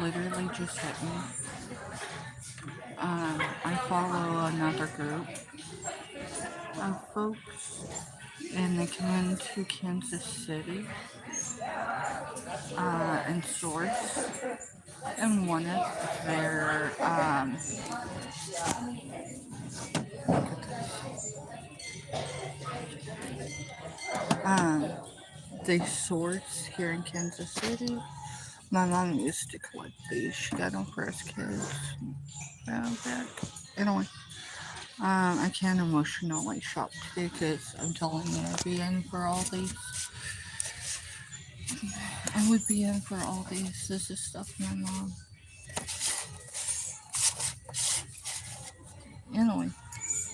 literally just hit me. I follow another group of folks, and they come into Kansas City and source. And one of their um, they source here in Kansas City. My mom used to collect these. She got them for us kids. Back. Anyway, I can't emotionally shop today because I'm telling you, I'd be in for all these. I would be in for all these. This is stuff my mom. Anyway,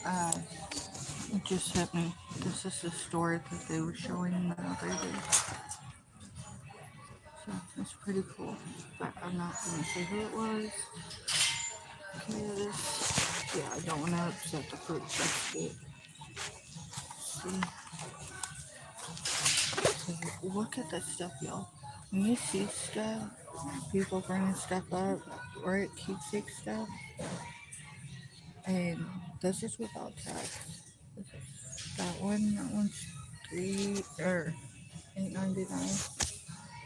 uh, it just hit me. This is the store that they were showing the other day. So it's pretty cool. But I'm not going to say who it was. Because, yeah, I don't want to upset the fruit basket. See? So look at this stuff, y'all. When you see stuff, people bringing stuff up, right? Keepsake stuff. And this is without tax. This is that one. That one's $8.99.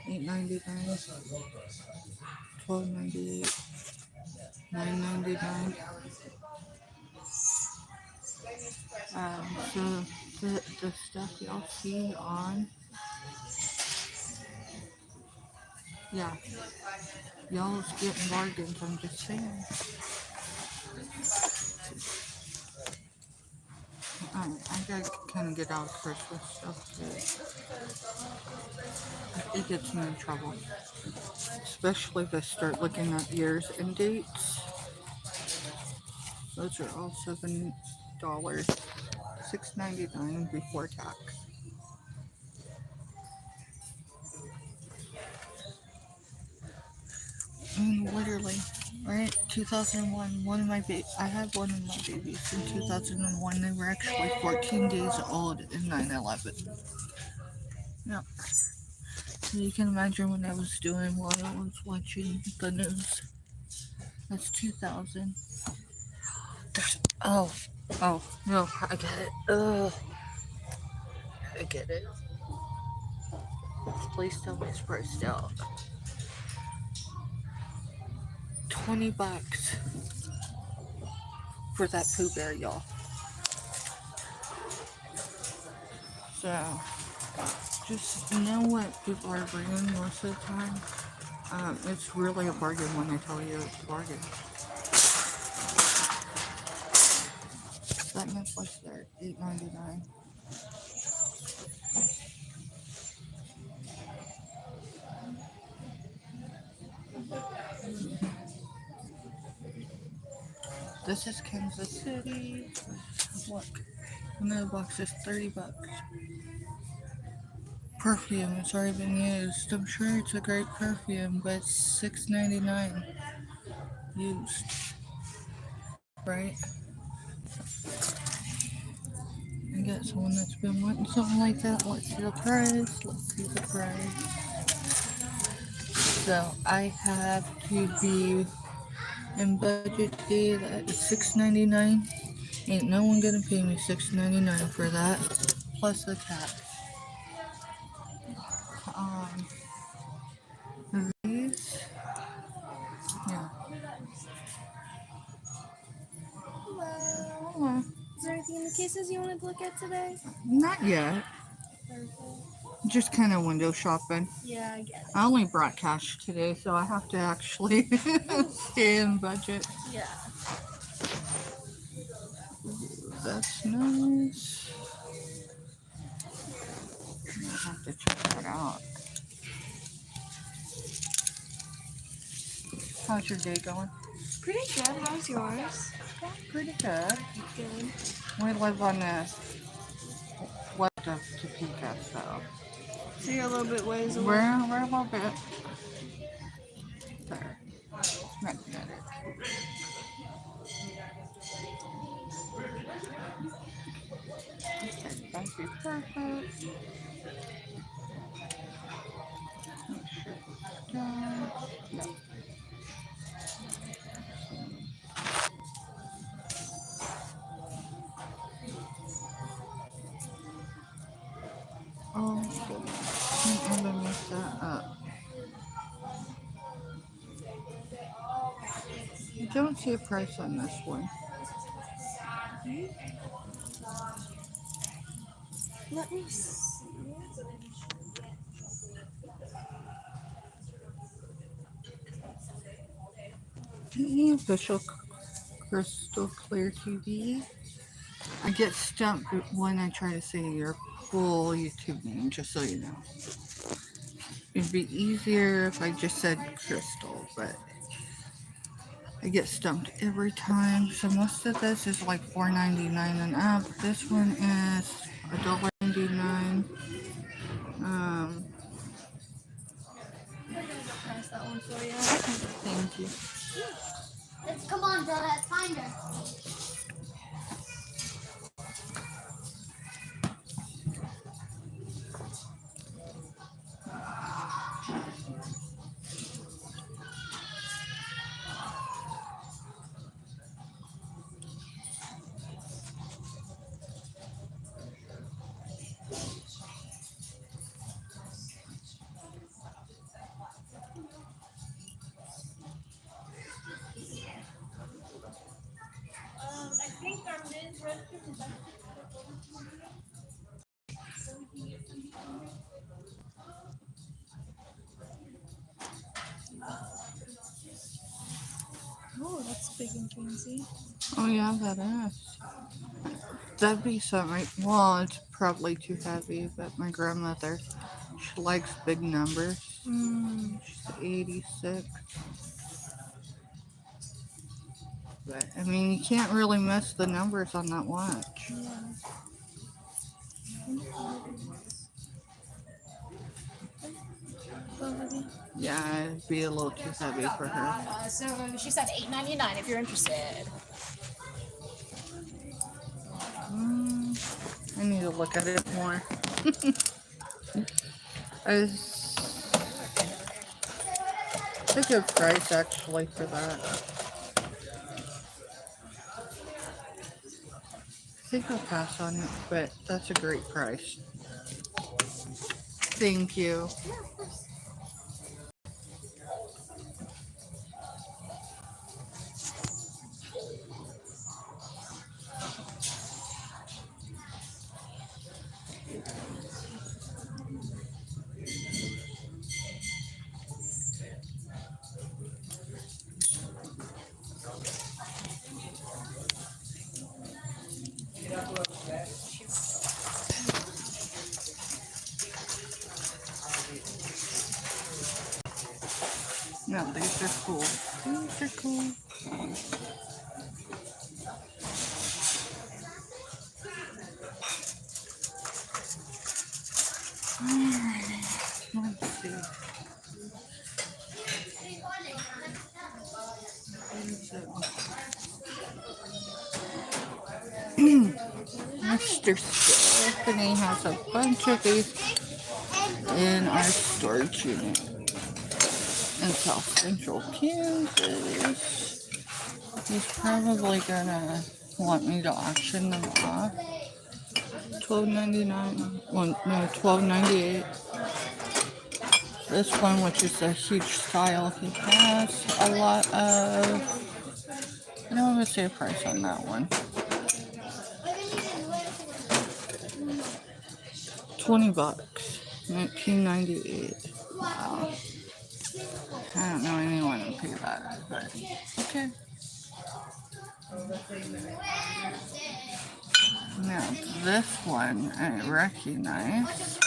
$8.99. $12.98. $9.99. So the stuff y'all see on, yeah, y'all's getting bargains. I'm just saying. I gotta kind of get out of Christmas stuff too. It gets me in trouble, especially if I start looking at years and dates. Those are all $7, $6.99 before tax. I mean, literally, right? 2001. I had one of my babies in 2001. They were actually 14 days old in 9/11. Yeah. So you can imagine what I was doing while I was watching the news. That's 2000. Oh, no, I get it. Ugh, I get it. Please tell me it's priced out. $20 for that Pooh Bear, y'all. So, just know what people are bringing most of the time. It's really a bargain when I tell you it's a bargain. That Netflix there, $8.99. This is Kansas City. Look, another box is $30. Perfume, it's already been used. I'm sure it's a great perfume, but it's $6.99 used, right? I got someone that's been wanting something like that. Let's see the price. Let's see the price. So I have to be in budget today. That is $6.99. Ain't no one gonna pay me $6.99 for that, plus the tax. Um, these, yeah. Hello. Is there anything in the cases you wanted to look at today? Not yet. Perfect. Just kind of window shopping. Yeah, I get it. I only brought cash today, so I have to actually stay in budget. Yeah. That's nice. I have to check that out. How's your day going? Pretty good. How's yours? Pretty good. Good. We live on the west of Topeka, so So you're a little bit ways away. we're a little bit there. Not better. Okay, that'd be perfect. Make sure it's done. No. don't see a price on this one. Let me see. The official crystal clear TV. I get stumped when I try to say your full YouTube name, just so you know. It'd be easier if I just said Crystal, but I get stumped every time. So most of this is like $4.99 and up. This one is $1.99. I'm gonna go price that one for you. Thank you. Come on, Dada, find her. I think our men's registered is Oh, that's big and fancy. Oh yeah, that is. That'd be something. Well, it's probably too heavy, but my grandmother, she likes big numbers. She's 86. But I mean, you can't really miss the numbers on that watch. Yeah, it'd be a little too heavy for her. So she said $8.99 if you're interested. I need to look at it more. It's a good price actually for that. I think I'll pass on it, but that's a great price. Thank you. No, these are cool. These are cool. Let's see. Mr. Stephanie has a bunch of these in our storage unit in South Central Kansas. He's probably gonna want me to auction them off. $12.99. Well, no, $12.98. This one, which is a huge style, he has a lot of. I don't want to say a price on that one. $20. 1998. Wow. I don't know anyone who pay that, but okay. Now this one I recognize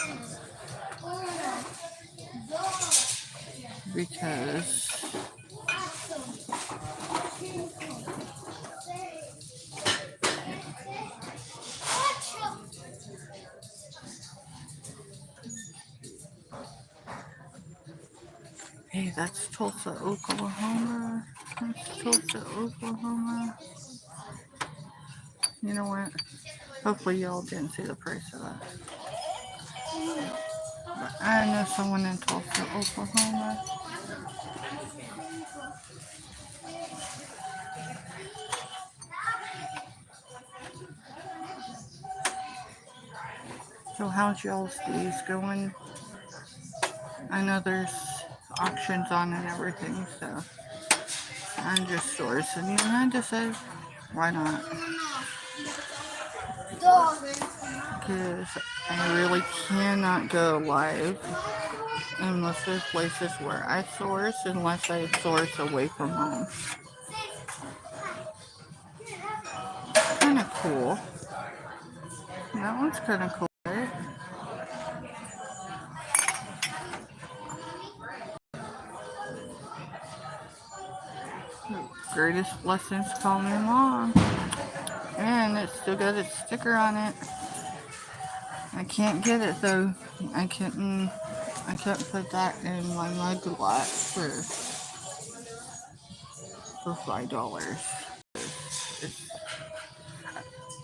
because hey, that's Tulsa, Oklahoma. That's Tulsa, Oklahoma. You know what? Hopefully y'all didn't see the price of that. But I know someone in Tulsa, Oklahoma. So how's y'all's days going? I know there's auctions on and everything, so I'm just sourcing, and I decided, why not? Because I really cannot go live in most of the places where I source unless I source away from home. Kind of cool. That one's kind of cool, right? Greatest blessings call me mom. And it's still got its sticker on it. I can't get it though. I couldn't put that in my mug lot for $5.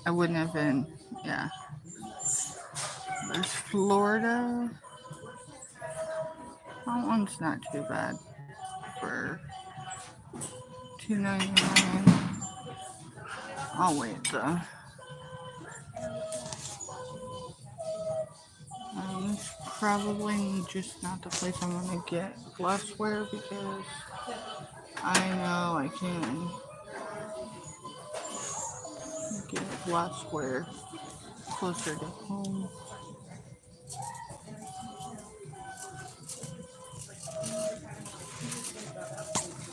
I wouldn't have been, yeah. There's Florida. That one's not too bad for $2.99. I'll wait though. It's probably just not the place I'm gonna get glassware because I know I can get glassware closer to home.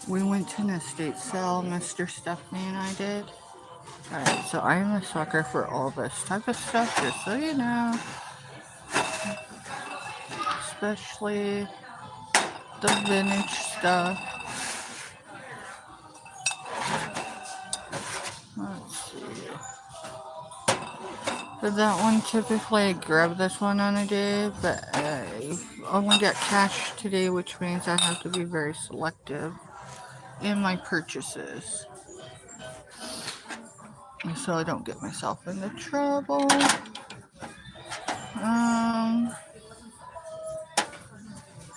We went to an estate sale, Mr. Stephanie and I did. Alright, so I am a sucker for all this type of stuff, just so you know. Especially the vintage stuff. Let's see. For that one, typically I grab this one on a day, but I only got cash today, which means I have to be very selective in my purchases, so I don't get myself into trouble.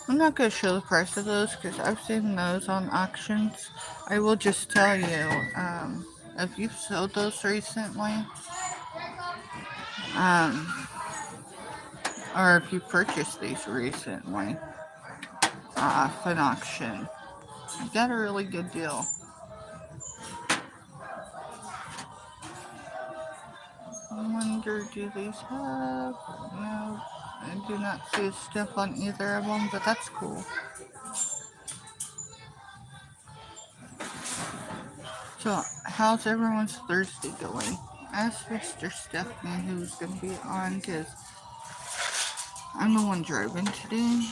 I'm not going to show the price of those because I've seen those on auctions. I will just tell you, if you've sold those recently, or if you purchased these recently off an auction, you got a really good deal. I wonder, do these have? No, I do not see stuff on either of them, but that's cool. So, how's everyone's Thursday going? Ask Mr. Stephanie who's going to be on, because I'm the one driving today.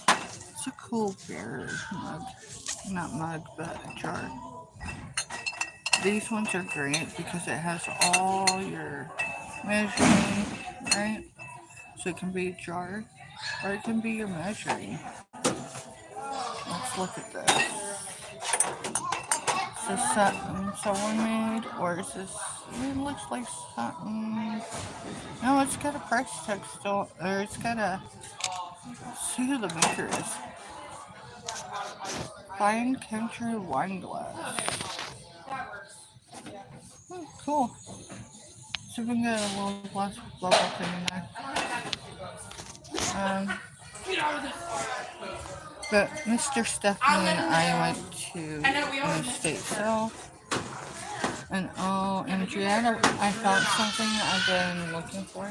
It's a cool beer mug. Not mug, but jar. These ones are great because it has all your measuring, right? So it can be a jar, or it can be your measuring. Let's look at this. Is this something someone made, or is this, it looks like something, no, it's got a price tag still, or it's got a, let's see who the maker is. Fine Country Wine Glass. Oh, cool. So we can get a little glass bubble thing in there. But Mr. Stephanie and I went to an estate sale. And OMG, I found something I've been looking for.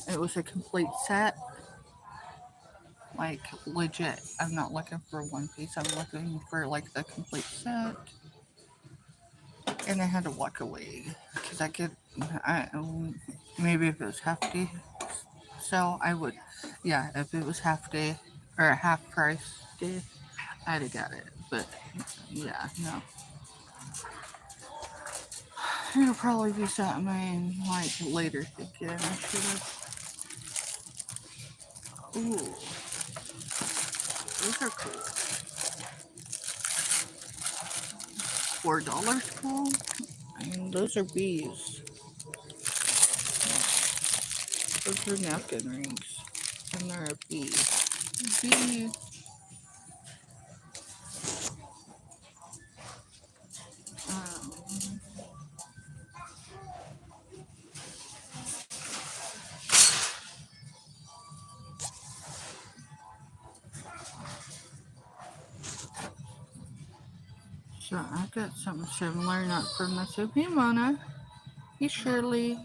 It was a complete set. Like, legit. I'm not looking for one piece. I'm looking for, like, the complete set. And I had to walk away. Because maybe if it was half day. So I would, yeah, if it was half day, or half price day, I'd have got it. But, yeah, no. It'll probably be something I like later thinking I should have. Ooh. Those are cool. $4 cool? And those are bees. Those are napkin rings. And they're a bee. Bee. So I got something similar, not from the same. Hey Mona. Hey Shirley.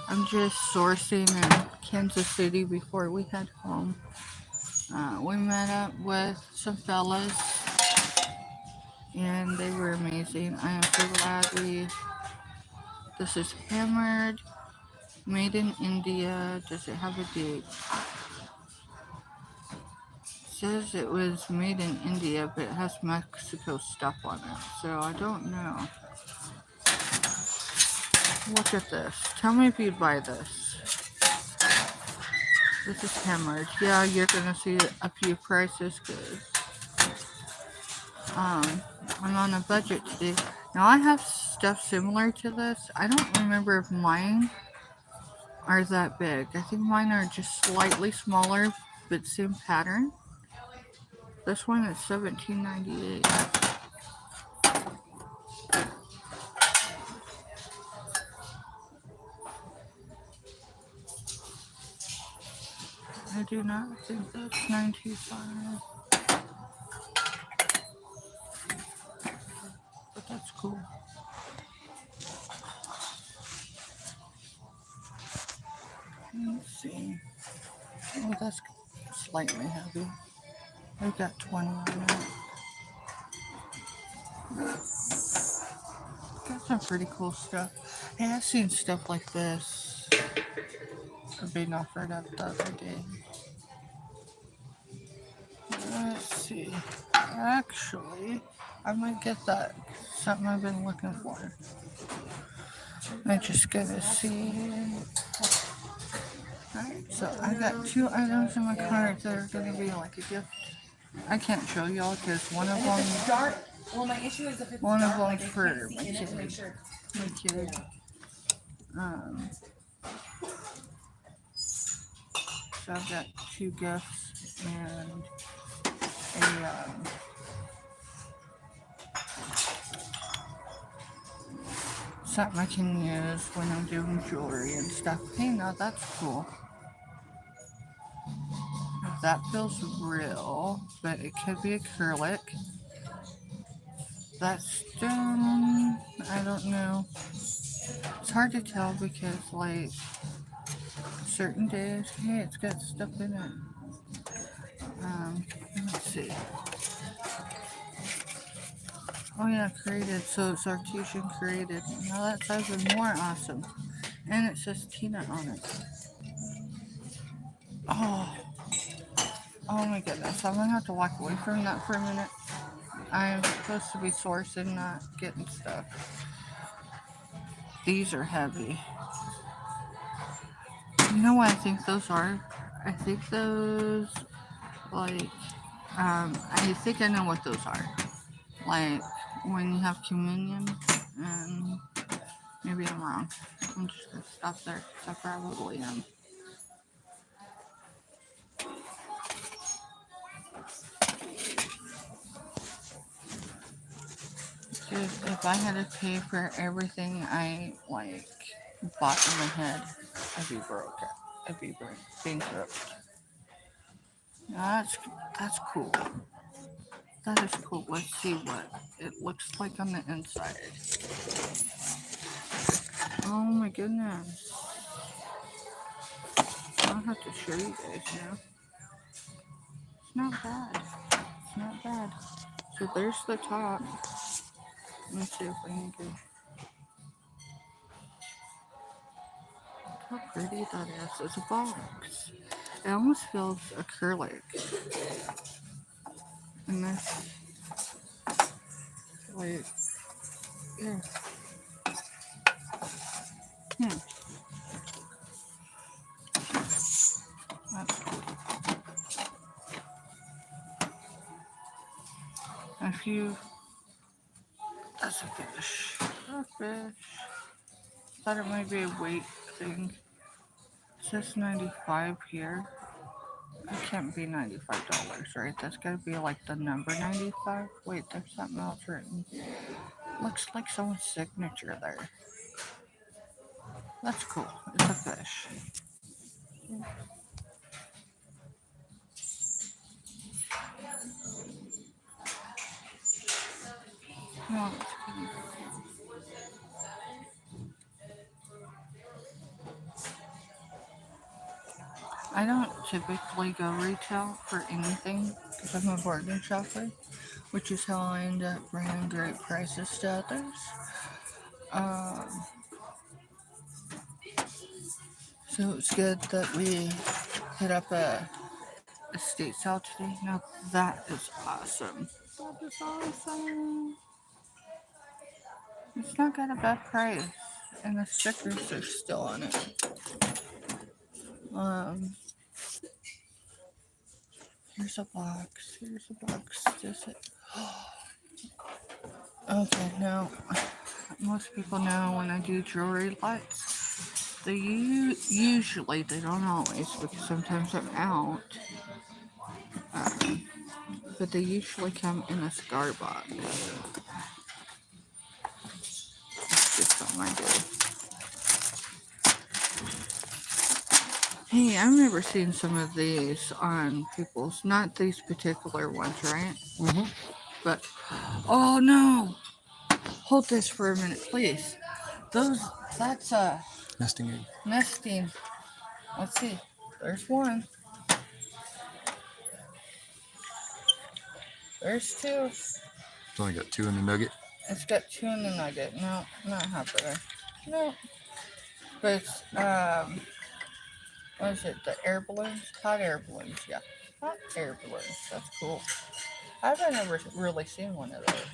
I'm just sourcing in Kansas City before we head home. We met up with some fellas and they were amazing. I am so glad this is hammered, made in India. Does it have a date? It says it was made in India, but it has Mexico stuff on it, so I don't know. Look at this. Tell me if you'd buy this. This is hammered. Yeah, you're gonna see a few prices because I'm on a budget today. Now I have stuff similar to this. I don't remember if mine are that big. I think mine are just slightly smaller, but same pattern. This one is $17.98. I do not think that's $9.25, but that's cool. Let's see. Oh, that's slightly heavy. I got 20 on that. Got some pretty cool stuff. Hey, I've seen stuff like this being offered up the other day. Let's see. Actually, I might get that. Something I've been looking for. I just gotta see. Alright, so I got 2 items in my cart that are gonna be like a gift. I can't show y'all because one of them. Dark. Well, my issue is if it's One of dark, them like I for can't see my in it to kid. make sure. My kid. So I've got 2 gifts and a something I can use when I'm doing jewelry and stuff. Hey, now that's cool. That feels real, but it could be acrylic. That stone, I don't know. It's hard to tell because, like, certain days, hey, it's got stuff in it. Let's see. Oh yeah, created, so it's artesian created. Now that's even more awesome. And it says Tina on it. Oh, oh my goodness, I'm gonna have to walk away from that for a minute. I'm supposed to be sourcing, not getting stuff. These are heavy. You know what I think those are? I think those, like, I think I know what those are. Like, when you have communion, and maybe I'm wrong. I'm just gonna stop there, because I probably am. Because if I had to pay for everything I, like, bought in my head, I'd be broke. I'd be bankrupt. Now that's cool. That is cool. Let's see what it looks like on the inside. Oh my goodness. I'll have to show you guys now. It's not bad. It's not bad. So there's the top. Let's see if I can get. Look how pretty that is. It's a box. It almost feels acrylic. And that's like, yeah. That's cool. If you, that's a fish. A fish. Thought it might be a weight thing. It says 95 here. It can't be $95, right? That's gotta be like the number 95. Wait, there's something else written. Looks like someone's signature there. That's cool. It's a fish. No, it's kidding. I don't typically go retail for anything because I'm a bargain shopper, which is how I end up bringing great prices to others. Um, so it's good that we hit up a estate sale today. Now that is awesome. That is awesome. It's not got a bad price, and the stickers are still on it. Um, here's a box. Here's a box. Does it? Okay, now most people know when I do jewelry lights, they usually, they don't always, because sometimes I'm out, um, but they usually come in a cigar box. It's just something I do. Hey, I've never seen some of these on people's, not these particular ones, right? Mm-hmm. But, oh no! Hold this for a minute, please. That's Nesting egg. nesting. Let's see. There's one. There's two. It's only got 2 in the nugget. It's got 2 in the nugget. No, not hot butter. No. But it's, what is it? The air balloons? Hot air balloons, yeah. Hot air balloons. That's cool. I've never really seen one of those.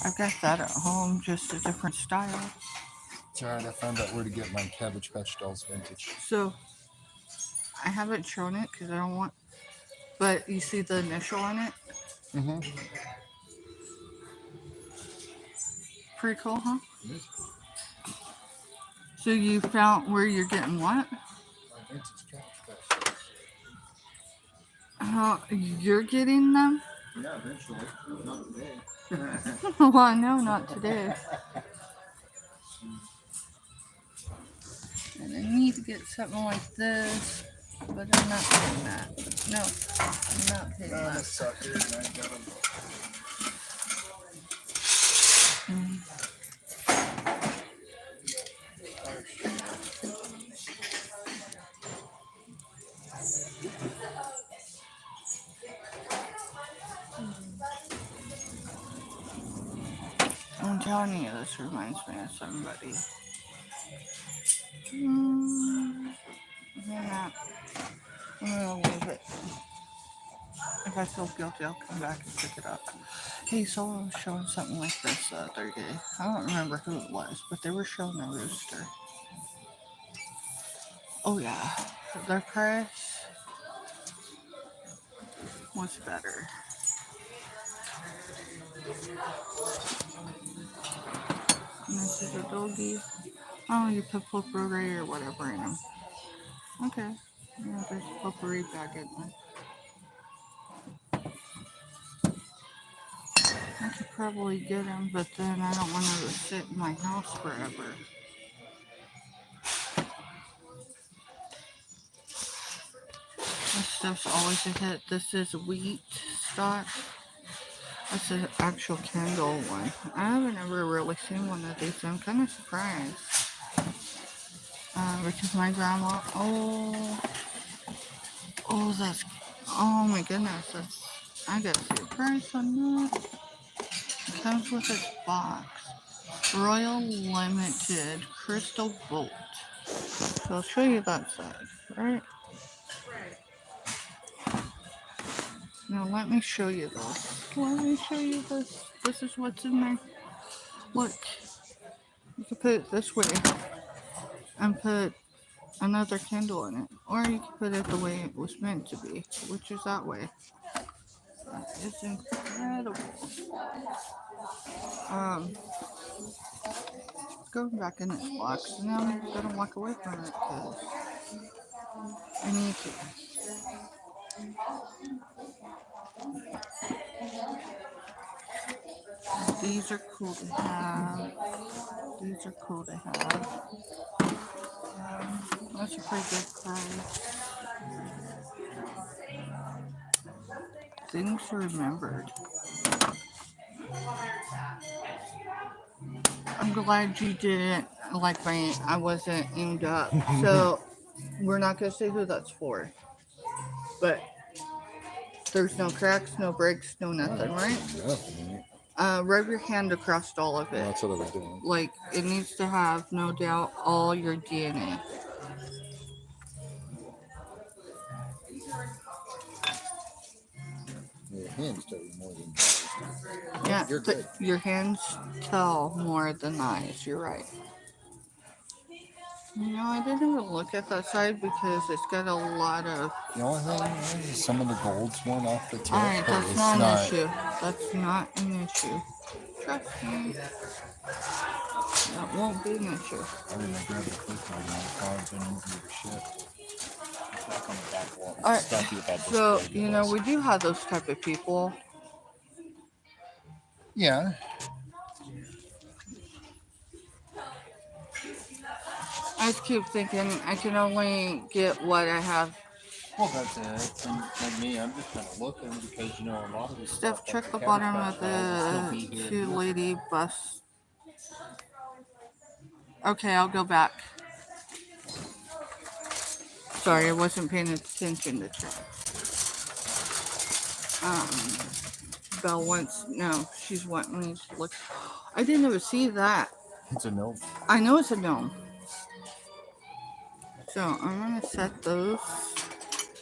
I've got that at home, just a different style. It's alright, I found out where to get my Cabbage Patch Dolls vintage. So, I haven't shown it because I don't want, but you see the initial on it? Mm-hmm. Pretty cool, huh? It is. So you found where you're getting what? My vintage Cabbage Patch. You're getting them? Yeah, eventually. Not today. Well, I know not today. And I need to get something like this, but I'm not paying that. No, I'm not paying I'm a that. sucker and I got them. I'm telling you, this reminds me of somebody. Yeah, I'm gonna leave it. If I feel guilty, I'll come back and pick it up. Hey, someone was showing something like this the other day. I don't remember who it was, but they were showing a rooster. Oh yeah, their price was better. And this is a doggy. Oh, you put potpourri or whatever in them. Okay. Yeah, there's a potpourri bag in there. I could probably get them, but then I don't want them to sit in my house forever. This stuff's always a hit. This is wheat stock. That's an actual candle one. I haven't ever really seen one of these, so I'm kind of surprised. Because my grandma, that's, oh my goodness, I gotta see the price on that. It comes with its box. Royal Limited Crystal Bolt. So I'll show you that side, right? Now let me show you this. Let me show you this. This is what's in there. Look. You can put it this way and put another candle in it. Or you can put it the way it was meant to be, which is that way. It's incredible. Going back in this box, and I'm gonna walk away from it because I need to. These are cool to have. These are cool to have. That's a pretty good price. things remembered. I'm glad you didn't like I wasn't aimed up. So we're not gonna say who that's for. But there's no cracks, no breaks, no nothing, right? Nothing. Rub your hand across all of it. That's what I was doing. Like, it needs to have, no doubt, all your DNA. Your hands tell you more than eyes do. Yeah, You're good. your hands tell more than eyes. You're right. You know, I didn't even look at that side because it's got a lot of... The only thing is some of the gold's worn off the tip. Alright, but that's it's not an issue. That's not an issue. Trust me. That won't be an issue. I mean, I grabbed a clip on my car, it's been easier to ship. Back on the back wall. Alright, Stuff you had so, displayed you with know, us. we do have those type of people. Yeah. I just keep thinking I can only get what I have. Well, that's it. And like me, I'm just kind of looking because, you know, a lot of this Steph, stuff, check like the Cabbage bottom Patch of Dolls, will still the be here. two-lady bus. Okay, I'll go back. Sorry, I wasn't paying attention to check. Belle wants, no, she's wanting me to look. I didn't even see that. It's a no. I know it's a gnome. So I'm gonna set those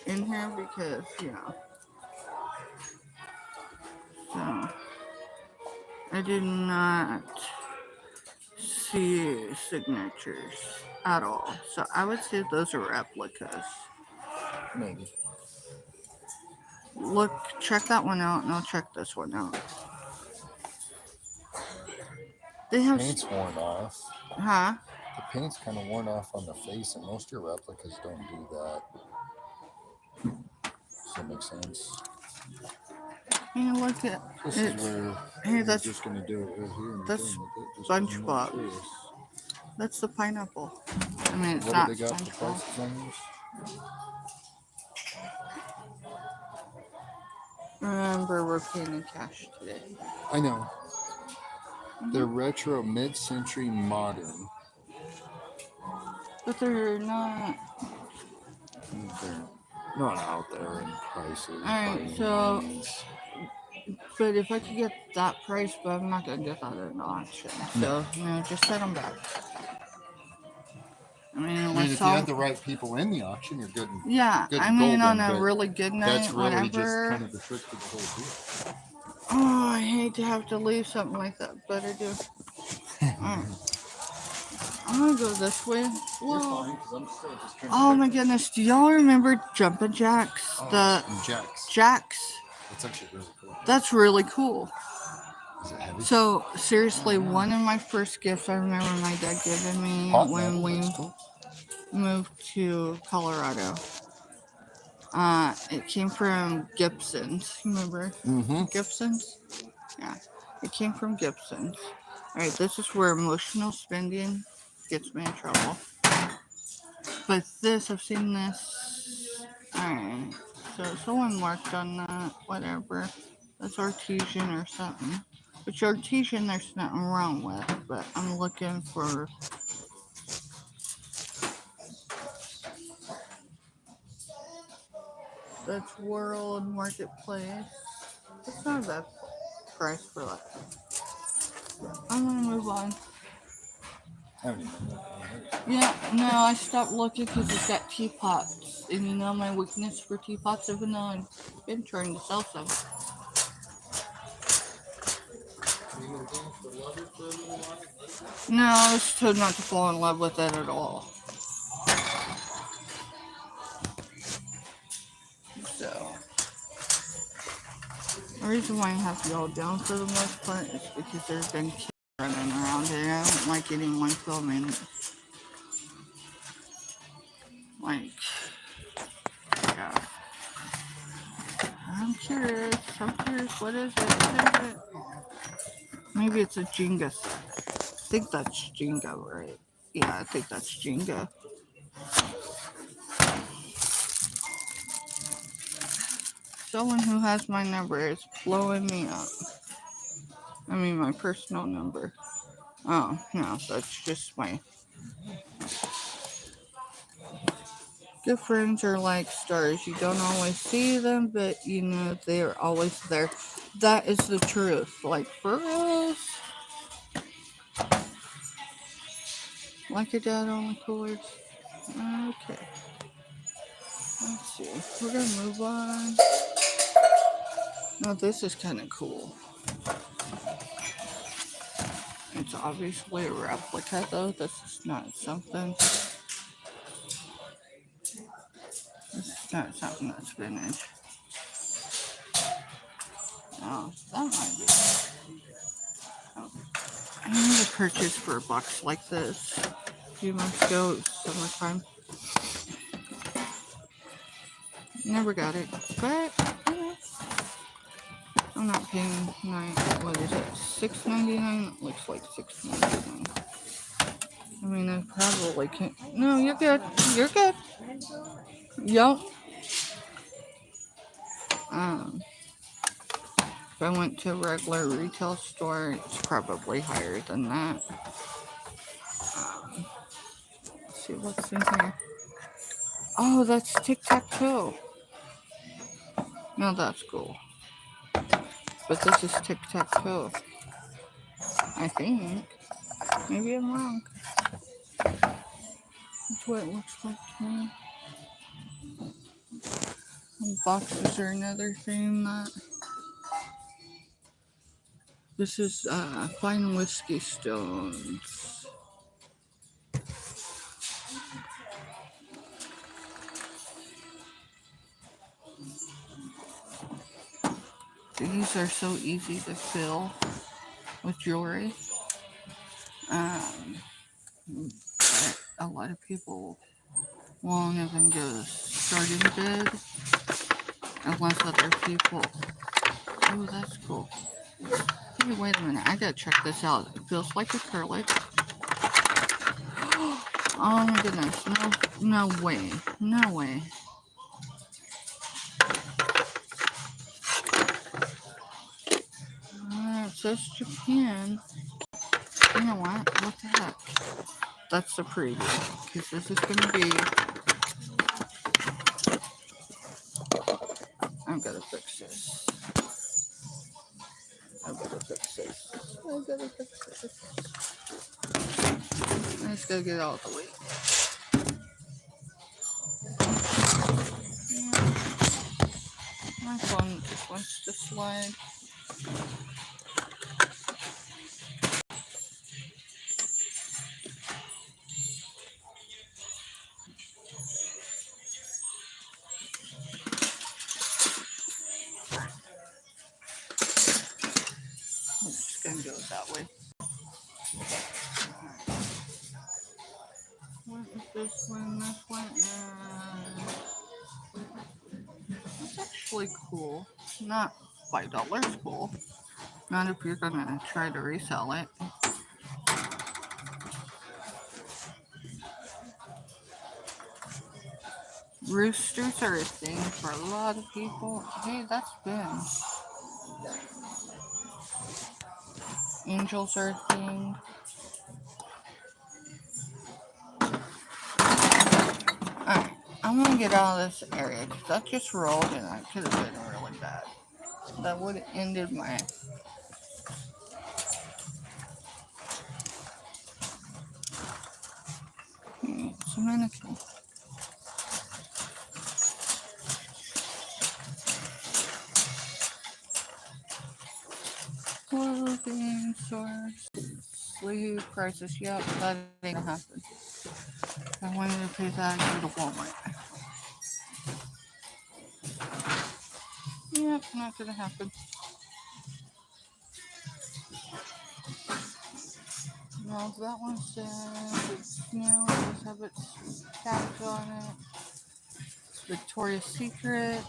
in here because, yeah. So I did not see signatures at all. So I would say those are replicas. Maybe. Look, check that one out, and I'll check this one out. They have, Paint's worn off. huh? The paint's kind of worn off on the face, and most of your replicas don't do that. Does that make sense? You know, look at This it. is where Hey, we're that's just going to do it right here. And that's boom, with it, just SpongeBob. remove this. That's the pineapple. I mean, it's What not do they got for SpongeBob. prices on these? Remember, we're paying in cash today. I know. They're retro, mid-century, modern. But they're not. They're not out there in prices. Alright, so. But if I could get that price, but I'm not gonna get that at an auction. So, you know, just set them back. I mean, If you had the right people in the auction, you're good. Yeah, good I mean, on golden, a really good night, that's really whatever. just kind of the trick to the whole deal. Oh, I hate to have to leave something like that, but I do. Alright. I'm gonna go this way. Whoa. Oh my goodness, do y'all remember Jumpin' Jacks? The Jacks. That's actually really cool. That's really cool. Is it heavy? So, seriously, one of my first gifts I remember my dad giving me when we moved to Colorado. It came from Gibson's. Remember? Mm-hmm. Gibson's? Yeah. It came from Gibson's. Alright, this is where emotional spending gets me in trouble. But this, I've seen this. Alright. So someone worked on that. Whatever. That's artesian or something. Which artesian there's nothing wrong with. But I'm looking for... That's World Marketplace. It's not a bad price for that. I'm gonna move on. Yeah, no, I stopped looking because it's got teapots. And you know my weakness for teapots, even though I've been trying to sell some. No, I was told not to fall in love with it at all. So, the reason why I have y'all down for the most part is because there's been kids running around here. I don't like anyone filming. Like, yeah. I'm curious. What is it? Maybe it's a Jenga set. I think that's Jenga, right? Yeah, I think that's Jenga. someone who has my number is blowing me up. I mean, my personal number. Oh, no, that's just my. Good friends are like stars. You don't always see them, but you know they're always there. That is the truth. Like, for us. Like your dad only coolers. Okay. Let's see. We're gonna move on. Now this is kind of cool. It's obviously a replica though. This is not something. This is not something that's vintage. Oh, that might be. Oh. I made a purchase for a box like this a few months ago. It was summertime. Never got it, but you know, I'm not paying what is it? $6.99. It looks like $6.99. I mean, I probably can't. No, you're good. You're good. Yup. If I went to a regular retail store, it's probably higher than that. Let's see what's in here. Oh, that's tic-tac-toe. No, that's cool. But this is tic-tac-toe. I think. Maybe I'm wrong. That's what it looks like to me. And boxes are another thing that. This is fine whiskey stones. These are so easy to fill with jewelry. But a lot of people won't even go starting bid unless other people. Oh, that's cool. Hey, wait a minute. I gotta check this out. It feels like acrylic. Oh my goodness. No way. No way. It says Japan. You know what? What the heck? That's the preview. Because this is going to be. I've got to fix this. I just gotta get it out of the way. Yeah. My phone just wants to slide. I'm just gonna do it that way. What is this one? This one it's actually cool. Not $5 cool. Not if you're gonna try to resell it. Roosters are a thing for a lot of people. Hey, that's Ben. Angels are a thing. Alright, I'm gonna get out of this area because that just rolled and that could have been really bad. That would have ended my. It's a mannequin. Clothing source. Sleeve prices. Yep, that ain't gonna happen. I wanted to pay that to the Walmart. Yep, not gonna happen. No, that one says it's new. It does have its tags on it. It's Victoria's Secret.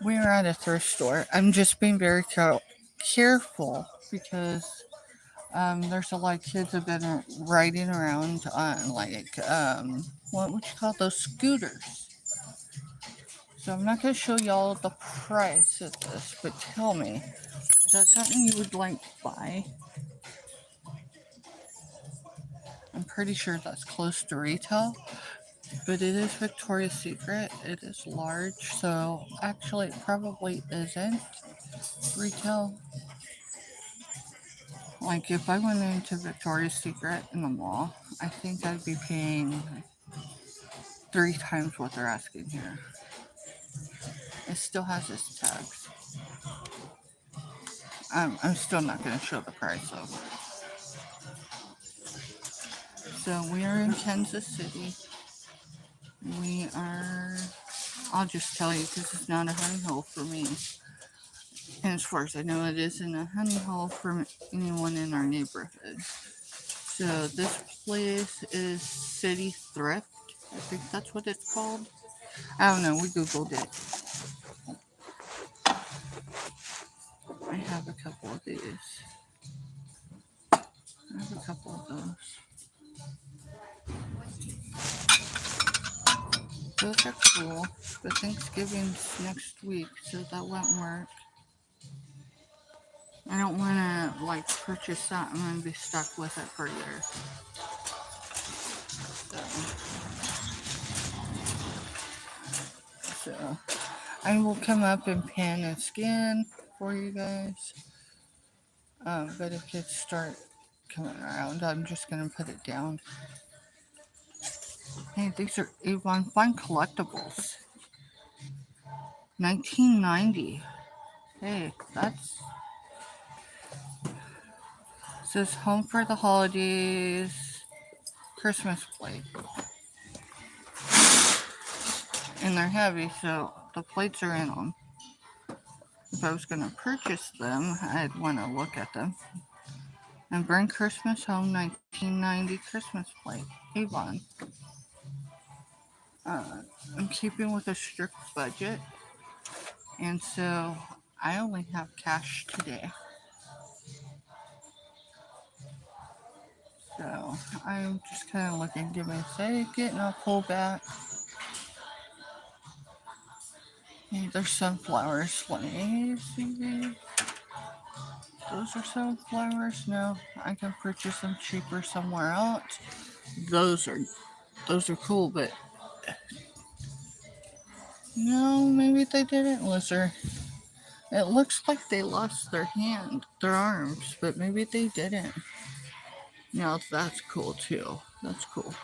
We're at a thrift store. I'm just being very careful because there's a lot of kids have been riding around on what would you call those scooters? So I'm not going to show y'all the price of this, but tell me, is that something you would like to buy? I'm pretty sure that's close to retail, but it is Victoria's Secret. It is large, so actually it probably isn't retail. Like if I went into Victoria's Secret in the mall, I think I'd be paying 3 times what they're asking here. It still has its tags. I'm still not going to show the price though. So we are in Kansas City. I'll just tell you because it's not a honey hole for me. And as far as I know, it isn't a honey hole for anyone in our neighborhood. So this place is City Thrift. I think that's what it's called. I don't know. We Googled it. I have a couple of these. I have a couple of those. Those are cool, but Thanksgiving's next week, so that won't work. I don't want to like purchase that. I'm going to be stuck with it for a year. So I will come up and pan and scan for you guys. But if kids start coming around, I'm just going to put it down. Hey, these are Avon Fine Collectibles. 1990. Hey, that's... Says Home for the Holidays Christmas plate. And they're heavy, so the plates are in them. If I was going to purchase them, I'd want to look at them. And Bring Christmas Home 1990 Christmas plate. Avon. I'm keeping with a strict budget. And so I only have cash today. So I'm just kind of looking, give me a second, I'll pull back. Hey, there's sunflowers. Let me see. Those are sunflowers. No, I can purchase them cheaper somewhere else. Those are cool, but no, maybe they didn't lose her. It looks like they lost their arms, but maybe they didn't. Now that's cool too. That's cool.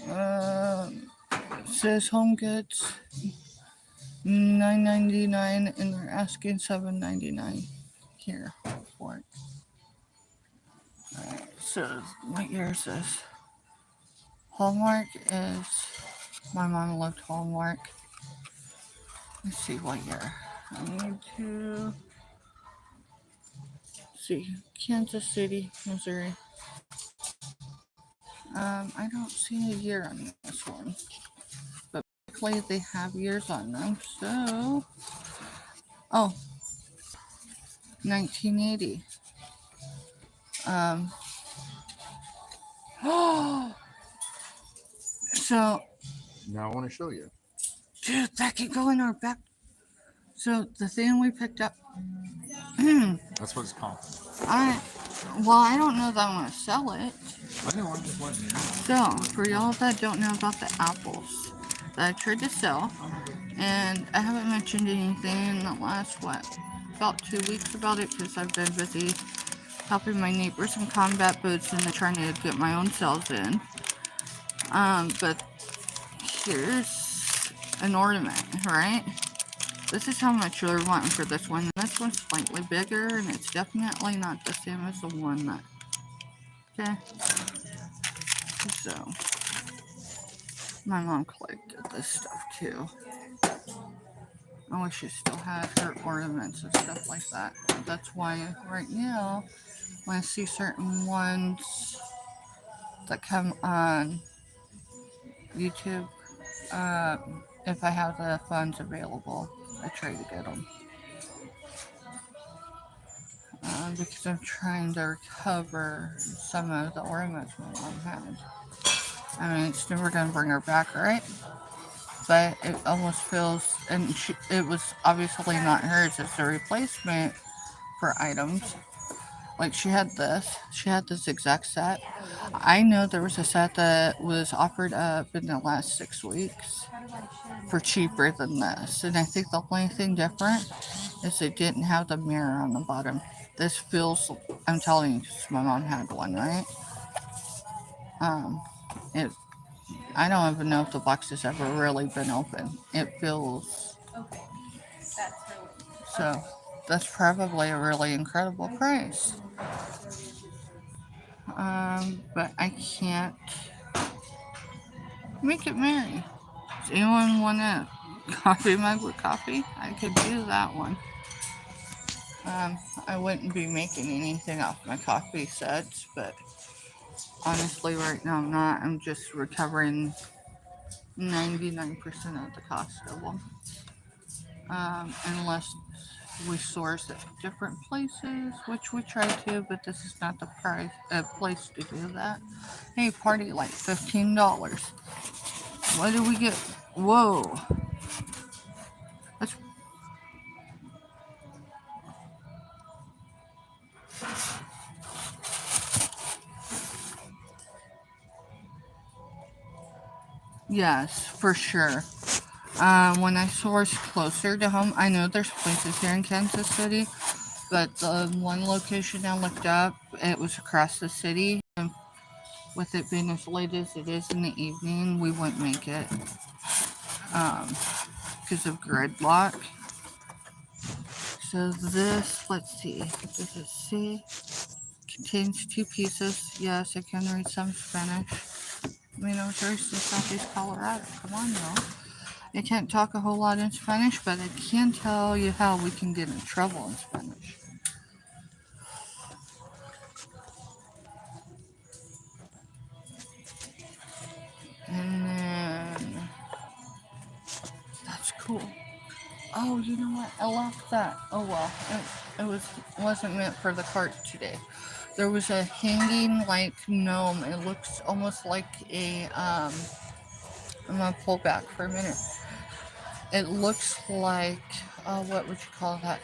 It says Home Goods $9.99, and they're asking $7.99 here for it. Alright, so what year is this? Hallmark is... My mom loved Hallmark. Let's see what year. I need to see. Kansas City, Missouri. I don't see a year on this one. But basically they have years on them, so... Oh, 1980. So... Now I want to show you. Dude, that can go in our back. So the thing we picked up... That's what it's called. I don't know that I want to sell it. I know, I'm just letting you know. So, for y'all that don't know about the apples that I tried to sell, and I haven't mentioned anything in the last, about 2 weeks about it, because I've been busy helping my neighbors in combat boots and then trying to get my own sales in. But here's an ornament, right? This is how much they're wanting for this one. This one's slightly bigger, and it's definitely not the same as the one that... Okay. So, my mom collected this stuff too. I wish she still had her ornaments and stuff like that. That's why right now, when I see certain ones that come on YouTube, if I have the funds available, I try to get them. Because I'm trying to recover some of the ornaments my mom had. I mean, it's never going to bring her back, right? but it almost feels, and it was obviously not hers. It's a replacement for items. Like she had this exact set. I know there was a set that was offered up in the last 6 weeks for cheaper than this, and I think the only thing different is it didn't have the mirror on the bottom. This feels, I'm telling you, 'cause my mom had one, right? Um, it. I don't even know if the box has ever really been open. It feels Okay. That's really so. That's probably a really incredible price. But I can't make it merry. Does anyone want a coffee mug with coffee? I could do that one. I wouldn't be making anything off my coffee sets, but honestly, right now I'm not. I'm just recovering 99% of the cost of them. Unless we source at different places, which we try to, but this is not the place to do that. Hey, party like $15. What did we get? Whoa. That's, yes, for sure. When I source closer to home, I know there's places here in Kansas City, but the one location I looked up, it was across the city. And with it being as late as it is in the evening, we wouldn't make it because of gridlock. So this, let's see, does it say contains 2 pieces? Yes, I can read some Spanish. I mean, I was raised in Southeast Colorado. Come on, y'all. I can't talk a whole lot in Spanish, but I can tell you how we can get in trouble in Spanish. And then that's cool. Oh, you know what? I left that. Oh well, wasn't meant for the cart today. There was a hanging like gnome. It looks. Like a I'm gonna pull back for a minute. It looks like what would you call that?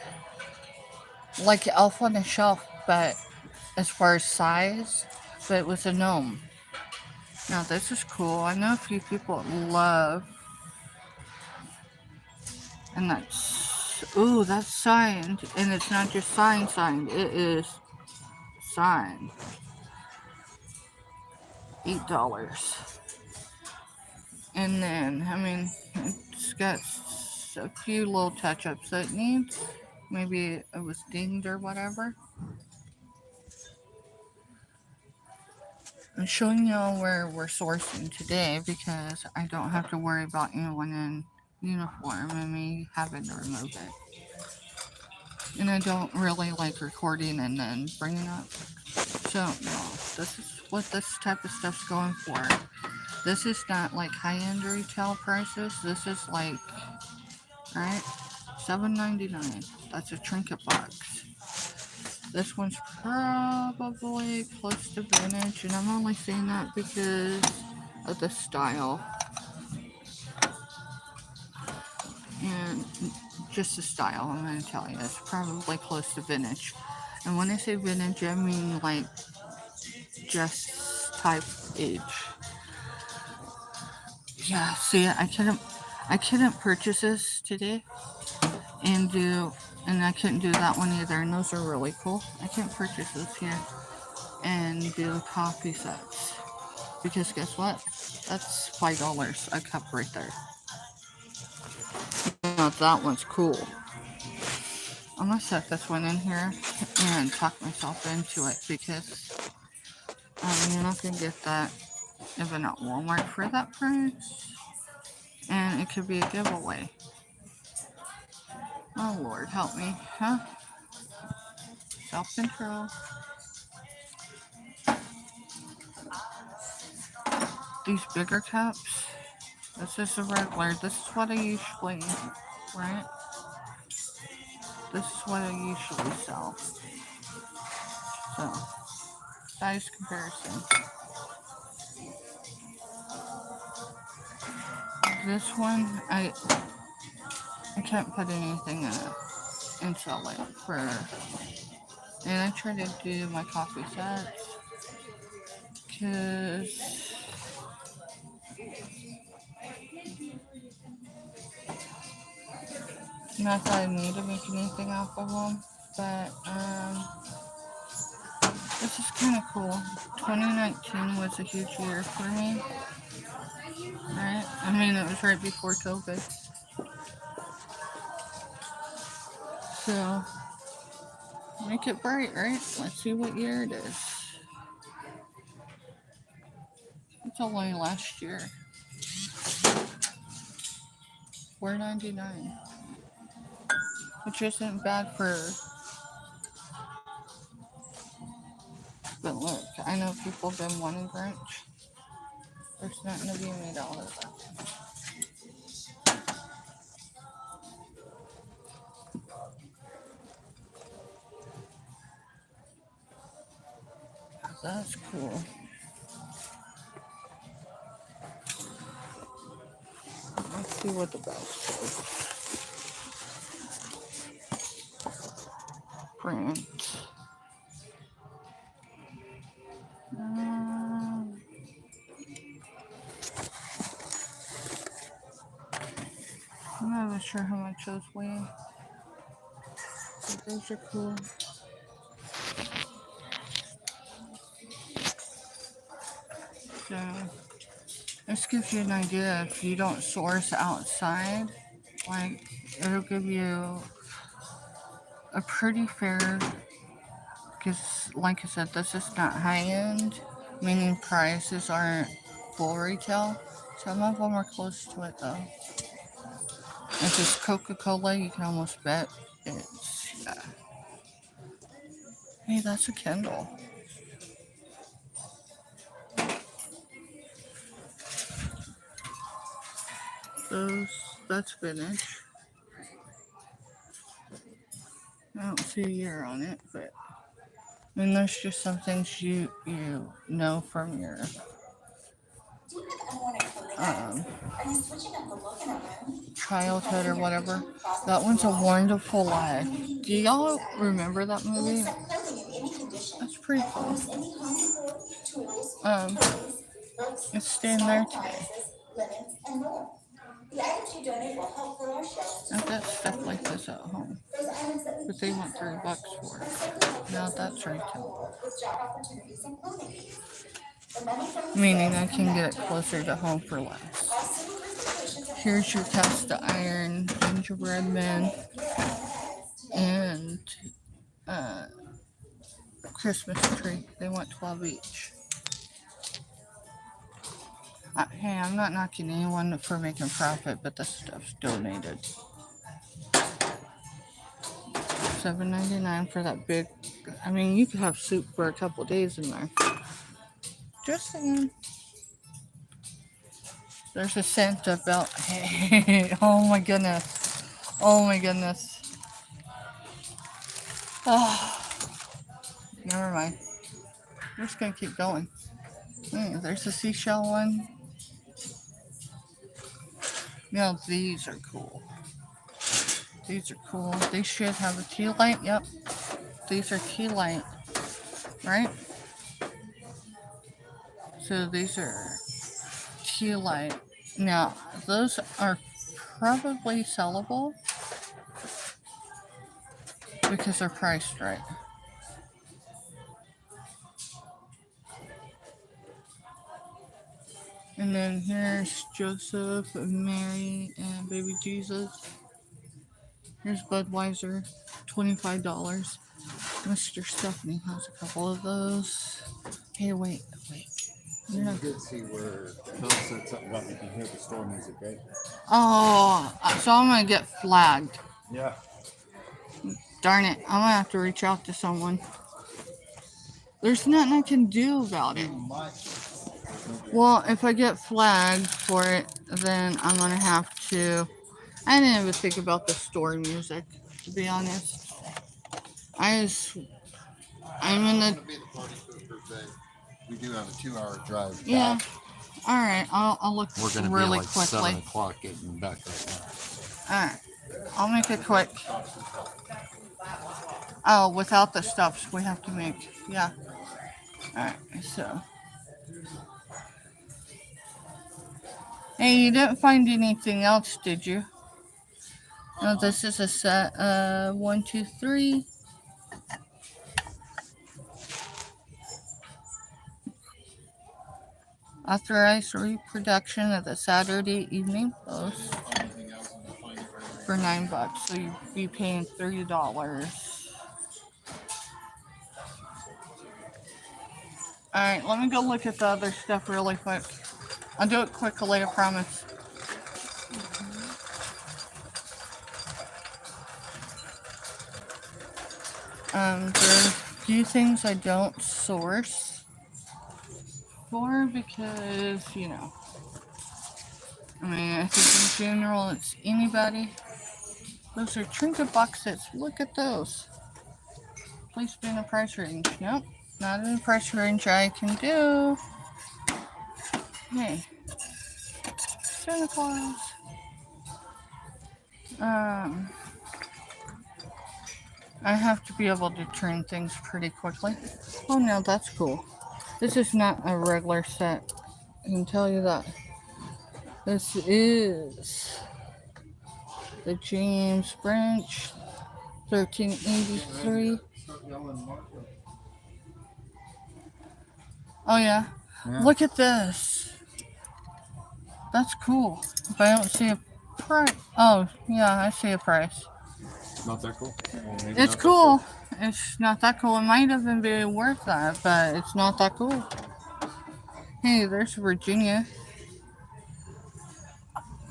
Like Elf on the Shelf, but as far as size, but it was a gnome. Now this is cool. I know a few people love, and that's signed, and it's not just signed. It is signed. $8. And then, I mean, it's got a few little touch-ups that it needs. Maybe it was dinged or whatever. I'm showing y'all where we're sourcing today because I don't have to worry about anyone in uniform and me having to remove it. And I don't really like recording and then bringing up. So, no, this is what this type of stuff's going for. This is not like high-end retail prices. This is like, right, $7.99. That's a trinket box. This one's probably close to vintage, and I'm only saying that because of the style. And just the style, I'm going to tell you, it's probably close to vintage. And when I say vintage, I mean like just type age. Yeah, see, I couldn't purchase this today and I couldn't do that one either. And those are really cool. I can't purchase this here and do coffee sets because guess what? That's $5 a cup right there. Now that one's cool. I'm gonna set this one in here and talk myself into it because you're not gonna get that even at Walmart for that price, and it could be a giveaway. Oh Lord, help me, huh? Self-control. These bigger cups. This is a regular. This is what I usually, right? This is what I usually sell. So, size comparison. this one, I can't put anything in it and sell it for. And I try to do my coffee sets because not that I need to make anything off of them, but this is kind of cool. 2019 was a huge year for me, right? I mean, it was right before COVID. So, make it bright, right? Let's see what year it is. It's only last year. $4.99, which isn't bad for. But look, I know people have been wanting Grinch. There's nothing to be made out of that. That's cool. Let's see what the bells do. Print. I'm not even sure how much those weigh. But those are cool. So, this gives you an idea if you don't source outside, like, it'll give you a pretty fair, because, like I said, this is not high end, meaning prices aren't full retail. Some of them are close to it, though. If it's Coca-Cola, you can almost bet it's, yeah. Hey, that's a Kindle. That's vintage. I don't see a year on it, but I mean, there's just some things you know from your childhood or whatever. That one's A Wonderful Life. Do y'all remember that movie? That's pretty cool. It's staying there today. I've got stuff like this at home, but they want $3 for it. Now that's retail. Meaning I can get it closer to home for less. Here's your cast iron gingerbread man and Christmas tree. They want 12 each. Hey, I'm not knocking anyone for making profit, but this stuff's donated. $7.99 for that big. I mean, you could have soup for a couple days in there. Just saying. There's a Santa belt. Hey, oh my goodness. Oh my goodness. Oh, never mind. We're just gonna keep going. There's a seashell one. Now these are cool. These are cool. They should have a tea light. Yep. These are tea light. Right? So these are tea light. Now, those are probably sellable because they're priced right. And then here's Joseph and Mary and baby Jesus. Here's Budweiser, $25. Mr. Stephanie has a couple of those. Hey, wait. You did see where Bill said something about you can hear the store music, right? Oh, so I'm gonna get flagged. Yeah. Darn it, I'm gonna have to reach out to someone. There's nothing I can do about it. Well, if I get flagged for it, then I'm gonna have to. I didn't even think about the store music, to be honest. I'm in the. We do have a 2-hour drive back. Yeah, Alright, I'll look We're gonna really be like quickly. 7 o'clock getting back right now. Alright. I'll make it quick. Oh, without the stuffs we have to make. Yeah. Alright, so. Hey, you didn't find anything else, did you? No, this is a set. 1, 2, 3. Authorized reproduction of the Saturday Evening Post for $9, so you'd be paying $30. Alright, let me go look at the other stuff really quick. I'll do it quickly, I promise. There's a few things I don't source for because, you know, I mean, I think in general it's anybody. Those are trinket boxes. Look at those. Please be in a price range. Nope, not in a price range I can do. Hey, Santa Claus. I have to be able to turn things pretty quickly. Oh no, that's cool. This is not a regular set. I can tell you that. This is the James Branch 1383. Oh yeah. Look at this. That's cool. If I don't see a price. Oh yeah, I see a price. Not that cool? Well, maybe It's not cool. It's not that cool. It might even be worth that, but it's not that cool. Hey, there's Virginia.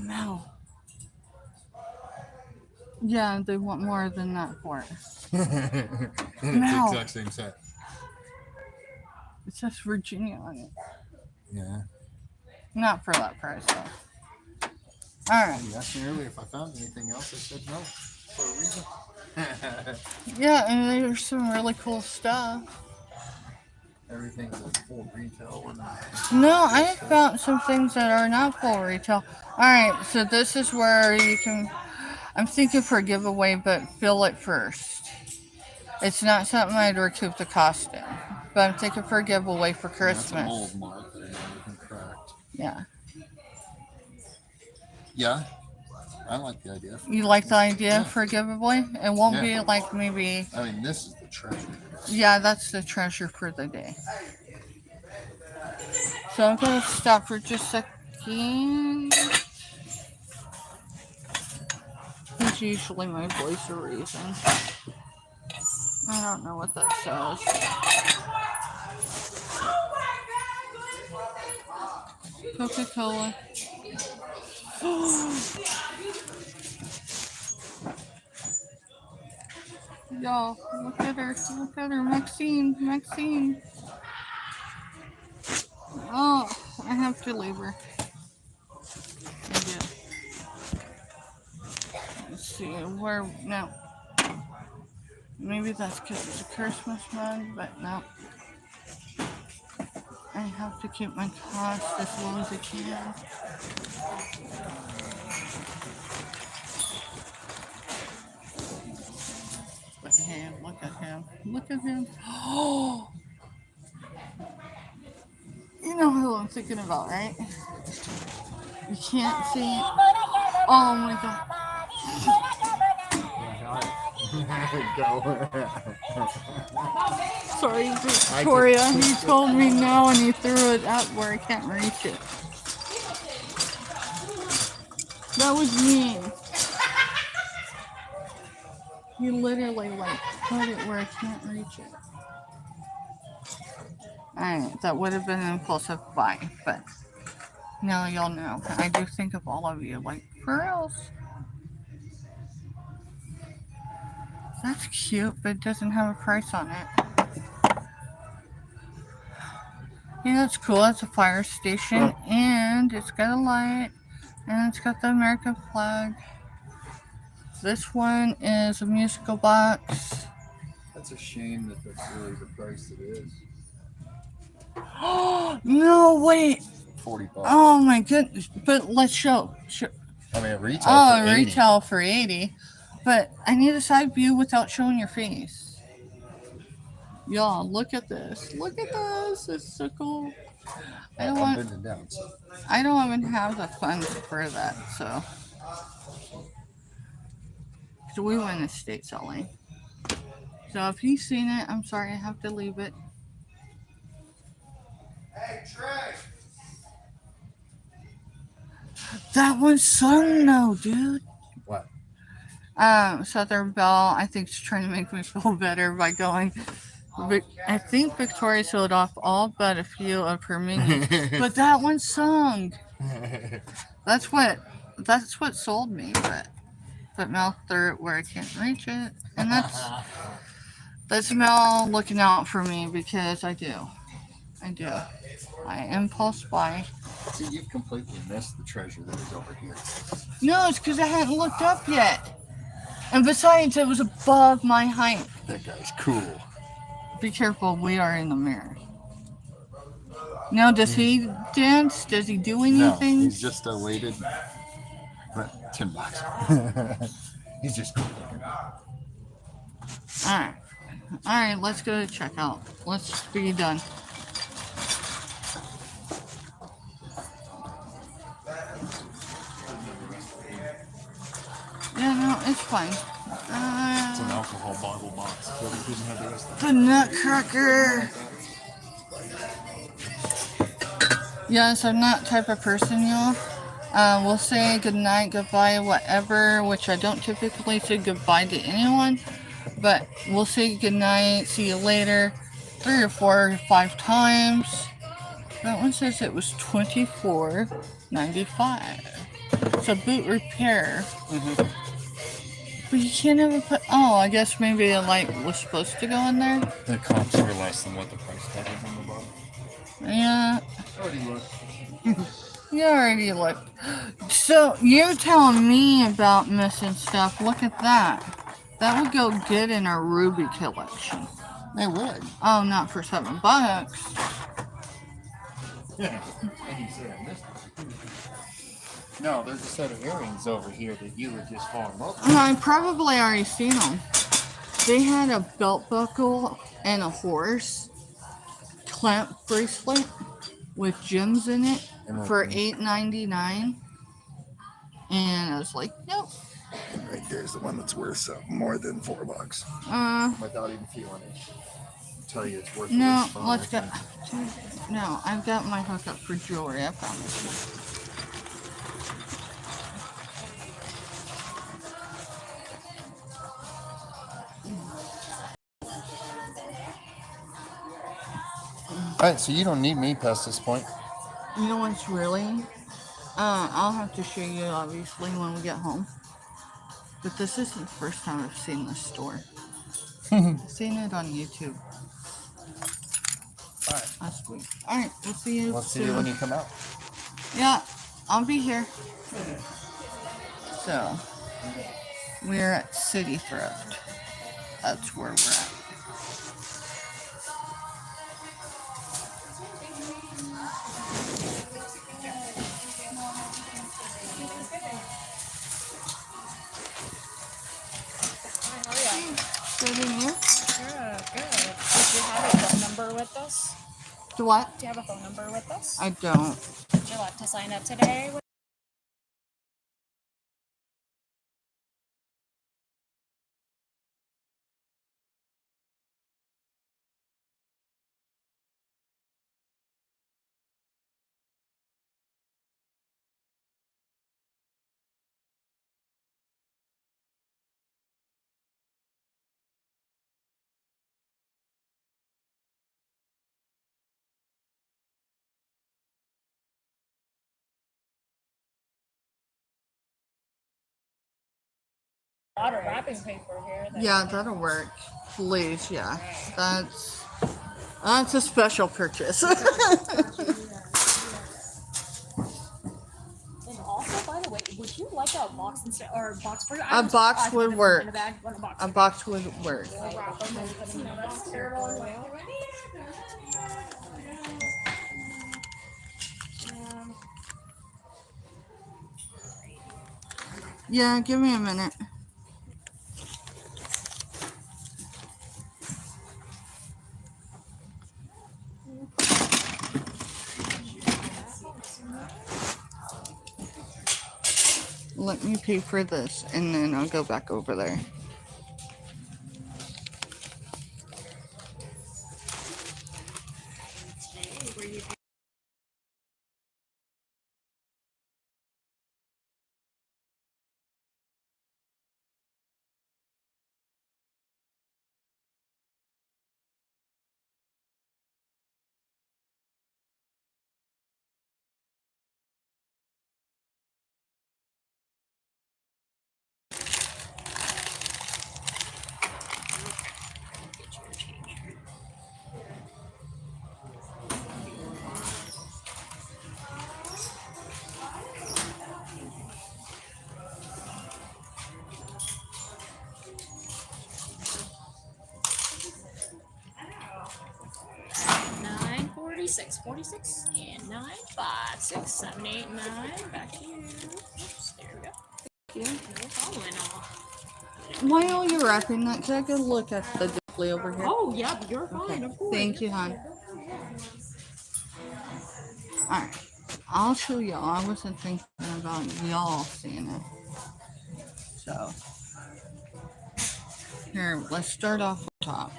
No. Yeah, they want more than that for it. It's No. the exact same set. It says Virginia on it. Yeah. Not for that price, though. Alright. You asked me earlier if I found anything else. I said no. For a reason. Yeah, and there's some really cool stuff. Everything's at full retail. No, I found some things that are not full retail. Alright, so this is where you can... I'm thinking for a giveaway, but fill it first. It's not something I'd recoup the cost in. But I'm thinking for a giveaway for Christmas. That's a mold mark and everything cracked. Yeah. Yeah. I like the idea. You like the idea for a giveaway? It won't be like maybe... I mean, this is the treasure. Yeah, that's the treasure for the day. So I'm going to stop for just a second. It's usually my voice a reason. I don't know what that says. Coca-Cola. Y'all, look at her. Look at her. Maxine. Maxine. Oh, I have to leave her. I do. Let's see. Where? No. Maybe that's because it's a Christmas mug, but no. I have to keep my costs as low as I can. But hey, look at him. Look at him. Oh! You know who I'm thinking about, right? You can't see. Oh my god. Sorry, Victoria. He told me no and he threw it up where I can't reach it. That was mean. He literally put it where I can't reach it. Alright, that would have been an impulsive buy, but now y'all know. I do think of all of you, for reals. That's cute, but it doesn't have a price on it. Yeah, that's cool. That's a fire station, and it's got a light, and it's got the American flag. This one is a musical box. That's a shame that that's really the price it is. Oh, no, wait. $40. Oh my goodness! But let's show. I mean, retail Oh, for 80. retail for 80. But I need a side view without showing your face. Y'all, look at this. Look at this. It's so cool. I'm bending down. So. I don't even have the funds for that, so. So we went estate selling. So if you've seen it, I'm sorry I have to leave it. Hey, Trey! That one's sung though, dude. What? Southern Belle, I think, is trying to make me feel better by going. I think Victoria sold off all but a few of her minions, but that one sung. That's what sold me. But put mouth through it where I can't reach it, and that's Mel looking out for me because I do. I impulse buy. See, you've completely missed the treasure that is over here. No, it's because I hadn't looked up yet. And besides, it was above my height. That guy's cool. Be careful, we are in the mirror. Now, does he dance? Does he do anything? No, he's just waited. $10. He's just cool. Alright, let's go to checkout. Let's be done. Yeah, no, it's fine. It's an alcohol bottle box, but we didn't have the rest of The Nutcracker. Yes, I'm not type of person, y'all. We'll say goodnight, goodbye, whatever, which I don't typically say goodbye to anyone, but we'll say goodnight, see you later, 3 or 4 or 5 times. That one says it was $24.95. It's a boot repair. But you can't even put. Oh, I guess maybe a light was supposed to go in there. The comps were less than what the price tag is on the bottom. Yeah. Already looked. You already looked. So you're telling me about missing stuff. Look at that. That would go good in our Ruby collection. They would. Oh, not for $7. Yeah. And you said I missed it. No, there's a set of earrings over here that you were just falling over. I probably already seen them. They had a belt buckle and a horse clamp bracelet with gems in it for $8.99, and I was like, nope. Right there's the one that's worth more than $4. Without even feeling it. I'll tell you it's worth No, $5. let's go. No, I've got my hookup for jewelry. I promise. Alright, so you don't need me past this point. You know what's really? I'll have to show you obviously when we get home. But this isn't the first time I've seen this store. I've seen it on YouTube. Alright. That's sweet. Alright, we'll see you We'll see soon. you when you come out. Yeah, I'll be here. So, we're at City Thrift. That's where we're at. Good in here? Good. Did you have a phone number with us? To what? Do you have a phone number with us? I don't. Would you like to sign up today? A lot of wrapping paper here. Yeah, that'll work. Please, yeah. That's a special purchase. And also, by the way, would you like a box instead or a box for your A box items? would In work. the bag? Want a box? A box would work. We'll wrap them and put them in a box here. Yeah, give me a minute. Let me pay for this and then I'll go back over there. $9.46, 46, and 9, 5, 6, 7, 8, 9. Back to you. Oops, there we go. Yeah. No problem at all. While you're wrapping that, can I go look at the display over here? Oh, yeah, you're fine, Okay. of course. Thank you, hon. Alright. I'll show y'all. I wasn't thinking about y'all seeing it. So, here, let's start off top.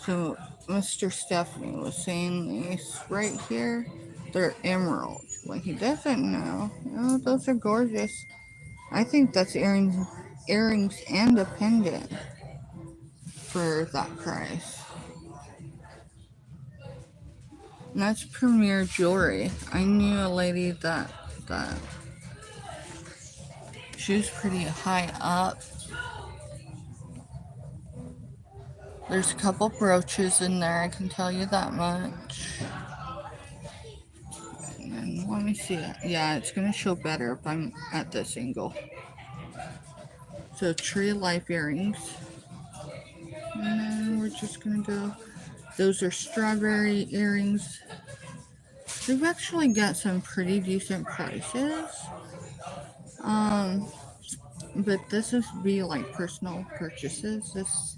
So, Mr. Stephanie was saying these right here, they're emerald. What he doesn't know, oh, those are gorgeous. I think that's earrings and a pendant for that price. And that's Premier Jewelry. I knew a lady that she was pretty high up. There's a couple brooches in there, I can tell you that much. And then, let me see it. Yeah, it's gonna show better if I'm at this angle. So Tree of Life earrings. And then we're just gonna go. Those are strawberry earrings. They've actually got some pretty decent prices. But this would be like personal purchases. This,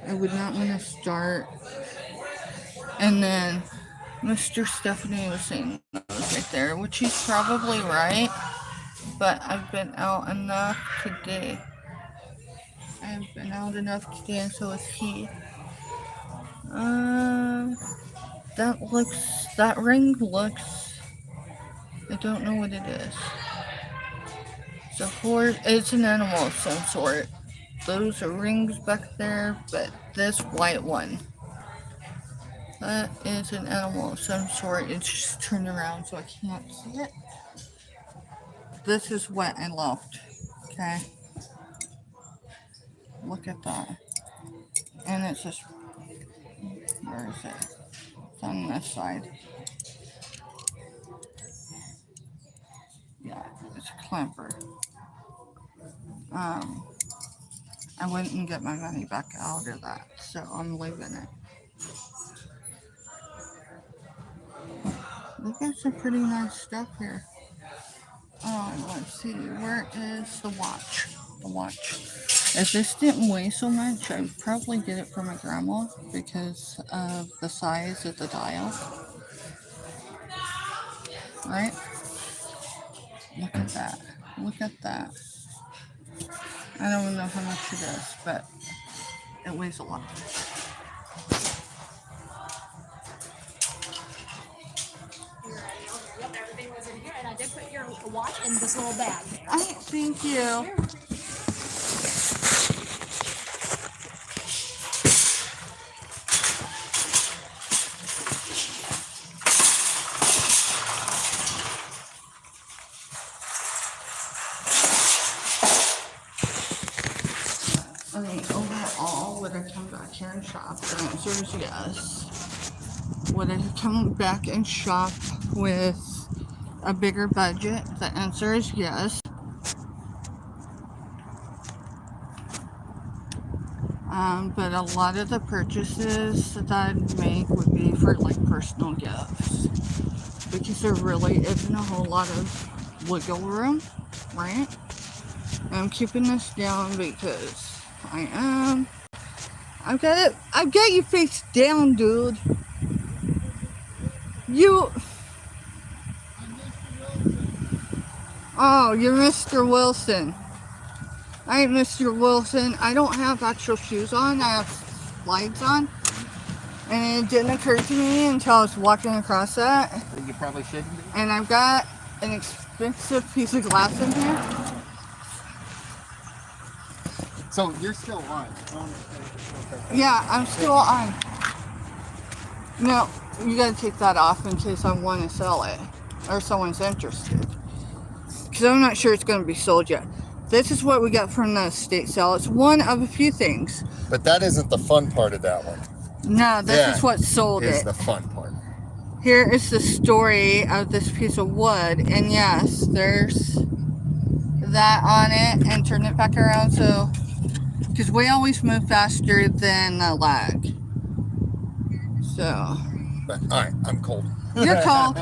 I would not want to start. And then Mr. Stephanie was saying those right there, which he's probably right. But I've been out enough today. I've been out enough today, and so is he. That ring looks, I don't know what it is. It's a horse, it's an animal of some sort. Those are rings back there, but this white one, that is an animal of some sort. It's just turned around so I can't see it. This is what I left, okay? Look at that. And it's just, where is it? It's on this side. Yeah, it's a clamper. I wouldn't get my money back out of that, so I'm leaving it. They got some pretty nice stuff here. Let's see, where is the watch? The watch. If this didn't weigh so much, I'd probably get it for my grandma because of the size of the dial. Right? Look at that. Look at that. I don't know how much it is, but it weighs a lot. Yep, everything was in here, and I did put your watch in this little bag. Thank you. I mean, overall, would I come back here and shop? The answer is yes. Would I come back and shop with a bigger budget? The answer is yes. But a lot of the purchases that I'd make would be for like personal gifts because there really isn't a whole lot of wiggle room, right? And I'm keeping this down because I've got you face down, dude. Oh, you're Mr. Wilson. I ain't Mr. Wilson. I don't have actual shoes on. I have slides on. And it didn't occur to me until I was walking across that. You probably shouldn't be. And I've got an expensive piece of glass in here. So you're still on. Yeah, I'm still on. No, you gotta take that off in case I want to sell it. Or someone's interested. Because I'm not sure it's going to be sold yet. This is what we got from the estate sale. It's one of a few things. But that isn't the fun part of that one. No, this is what sold Is it. the fun part. Here is the story of this piece of wood. And yes, there's that on it. And turn it back around so... Because we always move faster than the lag. So... But, alright, I'm cold. You're cold.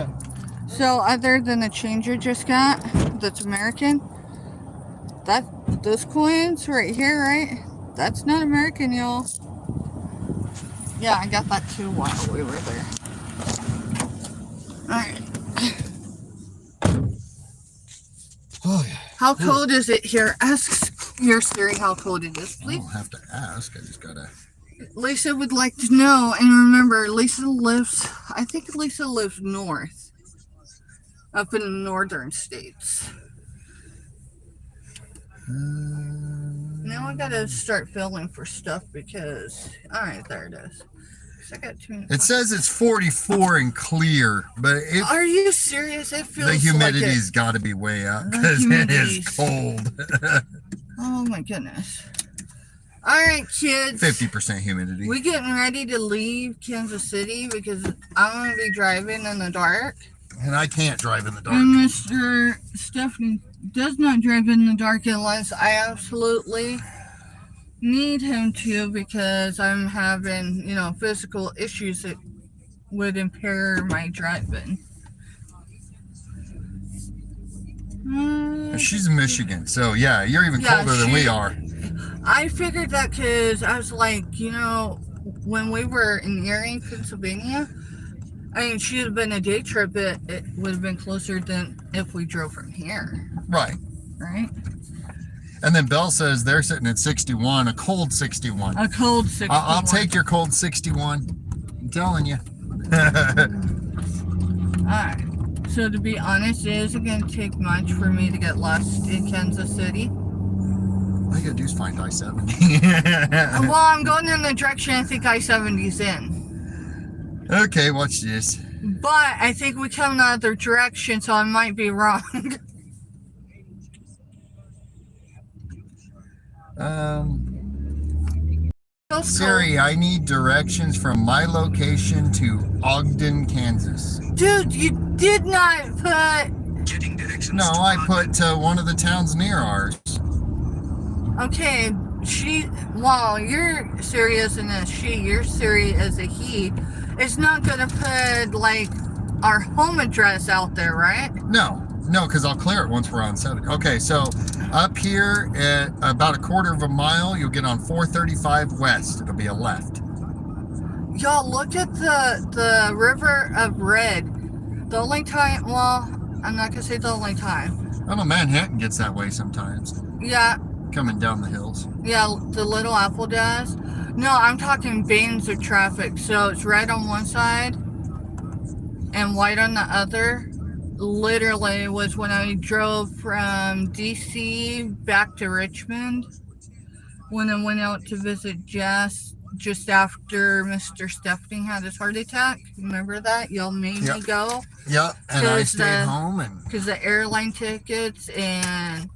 So other than the change you just got, that's American, those coins right here, right? That's not American, y'all. Yeah, I got that too while we were there. Alright. Oh, yeah. How cold is it here? Ask your Siri how cold it is, I please. don't have to ask. I just gotta. Lisa would like to know, and remember, I think Lisa lives north. Up in the northern states. Now I gotta start filling for stuff because... Alright, there it is. I got 2 minutes. It says it's 44 and clear, but Are you serious? It feels the humidity's like got to be way up because it is cold. Oh my goodness. Alright, kids. 50% humidity. We getting ready to leave Kansas City because I'm gonna be driving in the dark. And I can't drive in the dark. And Mr. Stephanie does not drive in the dark unless I absolutely need him to because I'm having, physical issues that would impair my driving. She's in Michigan, so yeah, you're even colder than we are. I figured that because I was like, when we were in Erie, Pennsylvania, I mean, she would have been a day trip, but it would have been closer than if we drove from here. Right. Right? And then Belle says they're sitting at 61, a cold 61. A cold 61. I'll take your cold 61. I'm telling you. Alright. So to be honest, it isn't going to take much for me to get lost in Kansas City. All you gotta do is find I-70. Well, I'm going in the direction I think I-70's in. Okay, watch this. But I think we come the other direction, so I might be wrong. Siri, I need directions from my location to Ogden, Kansas. Dude, you did not put... No, I put one of the towns near ours. Okay, well, your Siri isn't a she, your Siri is a he. It's not gonna put, like, our home address out there, right? No, because I'll clear it once we're on 70. Okay, so up here at about a quarter of a mile, you'll get on 435 west. It'll be a left. Y'all, look at the River of Red. The only time, well, I'm not gonna say the only time. I know Manhattan gets that way sometimes. Yeah. Coming down the hills. Yeah, the Little Apple does. No, I'm talking veins of traffic. So it's red on one side and white on the other. Literally was when I drove from DC back to Richmond. When I went out to visit Jess just after Mr. Stephanie had his heart attack. Remember that? Y'all made me go. Yep, and I stayed home. Because the airline tickets and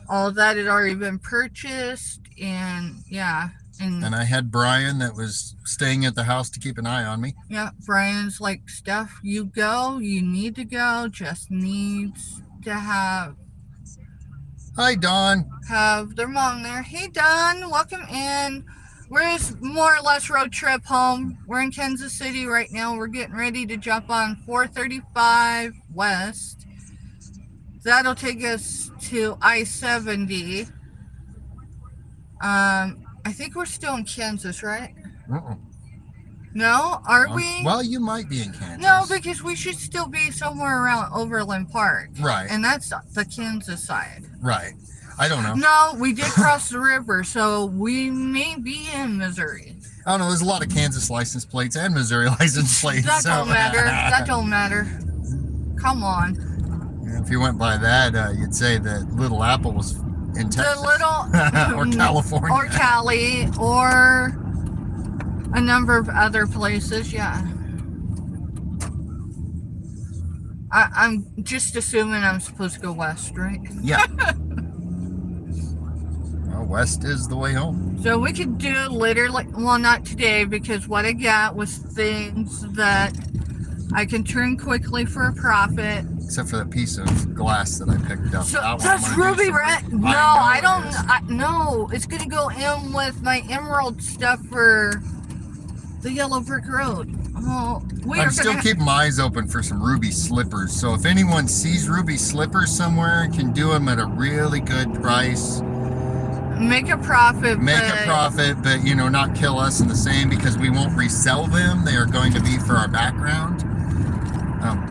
all of that had already been purchased. And yeah. And I had Brian that was staying at the house to keep an eye on me. Yeah, Brian's like, Steph, you go. You need to go. Just needs to have... Hi, Dawn. Have their mom there. Hey, Dawn, welcome in. we're just more or less road trip home. We're in Kansas City right now. We're getting ready to jump on 435 West. That'll take us to I-70. I think we're still in Kansas, right? Uh-uh. No, are we? Well, you might be in Kansas. No, because we should still be somewhere around Overland Park. Right. And that's the Kansas side. Right. I don't know. No, we did cross the river, so we may be in Missouri. I don't know. There's a lot of Kansas license plates and Missouri license plates. That don't matter. That don't matter. Come on. If you went by that, you'd say that Little Apple was in Texas. The little... or California. Or Cali, or a number of other places, yeah. I'm just assuming I'm supposed to go west, right? Yeah. Well, west is the way home. So we could do literally, well, not today, because what I got was things that I can turn quickly for a profit. Except for that piece of glass that I picked up. So That one that's I'm gonna do ruby some- red. No, know I it don't. is. No, it's gonna go in with my emerald stuff for the Yellow Brick Road. Oh, we I'm are still gonna keeping my eyes open for some ruby slippers. So if anyone sees ruby slippers somewhere and can do them at a really good price, make a profit. make but a profit, but not kill us in the same, because we won't resell them. They are going to be for our background.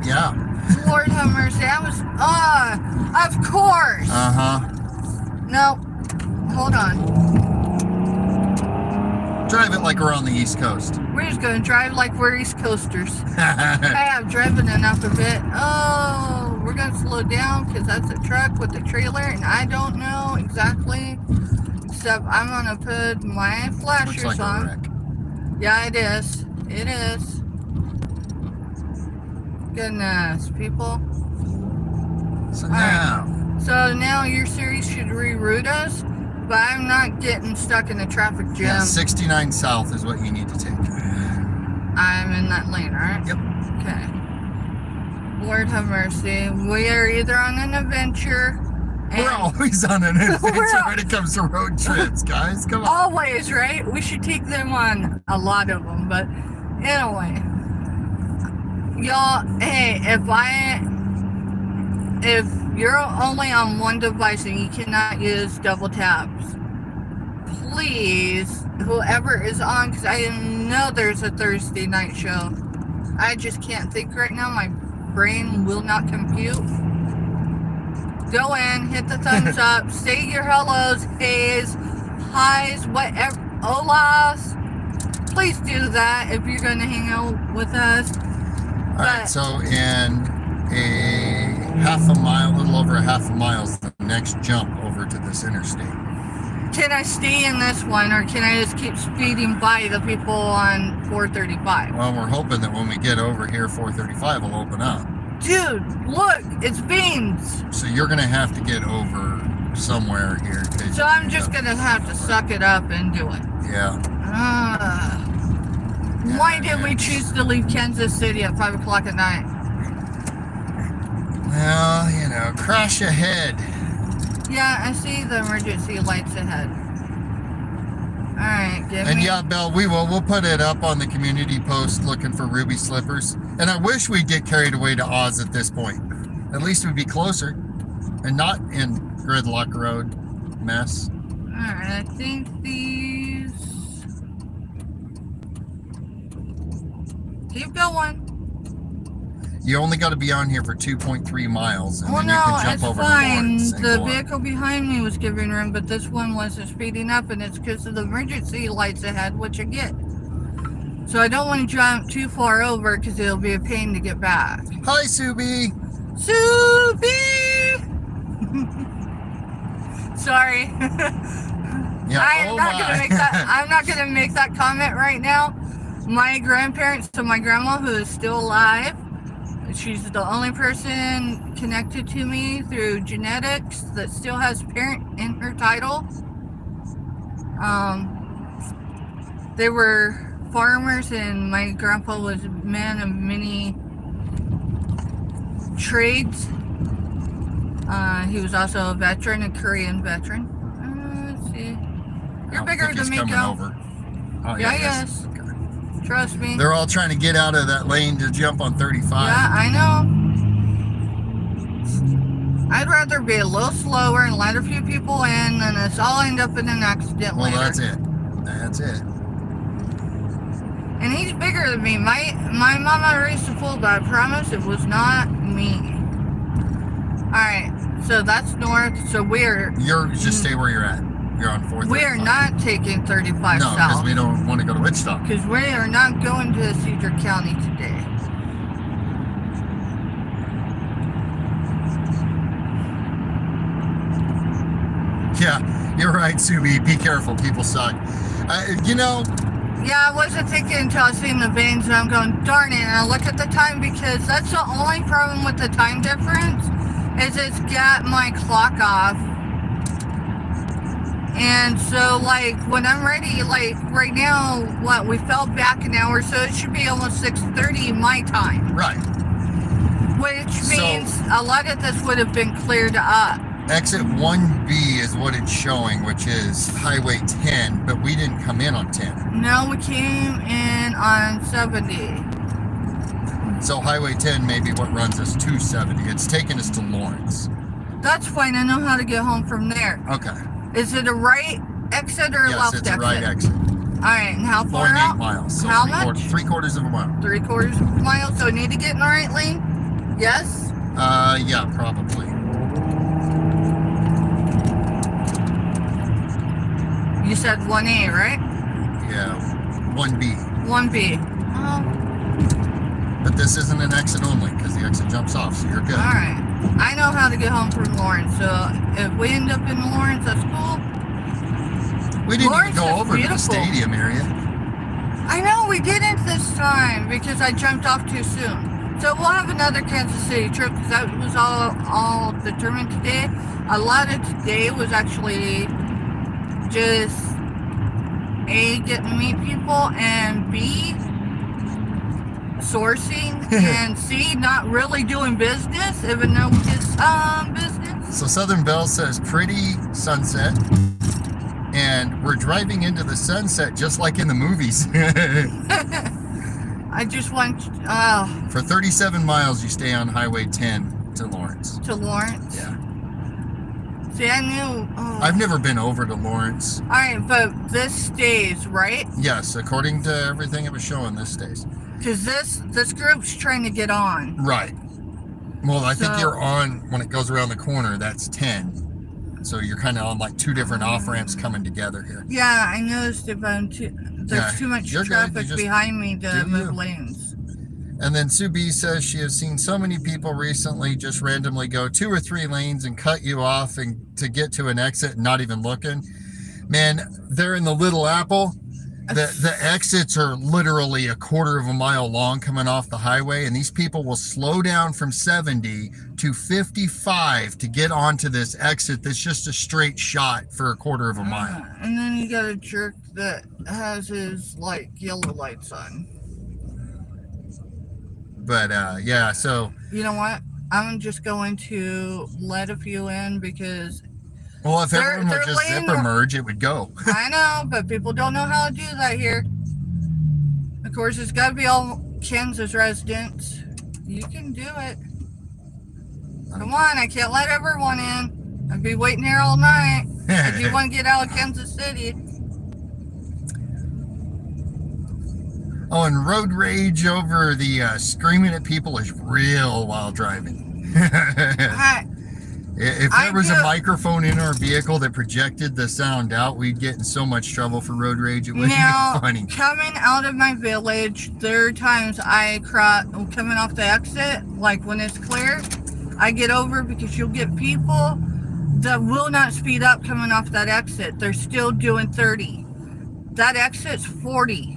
Yeah. Lord have mercy. I was. Of course. No, hold on. Drive it like we're on the East Coast. We're just gonna drive like we're East Coasters. I have driven enough of it. Oh, we're gonna slow down because that's a truck with a trailer, and I don't know exactly. Except I'm gonna put my flashers Looks like a on. wreck. Yeah, it is. It is. Goodness, people. So right. now, So now your series should reroute us, but I'm not getting stuck in a traffic jam. yeah, 69 south is what you need to take. I'm in that lane, right? Yep. Okay. Lord have mercy. We are either on an adventure. We're always on an adventure We're when it comes to road trips, guys. Come on. Always, right? We should take them on a lot of them, but anyway. Y'all, hey, if you're only on one device and you cannot use double taps, please, whoever is on, because I know there's a Thursday night show. I just can't think right now. My brain will not compute. Go in, hit the thumbs up, say your hellos, heys, highs, whatever, olas. Please do that if you're going to hang out with us. All right, so in a little over a half a mile is the next jump over to this interstate. Can I stay in this one, or can I just keep speeding by the people on 435? Well, we're hoping that when we get over here, 435 will open up. Dude, look, it's beans. So you're going to have to get over somewhere here. So I'm just going to have to suck it up and do it. Yeah. Why did we choose to leave Kansas City at 5 o'clock at night? Well, crash ahead. Yeah, I see the emergency lights ahead. Alright, give And me... yeah, Belle, we'll put it up on the community post looking for ruby slippers. And I wish we'd get carried away to Oz at this point. At least we'd be closer and not in Gridlock Road mess. Alright, I think these... Keep going. You only got to be on here for 2.3 miles, and Well, then you no, can jump it's over fine. the boards and The go on. vehicle behind me was giving room, but this one wasn't speeding up, and it's because of the emergency lights ahead, which I get. So I don't want to jump too far over because it'll be a pain to get back. Hi, Subi. Subi! Sorry. Yeah. I'm not gonna make that. I'm not gonna make that comment right now. My grandparents, so my grandma, who is still alive, she's the only person connected to me through genetics that still has parent in her title. They were farmers, and my grandpa was a man of many trades. He was also a veteran, a Korean veteran. Let's see. You're bigger than me, coming Joe. over. Oh, Yeah, yes. yes. Okay. Trust me. They're all trying to get out of that lane to jump on 35. Yeah, I know. I'd rather be a little slower and let a few people in than us all end up in an accident Well, later. that's it. That's it. And he's bigger than me. My mama raised a fool, but I promise it was not me. Alright, so that's north. So You're just stay where you're at. You're on 435. we're not taking 35 No, because south. we don't want to go to Wichita. Because we are not going to Cedar County today. Yeah, you're right, Subi. Be careful. People suck. You know, Yeah, I wasn't thinking until I seen the veins, and I'm going, darn it. And I look at the time because that's the only problem with the time difference is it's got my clock off. And so, like, when I'm ready, like, right now, we fell back an hour, so it should be almost 6:30 my time. right. Which So- means a lot of this would have been cleared up. Exit 1B is what it's showing, which is Highway 10, but we didn't come in on 10. No, we came in on 70. So Highway 10 may be what runs us to 70. It's taking us to Lawrence. That's fine. I know how to get home from there. Okay. Is it a right exit or a Yes, left it's exit? a right exit. All right, and how far 0.8 out? miles. So How much? Three-quarters of a mile. 3/4 of a mile. So I need to get in the right lane? Yes? Yeah, probably. You said 1A, right? Yeah, 1B. 1B. Oh, But this isn't an exit only because the exit jumps off, so you're good. all right. I know how to get home from Lawrence, so if we end up in Lawrence, that's cool. We didn't Lawrence even go is over to the beautiful. stadium area. I know we didn't this time because I jumped off too soon. So we'll have another Kansas City trip because that was all determined today. A lot of today was actually just A, getting to meet people, and B, sourcing, and C, not really doing business, even though we did some business. So Southern Belle says pretty sunset. And we're driving into the sunset just like in the movies. I just went For 37 miles, you stay on Highway 10 to Lawrence. to Lawrence. Yeah. See, I knew. Oh. I've never been over to Lawrence. All right, but this stays, right? Yes, according to everything it was showing, this stays. Because this group's trying to get on. Right. Well, I think So- you're on, when it goes around the corner, that's 10. So you're kind of on like two different off-ramps coming together here. Yeah, I noticed if there's Yeah, too much you're good. You traffic just behind me to do move you. lanes. And then Sue B says she has seen so many people recently just randomly go 2 or 3 lanes and cut you off and to get to an exit, not even looking. Man, they're in the Little Apple. The exits are literally a quarter of a mile long coming off the highway, and these people will slow down from 70 to 55 to get onto this exit that's just a straight shot for a quarter of a mile. And then you got a jerk that has his like yellow lights on. But yeah, so You know what? I'm just going to let a few in because well, if They're- everyone would they're just laying zipper the- merge, it would go. I know, but people don't know how to do that here. Of course, it's got to be all Kansas residents. You can do it. Come on, I can't let everyone in. I'd be waiting here all night. I do want to get out of Kansas City. Oh, and road rage over the screaming at people is real while driving. If I there was do- a microphone in our vehicle that projected the sound out, we'd get in so much trouble for road rage. It wouldn't Now, be funny. coming out of my village, there are times coming off the exit, like when it's clear, I get over because you'll get people that will not speed up coming off that exit. They're still doing 30. That exit's 40.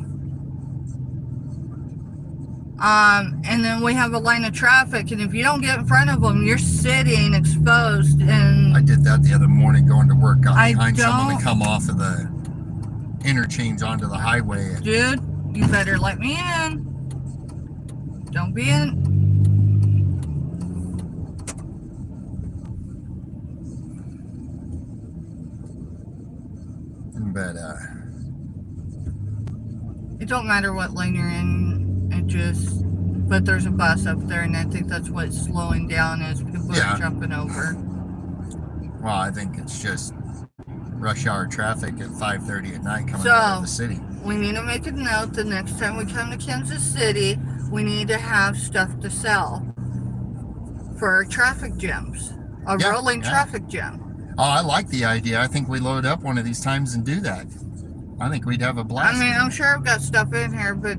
And then we have a line of traffic, and if you don't get in front of them, you're sitting exposed. And I did that the other morning going to work. Got I behind someone don't- to come off of the interchange onto the highway. And dude, you better let me in. Don't be in. but It don't matter what lane you're in. It just, but there's a bus up there, and I think that's what's slowing down is people are jumping over. Well, I think it's just rush hour traffic at 5:30 at night coming out of the city. We need to make a note the next time we come to Kansas City, we need to have stuff to sell for traffic jams, a rolling traffic jam. Oh, I like the idea. I think we load up one of these times and do that. I think we'd have a blast. I mean, I'm sure I've got stuff in here, but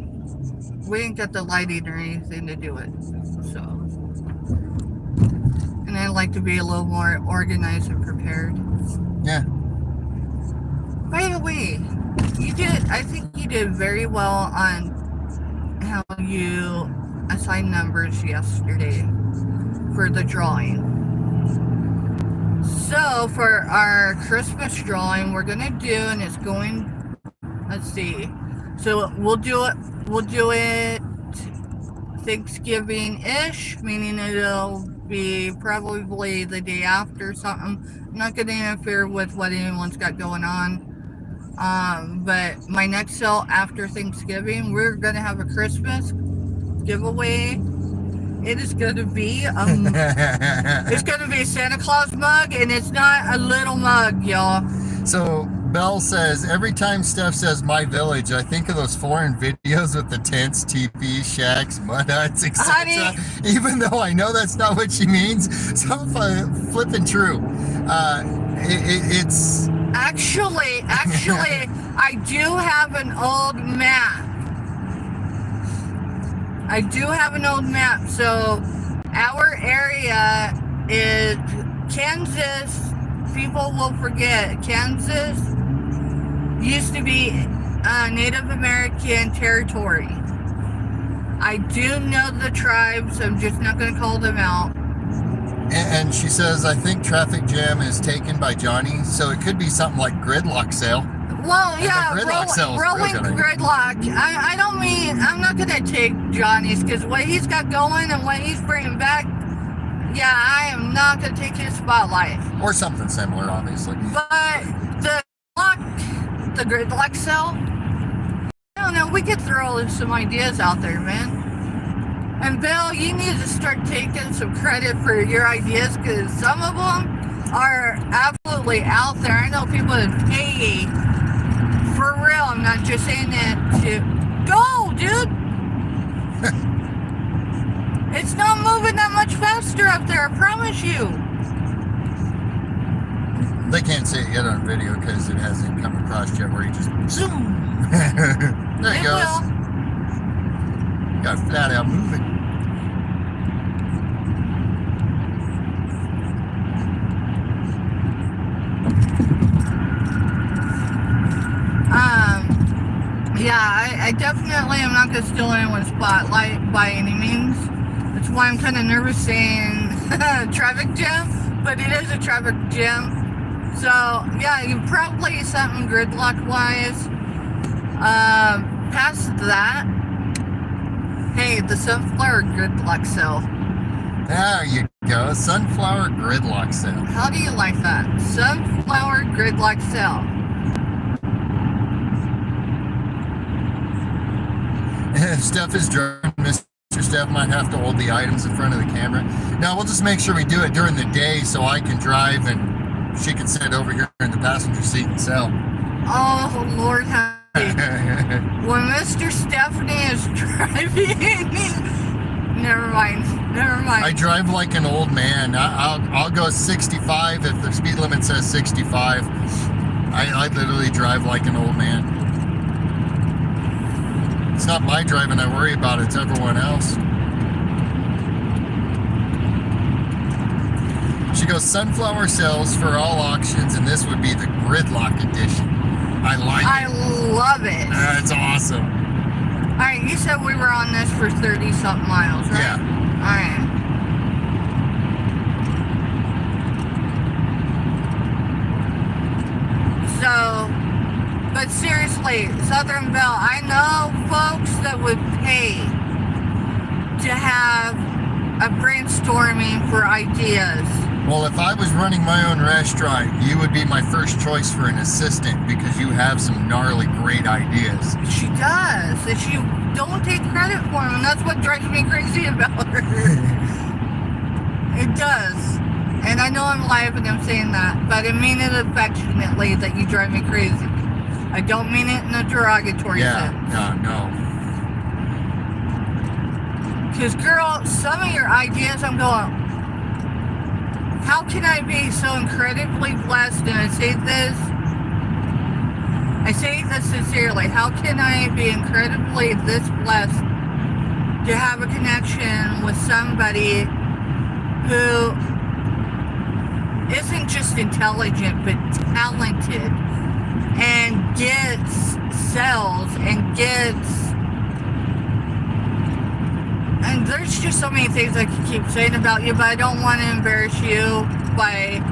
we ain't got the lighting or anything to do it. So, and I like to be a little more organized and prepared. Yeah. By the way, I think you did very well on how you assigned numbers yesterday for the drawing. So for our Christmas drawing, we're gonna do, and it's going, let's see. So we'll do it Thanksgiving-ish, meaning it'll be probably the day after something. I'm not gonna interfere with what anyone's got going on. But my next sale after Thanksgiving, we're gonna have a Christmas giveaway. It is gonna be it's gonna be a Santa Claus mug, and it's not a little mug, y'all. So Belle says, every time Steph says my village, I think of those foreign videos with the tents, teepees, shacks, mud huts, etc. Even though I know that's not what she means, so I'm flipping true. It's actually I do have an old map. So our area is Kansas. People will forget Kansas used to be Native American territory. I do know the tribes. I'm just not going to call them out. And she says, I think traffic jam is taken by Johnny, so it could be something like gridlock sale. Well, yeah, rolling gridlock. I don't mean, I'm not going to take Johnny's, because what he's got going and what he's bringing back, yeah, I am not going to take his spotlight. Or something similar, obviously. But the gridlock sale, I don't know, we could throw some ideas out there, man. And Bill, you need to start taking some credit for your ideas, because some of them are absolutely out there. I know people that pay for real. I'm not just saying that to go, dude. It's not moving that much faster up there, I promise you. They can't see it yet on video because it hasn't come across yet where you just zoom. There it goes. Will. Got flat out moving. Yeah, I definitely am not going to steal anyone's spotlight by any means. That's why I'm kind of nervous saying traffic jam, but it is a traffic jam. So, yeah, you probably something gridlock-wise. Past that, hey, the sunflower gridlock sale. There you go, sunflower gridlock sale. How do you like that? Sunflower gridlock sale. If Steph is driving, Mr. Steph might have to hold the items in front of the camera. Now, we'll just make sure we do it during the day so I can drive and she can sit over here in the passenger seat and sell. Oh, Lord, when Mr. Stephanie is driving, never mind. I drive like an old man. I'll go 65 if the speed limit says 65. I literally drive like an old man. It's not my driving I worry about, it's everyone else. She goes, sunflower sells for all auctions, and this would be the gridlock edition. I love it. That's awesome. All right, you said we were on this for 30-something miles, right? Yeah. All right. So, but seriously, Southern Belle, I know folks that would pay to have a brainstorming for ideas. Well, if I was running my own restaurant, you would be my first choice for an assistant because you have some gnarly, great ideas. She does, and she don't take credit for them, and that's what drives me crazy about her. It does. And I know I'm live and I'm saying that, but I mean it affectionately that you drive me crazy. I don't mean it in a derogatory sense. No. Because, girl, some of your ideas, I'm going, how can I be so incredibly blessed? And I say this sincerely. How can I be incredibly this blessed to have a connection with somebody who isn't just intelligent, but talented, and sells and gets. And there's just so many things I could keep saying about you, but I don't want to embarrass you by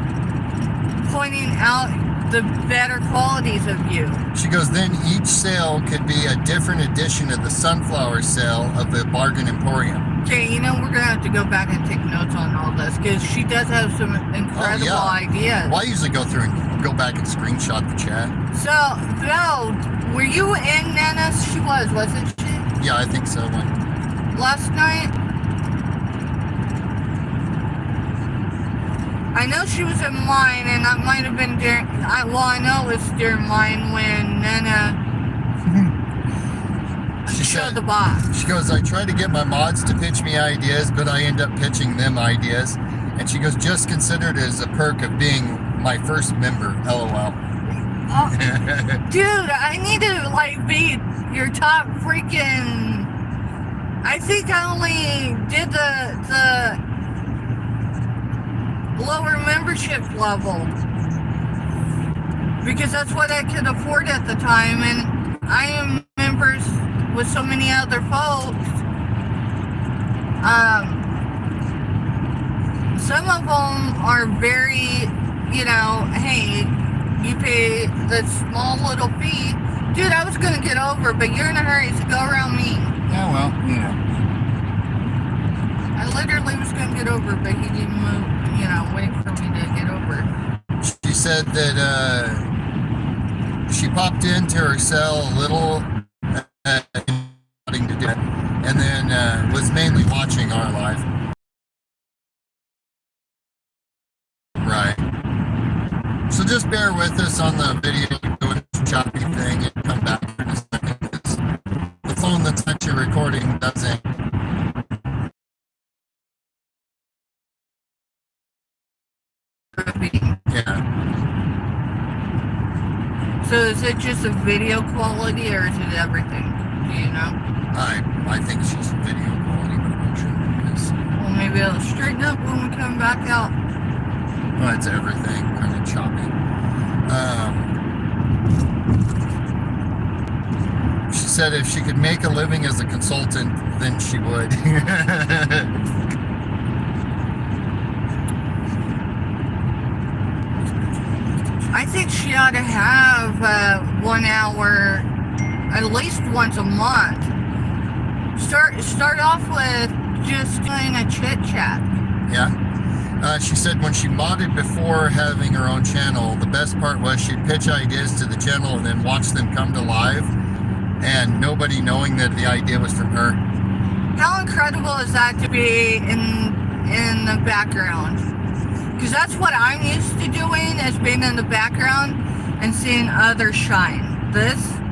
pointing out the better qualities of you. She goes, then each sale could be a different edition of the sunflower sale of the Bargain Emporium. Okay, you know, we're going to have to go back and take notes on all this, because she does have some incredible ideas. Well, I usually go through and go back and screenshot the chat. So, Val, were you in Nana's? She was, wasn't she? Yeah, I think so. Last night? I know she was in mine, and that might have been during, I know it was during mine when Nana showed the box. She goes, I try to get my mods to pitch me ideas, but I end up pitching them ideas. And she goes, just consider it as a perk of being my first member, LOL. Oh, dude, I need to, be your top freaking... I think I only did the lower membership level because that's what I could afford at the time, and I am members with so many other folks. Some of them are very, hey, you pay the small little fee. Dude, I was gonna get over, but you're in a hurry, so go around me. Yeah, well, I literally was going to get over, but he didn't move, wait for me to get over. She said that she popped into her cell a little to do it, and then was mainly watching our live. Right. So just bear with us on the video doing this choppy thing and come back in a second. The phone that's actually recording doesn't. Yeah. So is it just a video quality or is it everything? Do you know? I think it's just video quality, but I'm not sure because. Well, maybe it'll straighten up when we come back out. Well, it's everything, kind of choppy. She said if she could make a living as a consultant, then she would. I think she ought to have 1 hour, at least once a month. Start off with just doing a chit chat. Yeah. She said when she modded before having her own channel, the best part was she'd pitch ideas to the channel and then watch them come to live, and nobody knowing that the idea was from her. How incredible is that to be in the background? Because that's what I'm used to doing, is being in the background and seeing others shine.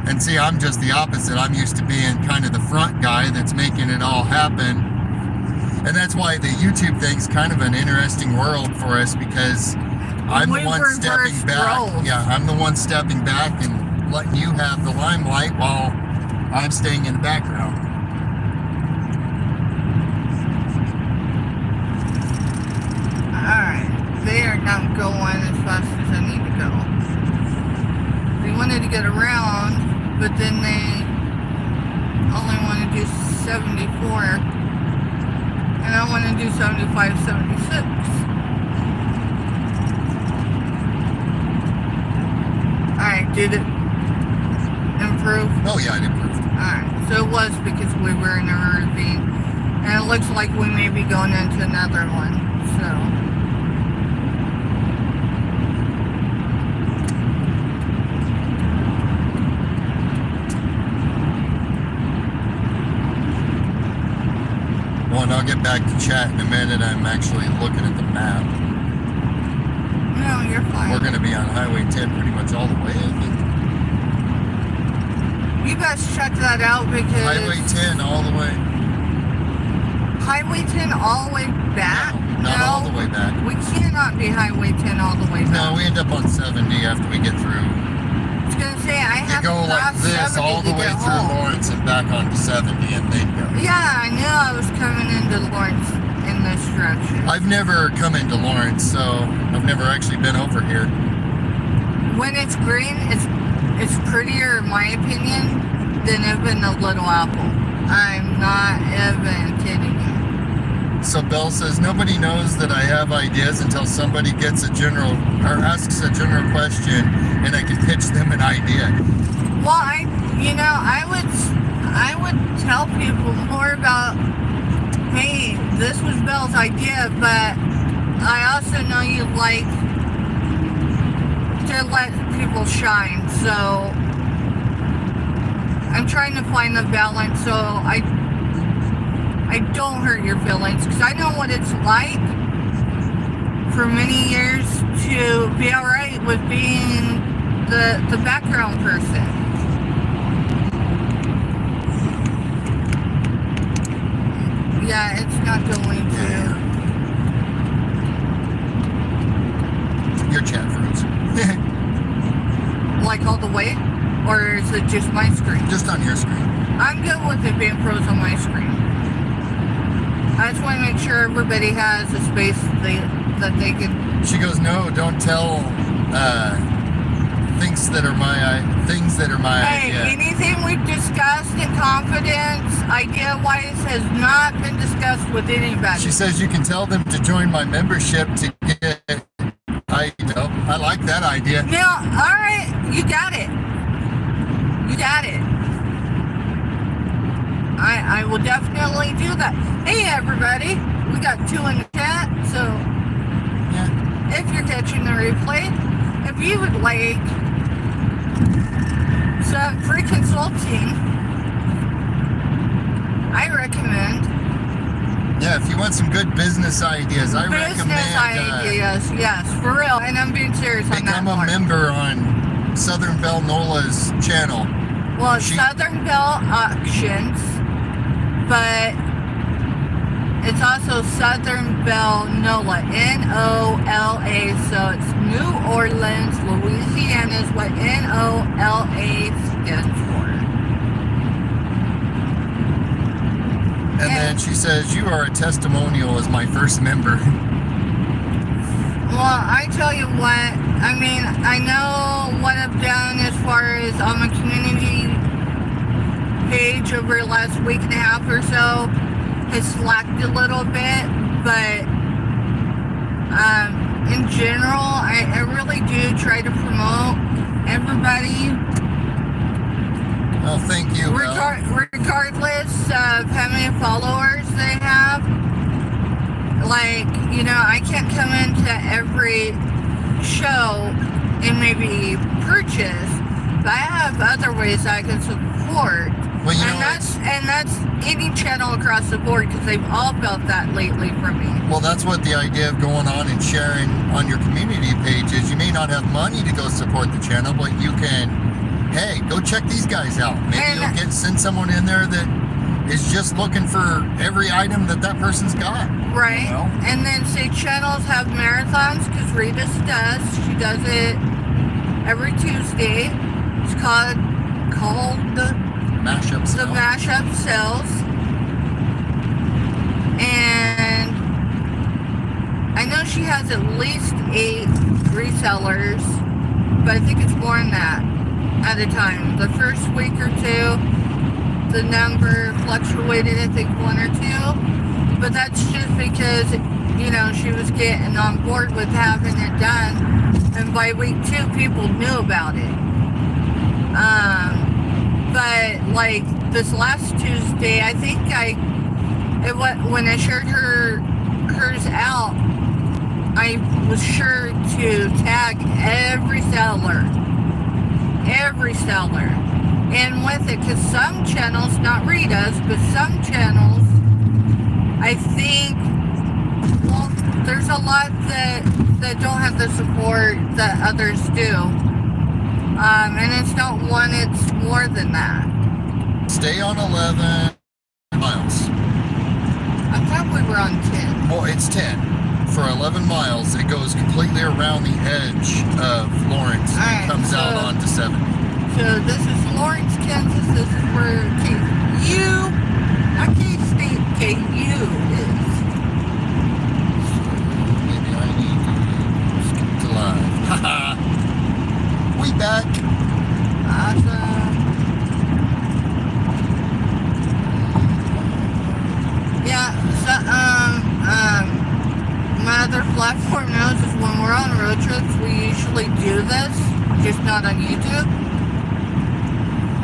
And see, I'm just the opposite. I'm used to being kind of the front guy that's making it all happen. And that's why the YouTube thing's kind of an interesting world for us, because I'm the one stepping back. Roles. Yeah, I'm the one stepping back and letting you have the limelight while I'm staying in the background. Alright, they are not going as fast as I need to go. They wanted to get around, but then they only want to do 74. And I want to do 75, 76. Alright, did it improve? Oh yeah, it improved. Alright, so it was because we were in a ravine. And it looks like we may be going into another one, so. I'll get back to chat in a minute. I'm actually looking at the map. No, you're fine. We're going to be on Highway 10 pretty much all the way, I think. You guys check that out because Highway 10 all the way. Highway 10 all the way back? No, not all the way back. We cannot be Highway 10 all the way back. No, we end up on 70 after we get through. I was gonna say I You have go to like cross this 70 all the to way get through home. Lawrence and back onto 70 and then go. Yeah, I knew I was coming into Lawrence in this direction. I've never come into Lawrence, so I've never actually been over here. When it's green, it's prettier, in my opinion, than even a Little Apple. I'm not even kidding you. So Belle says, nobody knows that I have ideas until somebody gets a general, or asks a general question, and I can pitch them an idea. Well, I would tell people more about, hey, this was Belle's idea, but I also know you like to let people shine, so I'm trying to find the balance so I don't hurt your feelings, because I know what it's like for many years to be alright with being the background person. Yeah, it's not going to. Your chat froze. Like all the way? Or is it just my screen? Just on your screen. I'm good with it being frozen on my screen. I just want to make sure everybody has a space that they can. She goes, no, don't tell things that are my Hey, idea. anything we've discussed in confidence, idea-wise, has not been discussed with anybody. She says you can tell them to join my membership to get. I like that idea. Now, all right, you got it. You got it. I will definitely do that. Hey, everybody. We got 2 in the chat, so Yeah. if you're catching the replay, if you would like some free consulting, I recommend Yeah, if you want some good business ideas, I business recommend ideas. Yes, for real. And I'm being serious on that become a part. member on Southern Belle Nola's channel. Well, it's She- Southern Belle Auctions, but it's also Southern Belle Nola, N-O-L-A, so it's New Orleans, Louisiana is what N-O-L-A stands for. And then she says, you are a testimonial as my first member. Well, I tell you what, I mean, I know what I've done as far as on my community page over the last week and a half or so has slacked a little bit, but in general, I really do try to promote everybody, Oh, thank you. Belle. regardless of how many followers they have. Like, I can't come into every show and maybe purchase, but I have other ways I can support. Well, you and know, that's any channel across the board, because they've all felt that lately from me. well, that's what the idea of going on and sharing on your community page is. You may not have money to go support the channel, but you can, hey, go check these guys out. Maybe And- you'll send someone in there that is just looking for every item that person's got. Right. You know? And then say channels have marathons, because Rita's does. She does it every Tuesday. It's called the Mashups. mashup sales. And I know she has at least 8 resellers, but I think it's more than that at a time. The first week or 2, the number fluctuated, I think 1 or 2. But that's just because, she was getting on board with having it done. And by week 2, people knew about it. But like this last Tuesday, I think when I shared hers out, I was sure to tag every seller, and with it, because some channels, not Rita's, but some channels I think, well, there's a lot that don't have the support that others do. And it's not one, it's more than that. Stay on 11 miles. I thought we were on 10. Well, it's 10. For 11 miles, it goes completely around the edge of Lawrence and Alright, comes out onto 70. So this is Lawrence, Kansas. This is where KU, not K-State, KU is. Maybe I need to skip to live. Haha. We back. Awesome. Yeah, so, my other platform knows is when we're on road trips, we usually do this, just not on YouTube.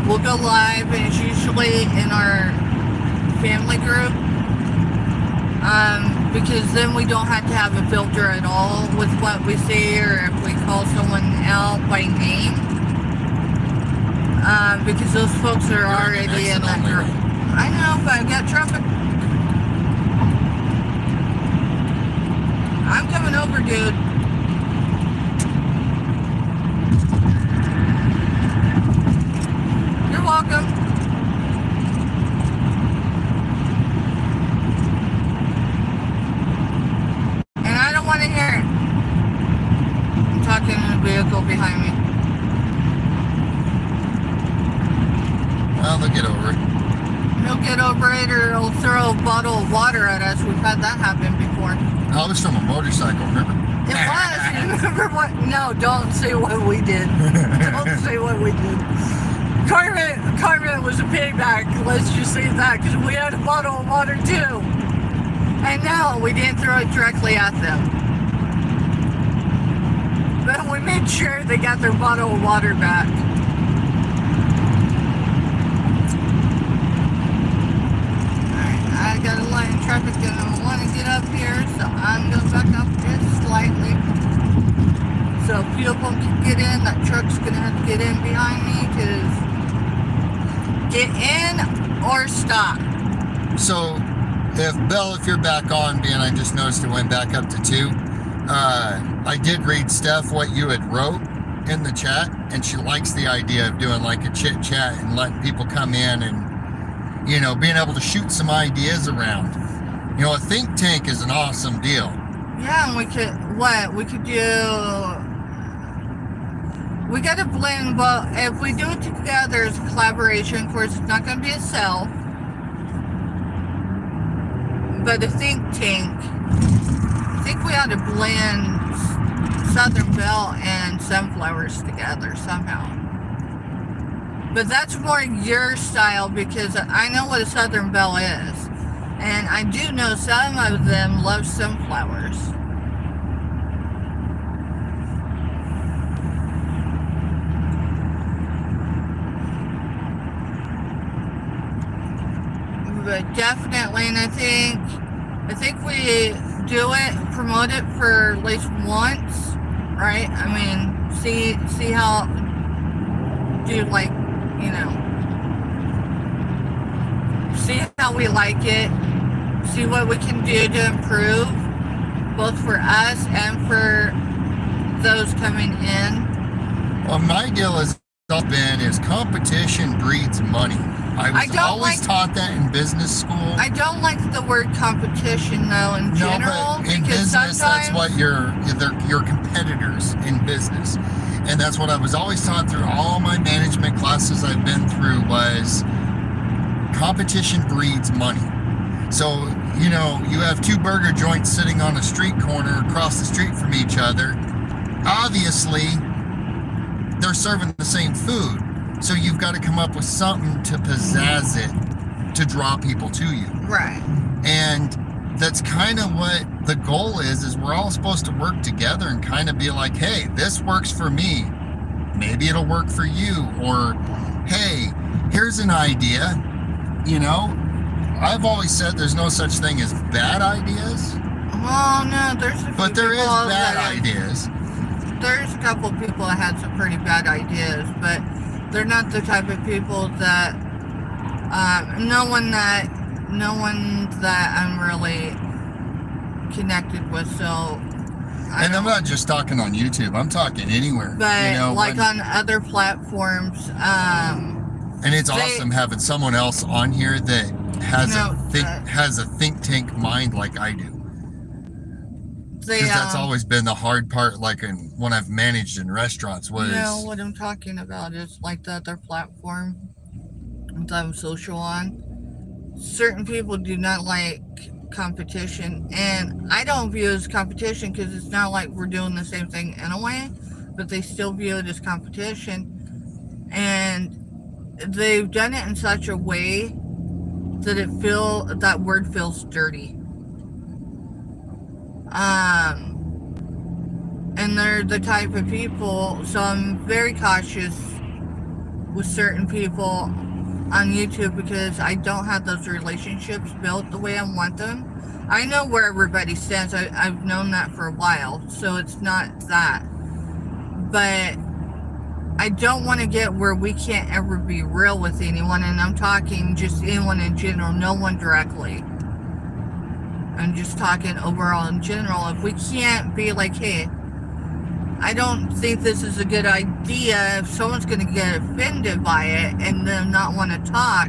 We'll go live, and it's usually in our family group, because then we don't have to have a filter at all with what we say, or if we call someone out by name, because those folks are already in that group. I know, but I've got traffic. I'm coming over, dude. You're welcome. And I don't want to hear it. I'm talking in a vehicle behind me. Well, they'll get over it. He'll get over it, or he'll throw a bottle of water at us. We've had that happen before. I was from a motorcycle, remember? It was. Remember what? No, don't say what we did. Don't say what we did. Carmen was a payback. Let's just say that, because we had a bottle of water too. And no, we didn't throw it directly at them. But we made sure they got their bottle of water back. Alright, I got a line of traffic and I want to get up here, so I'm going to back up just slightly. So a few of them can get in. That truck's going to have to get in behind me, because get in or stop. So, if you're back on, Dan, I just noticed it went back up to 2. I did read, Steph, what you had wrote in the chat, and she likes the idea of doing like a chit chat and letting people come in and, you know, being able to shoot some ideas around. You know, a think tank is an awesome deal. Yeah, and we could do. We got to blend, but if we do it together as a collaboration, of course, it's not going to be a cell, but a think tank. I think we ought to blend Southern Belle and Sunflowers together somehow. But that's more your style, because I know what a Southern Belle is. And I do know some of them love sunflowers. But definitely, and I think we do it, promote it for at least once, right? I mean, see how, do like, you know, see how we like it, see what we can do to improve, both for us and for those coming in. Well, my deal has been is competition breeds money. I was always taught that in business school. I don't like the word competition, though, in general. No, but in business, that's what your competitors in business. And that's what I was always taught through all my management classes I've been through was competition breeds money. So, you know, you have 2 burger joints sitting on a street corner across the street from each other. Obviously, they're serving the same food. So you've got to come up with something to pizzazz it to draw people to you. Right. And that's kind of what the goal is we're all supposed to work together and kind of be like, hey, this works for me. Maybe it'll work for you. Or, hey, here's an idea. You know, I've always said there's no such thing as bad ideas. Well, no, there's a few but there is people bad ideas. There's a couple of people that had some pretty bad ideas, but they're not the type of people that, no one that no one that I'm really connected with, so. And I'm not just talking on YouTube. I'm talking anywhere. But you know, like on other platforms, and it's awesome having someone else on here that has a think tank mind like I do. Because that's always been the hard part. Like when I've managed in restaurants was. No, what I'm talking about is like the other platform that I'm social on. Certain people do not like competition, and I don't view it as competition because it's not like we're doing the same thing in a way, but they still view it as competition, and they've done it in such a way that that word feels dirty. And they're the type of people, so I'm very cautious with certain people on YouTube because I don't have those relationships built the way I want them. I know where everybody stands. I've known that for a while, so it's not that. But I don't want to get where we can't ever be real with anyone, and I'm talking just anyone in general, no one directly. I'm just talking overall in general. If we can't be like, hey, I don't think this is a good idea, if someone's going to get offended by it and then not want to talk,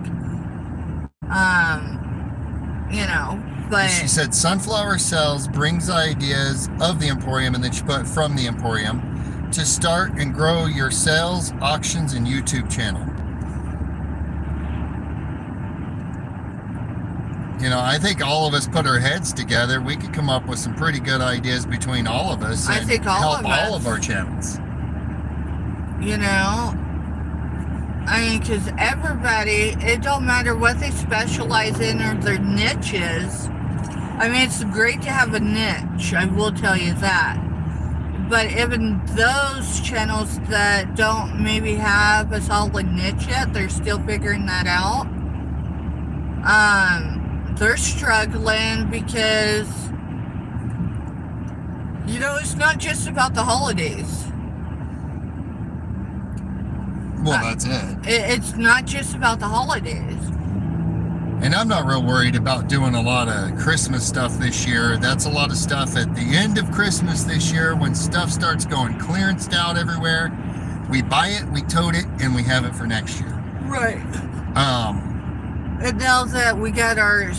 but... She said sunflower cells brings ideas of the Emporium, and then she put from the Emporium to start and grow your sales, auctions, and YouTube channel. You know, I think all of us put our heads together, we could come up with some pretty good ideas between all of us and help all of our channels. You know, I mean, because everybody, it don't matter what they specialize in or their niche is. I mean, it's great to have a niche, I will tell you that. But even those channels that don't maybe have a solid niche yet, they're still figuring that out. They're struggling because, you know, it's not just about the holidays. Well, that's it. It's not just about the holidays. And I'm not real worried about doing a lot of Christmas stuff this year. That's a lot of stuff at the end of Christmas this year when stuff starts going clearanced out everywhere. We buy it, we tote it, and we have it for next year. Right. And now that we got our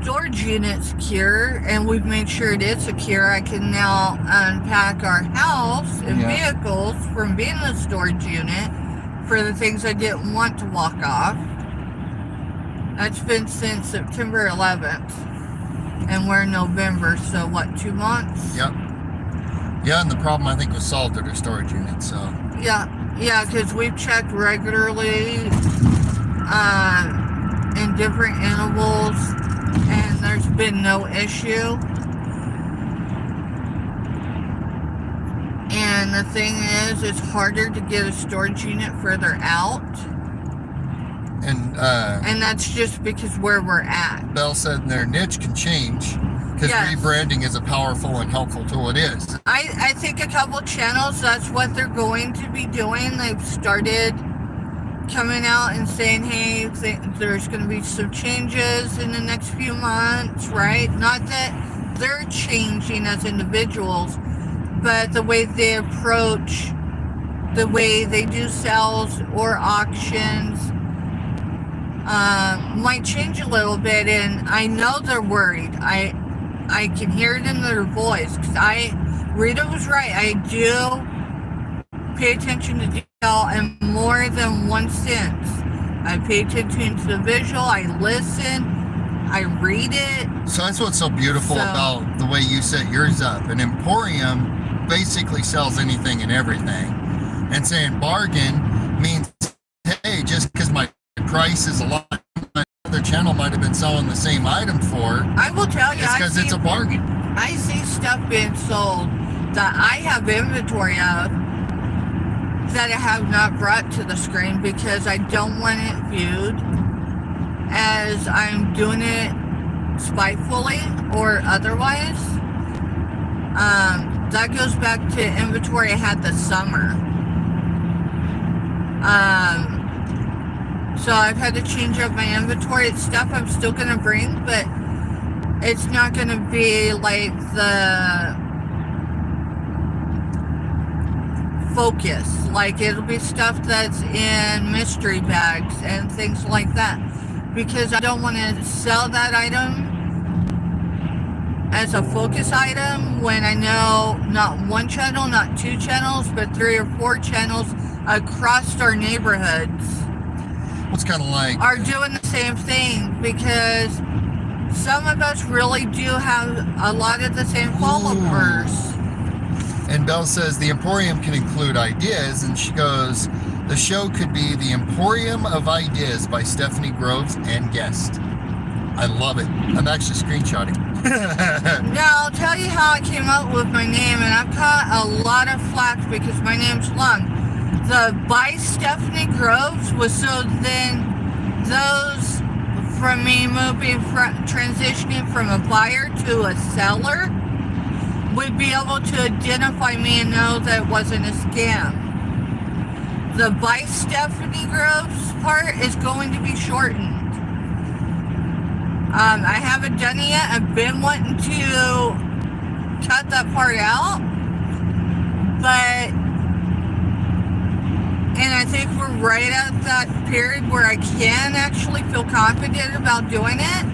storage unit secure and we've made sure it is secure, I can now unpack our house and vehicles from being in the storage unit for the things I didn't want to walk off. That's been since September 11th. And we're in November, so what, 2 months? Yep. Yeah, and the problem I think was solved at our storage unit, so. Yeah, because we've checked regularly in different intervals, and there's been no issue. And the thing is, it's harder to get a storage unit further out. And that's just because where we're at. Belle said their niche can change because rebranding is a powerful and helpful tool. It is. I think a couple channels, that's what they're going to be doing. They've started coming out and saying, hey, there's going to be some changes in the next few months, right? Not that they're changing as individuals, but the way they approach, the way they do sales or auctions might change a little bit. And I know they're worried. I can hear it in their voice, because Rita was right. I do pay attention to detail in more than one sense. I pay attention to the visual, I listen, I read it. So that's what's so beautiful about the way you set yours up. An Emporium basically sells anything and everything. And saying bargain means, hey, just because my price is a lot, my other channel might have been selling the same item for. I will tell you, it's because it's a bargain. I see stuff being sold that I have inventory of that I have not brought to the screen because I don't want it viewed as I'm doing it spitefully or otherwise. That goes back to inventory I had this summer. So I've had to change up my inventory. It's stuff I'm still gonna bring, but it's not gonna be like the focus. Like, it'll be stuff that's in mystery bags and things like that, because I don't want to sell that item as a focus item when I know not one channel, not two channels, but 3 or 4 channels across our neighborhoods It's kind of like are doing the same thing, because some of us really do have a lot of the same followers. And Belle says the Emporium can include ideas, and she goes, the show could be the Emporium of Ideas by Stephanie Groves and guest. I love it. I'm actually screenshotting. Now, I'll tell you how I came up with my name, and I've caught a lot of flack because my name's long. The by Stephanie Groves was so then those from me moving from transitioning from a buyer to a seller would be able to identify me and know that it wasn't a scam. The by Stephanie Groves part is going to be shortened. I haven't done it yet. I've been wanting to cut that part out, but, and I think we're right at that period where I can actually feel confident about doing it.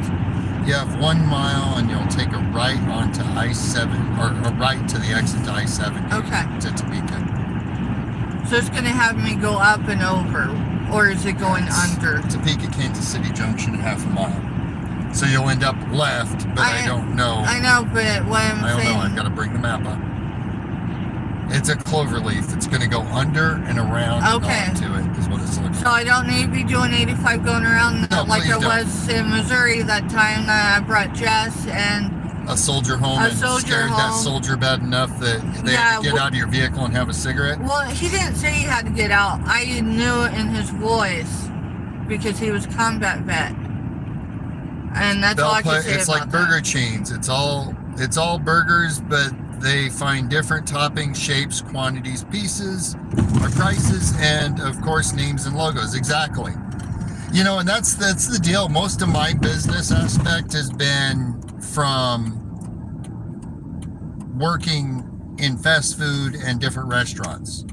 You have 1 mile and you'll take a right onto I-7, or a right to the exit to I-7 Okay. to Topeka. So it's going to have me go up and over, or is it going under? Topeka, Kansas City Junction, half a mile. So you'll end up left, but I don't know. I know, but what I'm I don't saying... know. I've got to bring the map up. It's a clover leaf. It's going to go under and around Okay. and onto it, is what it's looking So I don't need to be doing 85 going around No, like please I don't. was in Missouri that time that I brought Jess and... a soldier home A and soldier scared that home. soldier bad enough that they had to get out of your vehicle and have a cigarette. Well, he didn't say he had to get out. I knew it in his voice because he was combat vet. And that's all I can say It's about like that. burger chains. It's all burgers, but they find different toppings, shapes, quantities, pieces, or prices, and of course names and logos. Exactly. You know, and that's the deal. Most of my business aspect has been from working in fast food and different restaurants.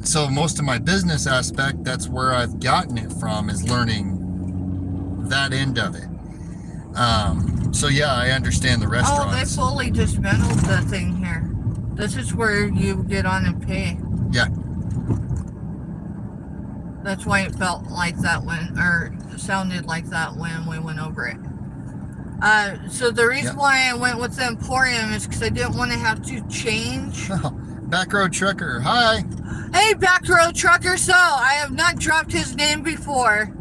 So most of my business aspect, that's where I've gotten it from, is learning that end of it. So yeah, I understand the Oh, they restaurants. fully dismantled the thing here. This is where you get on and pay. Yeah. That's why it felt like that when, or sounded like that when we went over it. So the reason why I went with the Emporium is because I didn't want to have to change. Back road trucker, hi. Hey, back road trucker. So I have not dropped his name before.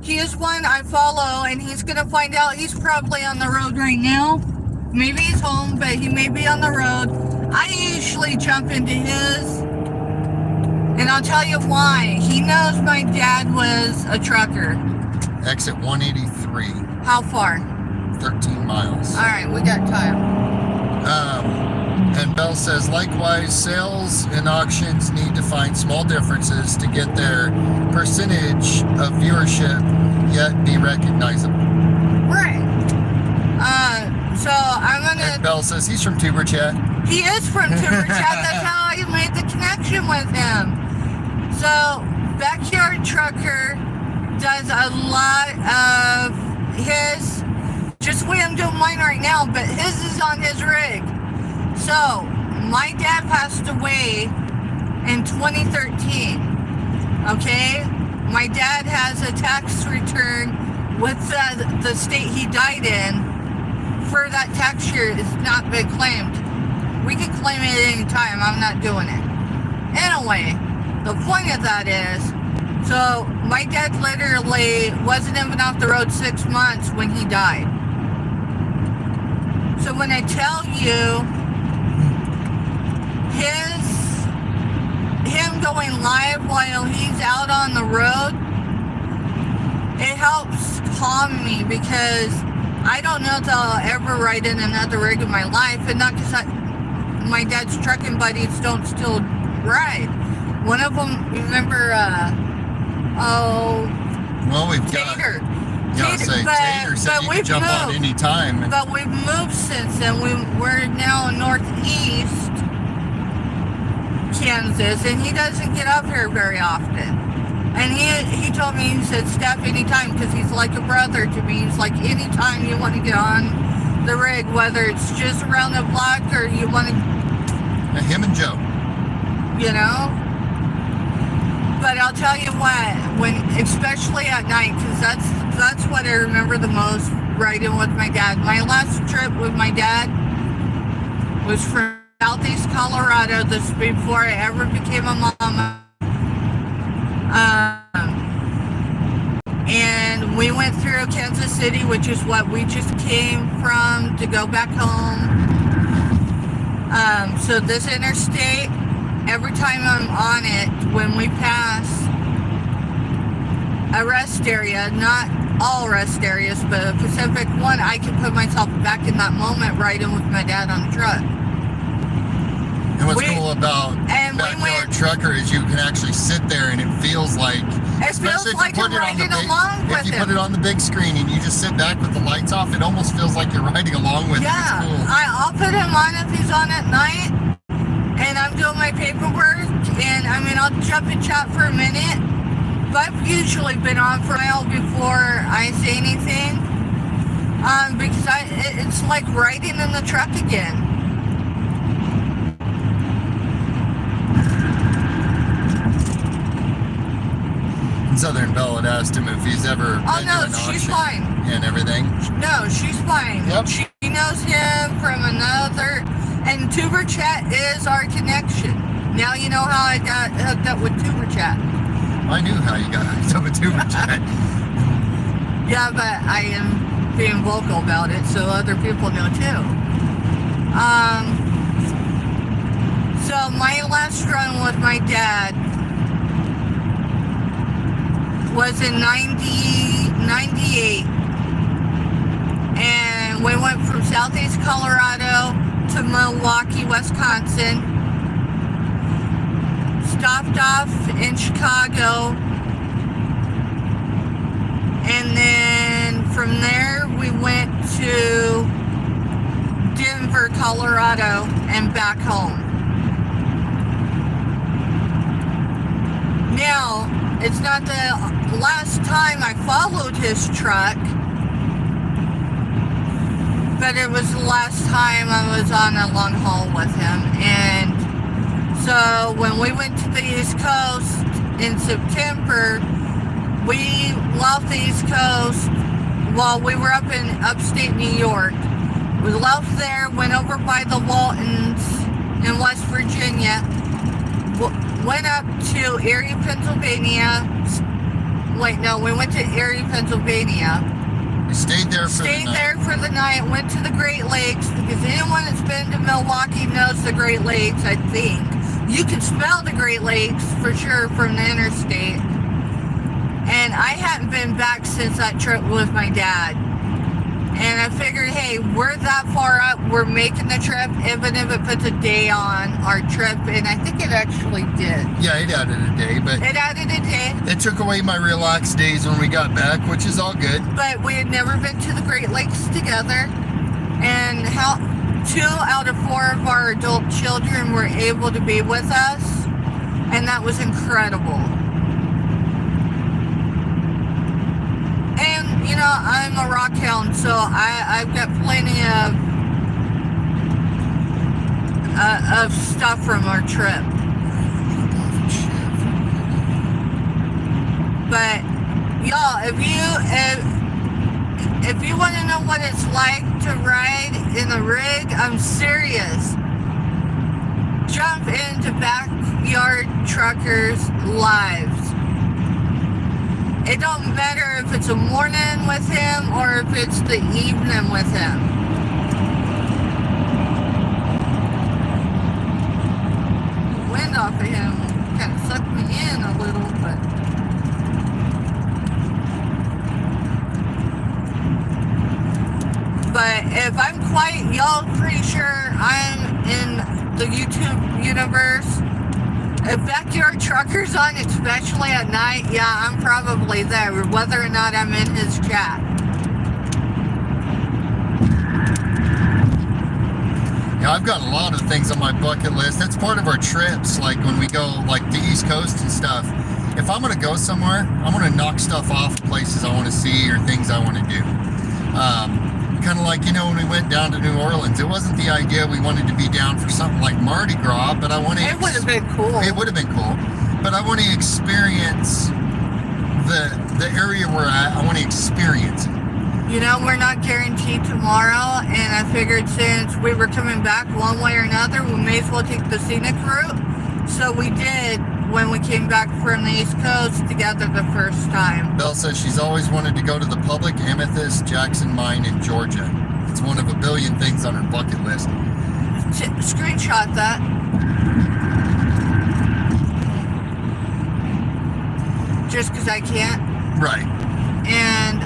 He is one I follow, and he's gonna find out. He's probably on the road right now. Maybe he's home, but he may be on the road. I usually jump into his, and I'll tell you why. He knows my dad was a trucker. Exit 183, How far? 13 miles. All right, we got time. And Bell says, likewise, sales and auctions need to find small differences to get their percentage of viewership yet be recognizable. Right. So I'm And gonna. Bell says he's from Tuber Chat. He is from Timber Chat. That's how I made the connection with him. So Backyard Trucker does a lot of his, just the way I'm doing mine right now, but his is on his rig. So my dad passed away in 2013. Okay, my dad has a tax return with the state he died in for that tax year. It's not been claimed. We can claim it at any time. I'm not doing it. Anyway, the point of that is, so my dad literally wasn't even off the road 6 months when he died. So when I tell you him going live while he's out on the road, it helps calm me, because I don't know if I'll ever ride in another rig in my life, and not because my dad's trucking buddies don't still ride. One of them, remember Oh, Well, we've got. Tater. Yeah, say Tater said you could jump on any time. But we've moved since then. We're now in northeast Kansas, and he doesn't get up here very often. And he told me, he said, Steph, anytime, because he's like a brother to me. He's like, anytime you want to get on the rig, whether it's just around the block or you want to... Him and Joe. You know? But I'll tell you what, especially at night, because that's what I remember the most, riding with my dad. My last trip with my dad was from Southeast Colorado. This is before I ever became a mama. And we went through Kansas City, which is what we just came from, to go back home. So this interstate, every time I'm on it, when we pass a rest area, not all rest areas, but a Pacific one, I can put myself back in that moment riding with my dad on the truck. And what's cool about Backyard Trucker is you can actually sit there and it feels like, especially if you put it on the big, if you put it on the big screen and you just sit back with the lights off, it almost feels like you're riding along with it. It's cool. I'll put him on if he's on at night and I'm doing my paperwork, and I mean, I'll jump and chat for a minute, but I've usually been on for a while before I say anything, because it's like riding in the truck again. Southern Belle had asked him if he's ever been to an she's auction fine. And everything. No, she's fine. Yep. She knows him from another, and Tuber Chat is our connection. Now you know how I got hooked up with Tuber Chat. I knew how you got hooked up with Tuber Chat. Yeah, but I am being vocal about it so other people know too. So my last run with my dad was in 98, and we went from Southeast Colorado to Milwaukee, Wisconsin, stopped off in Chicago, and then from there we went to Denver, Colorado, and back home. Now, it's not the last time I followed his truck, but it was the last time I was on a long haul with him. And so when we went to the East Coast in September, we left the East Coast while we were up in upstate New York. We left there, went over by the Waltons in West Virginia, went up to Erie, Pennsylvania. Wait, no, we went to Erie, Pennsylvania. We stayed there for the night. Went to the Great Lakes, because anyone that's been to Milwaukee knows the Great Lakes, I think. You can smell the Great Lakes for sure from the interstate. And I hadn't been back since that trip with my dad. And I figured, hey, we're that far up, we're making the trip, even if it puts a day on our trip, and I think it actually did. Yeah, it added a day, but... It added a day. It took away my relaxed days when we got back, which is all good. But we had never been to the Great Lakes together, and 2 out of 4 of our adult children were able to be with us, and that was incredible. And, you know, I'm a rock hound, so I've got plenty of stuff from our trip. But, y'all, if you want to know what it's like to ride in a rig, I'm serious. Jump into Backyard Truckers Lives. It don't matter if it's a morning with him or if it's the evening with him. The wind off of him kind of sucked me in a little, but if I'm quiet, y'all pretty sure I'm in the YouTube universe. If backyard trucker's on, especially at night, yeah, I'm probably there, whether or not I'm in his chat. Yeah, I've got a lot of things on my bucket list. That's part of our trips, like when we go like the East Coast and stuff. If I'm gonna go somewhere, I'm gonna knock stuff off places I want to see or things I want to do. Kind of like, you know, when we went down to New Orleans, it wasn't the idea we wanted to be down for something like Mardi Gras, but I want to. It would have been cool. It would have been cool, but I want to experience the area we're at. I want to experience it. You know, we're not guaranteed tomorrow, and I figured since we were coming back one way or another, we may as well take the scenic route. So we did when we came back from the East Coast together the first time. Belle says she's always wanted to go to the public Amethyst Jackson Mine in Georgia. It's one of a billion things on her bucket list. Screenshot that. Just because I can't. Right. And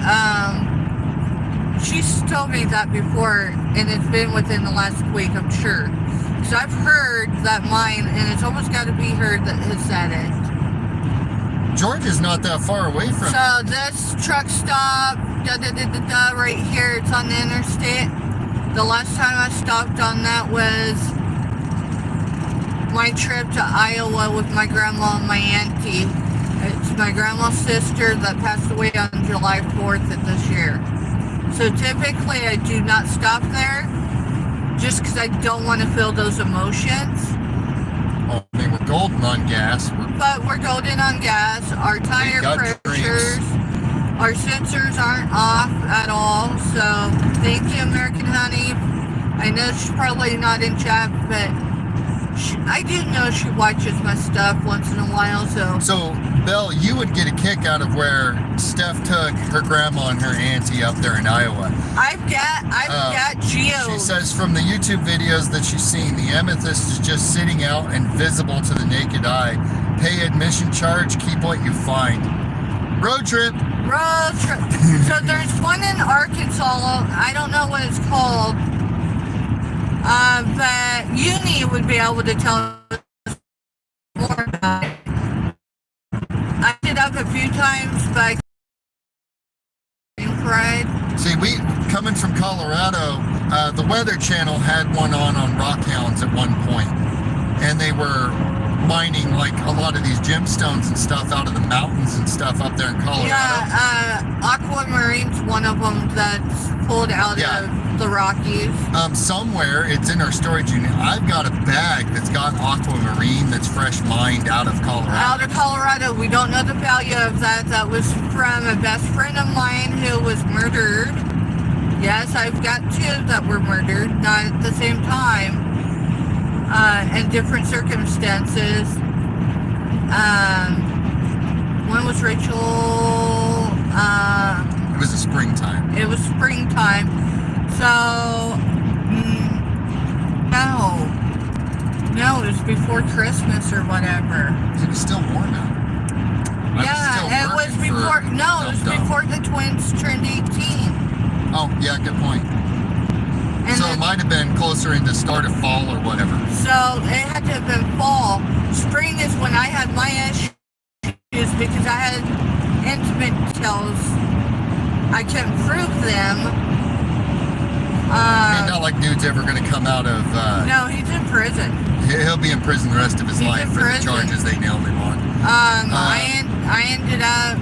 she's told me that before, and it's been within the last week, I'm sure. Because I've heard that mine, and it's almost got to be her that has said it. Georgia's not that far away from. So this truck stop, right here, it's on the interstate. The last time I stopped on that was my trip to Iowa with my grandma and my auntie. It's my grandma's sister that passed away on July 4th of this year. So typically I do not stop there just because I don't want to feel those emotions. Well, I mean, we're golden on gas. But we're golden on gas. Our tire pressures, our sensors aren't off at all. So thank you, American Honey. I know she's probably not in chat, but I do know she watches my stuff once in a while. So Belle, you would get a kick out of where Steph took her grandma and her auntie up there in Iowa. I've got geos. She says from the YouTube videos that she's seen, the amethyst is just sitting out and visible to the naked eye. Pay admission charge, keep what you find. Road trip. Road trip. So there's one in Arkansas. I don't know what it's called. But Uni would be able to tell us more about it. I did up a few times, but I cried. See, we coming from Colorado, the Weather Channel had one on Rockhounds at one point, and they were mining like a lot of these gemstones and stuff out of the mountains and stuff up there in Colorado. Yeah, Aquamarine's one of them that's pulled out of the Rockies. Somewhere it's in our storage unit. I've got a bag that's got aquamarine that's fresh mined out of Colorado. Out of Colorado. We don't know the value of that. That was from a best friend of mine who was murdered. Yes, I've got two that were murdered, not at the same time, in different circumstances. One was Rachel. It was a springtime. It was springtime. So, no, it was before Christmas or whatever. It was still warm out. Yeah, it was before. No, it was before the twins turned 18. Oh, yeah, good point. And so it might have been closer into start of fall or whatever. So it had to have been fall. Spring is when I had my issues because I had intimate details. I couldn't prove them. Not like dude's ever going to come out of. No, he's in prison. He'll be in prison the rest of his life for the charges they nailed him on. I ended up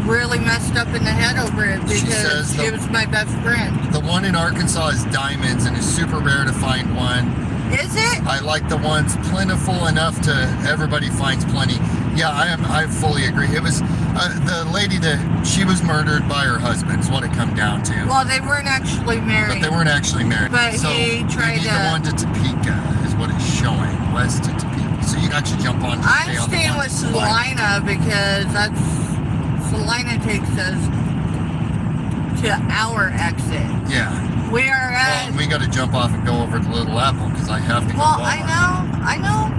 really messed up in the head over it because he was my best friend. The one in Arkansas is diamonds and is super rare to find one. Is it? I like the ones plentiful enough to everybody finds plenty. Yeah, I fully agree. It was the lady that she was murdered by her husband is what it come down to. Well, they weren't actually married. But they weren't actually married. But so he tried you need the one to Topeka is what it's showing. West to Topeka. So you actually jump on. I'm staying with Salina because Salina takes us to our exit. Yeah. We are at. Well, we got to jump off and go over to Little Apple because I have to go. Well, Walmart. I know.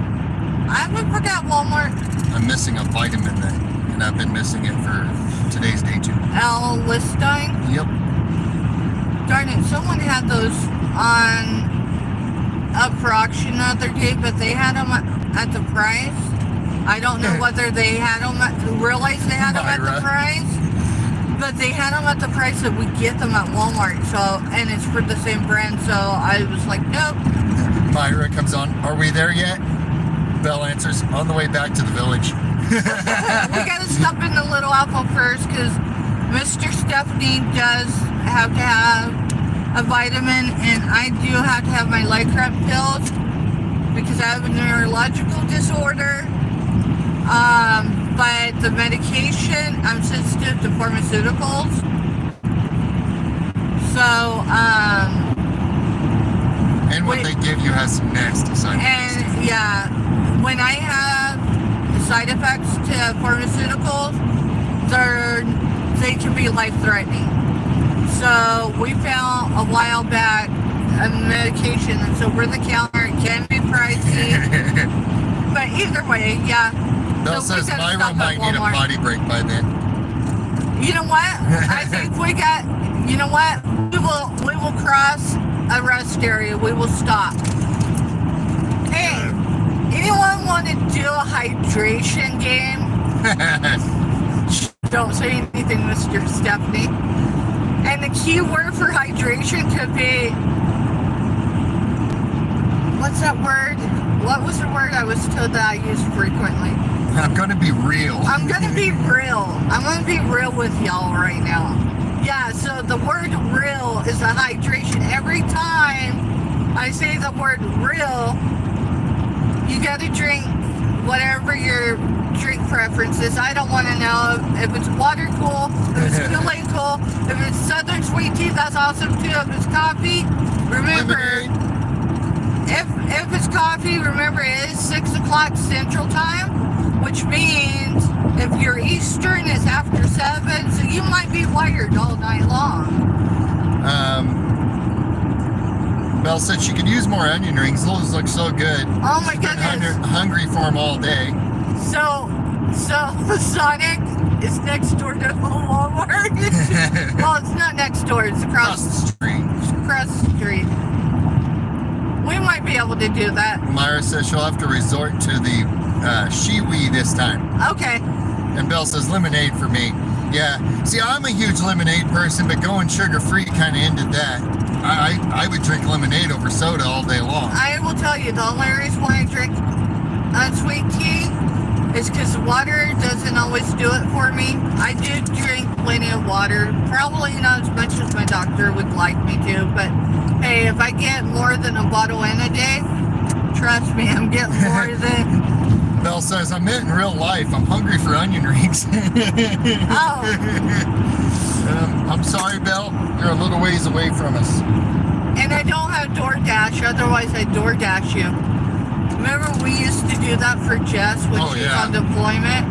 I would forget Walmart. I'm missing a vitamin then, and I've been missing it for today's day 2. L-listine? Yep. Darn it! Someone had those on up for auction the other day, but they had them at the price. I don't know whether they had them realized they had them at the Myra. price, but they had them at the price that we get them at Walmart. So, and it's for the same brand. So I was like, nope. Myra comes on. Are we there yet? Belle answers, on the way back to the village. We gotta stop in the Little Apple first because Mr. Stephanie does have to have a vitamin, and I do have to have my leg cramp pills because I have a neurological disorder. But the medication, I'm sensitive to pharmaceuticals. So, And what they give you has some nasty side effects. and yeah, when I have side effects to pharmaceuticals, they can be life-threatening. So we found a while back a medication that's over the counter. It can be pricey, but either way, yeah. Belle So we says gotta Myra stop at might need a Walmart. potty break by then. You know what? I think we got. You know what? We will cross a rest area. We will stop. Hey, anyone want to do a hydration game? Don't say anything, Mr. Stephanie. And the key word for hydration could be, what's that word? What was the word I was told that I use frequently? I'm going to be real. I'm gonna be real. I'm gonna be real with y'all right now. Yeah, so the word real is a hydration. Every time I say the word real, you gotta drink whatever your drink preference is. I don't want to know if it's water cool, if it's Kool-Aid cool, if it's Southern sweet tea, that's awesome too. If it's coffee, remember, if it's coffee, remember it is 6 o'clock Central Time, which means if you're Eastern, it's after 7, so you might be wired all night long. Belle said she could use more onion rings. Those look so good. Oh my She's been goodness. hungry for them all day. So Sonic is next door to Walmart. Well, it's not next door, it's Across the street. across the street. We might be able to do that. Myra says she'll have to resort to the shiwi this time. Okay. And Belle says lemonade for me. Yeah. See, I'm a huge lemonade person, but going sugar-free kind of ended that. I would drink lemonade over soda all day long. I will tell you, the only reason why I drink unsweet tea is because water doesn't always do it for me. I do drink plenty of water, probably not as much as my doctor would like me to, but hey, if I get more than a bottle in a day, trust me, I'm getting more than... Belle says, I meant in real life, I'm hungry for onion rings. Oh, I'm sorry, Belle. You're a little ways away from us. and I don't have DoorDash, otherwise I'd DoorDash you. Remember we used to do that for Jess when she was on deployment?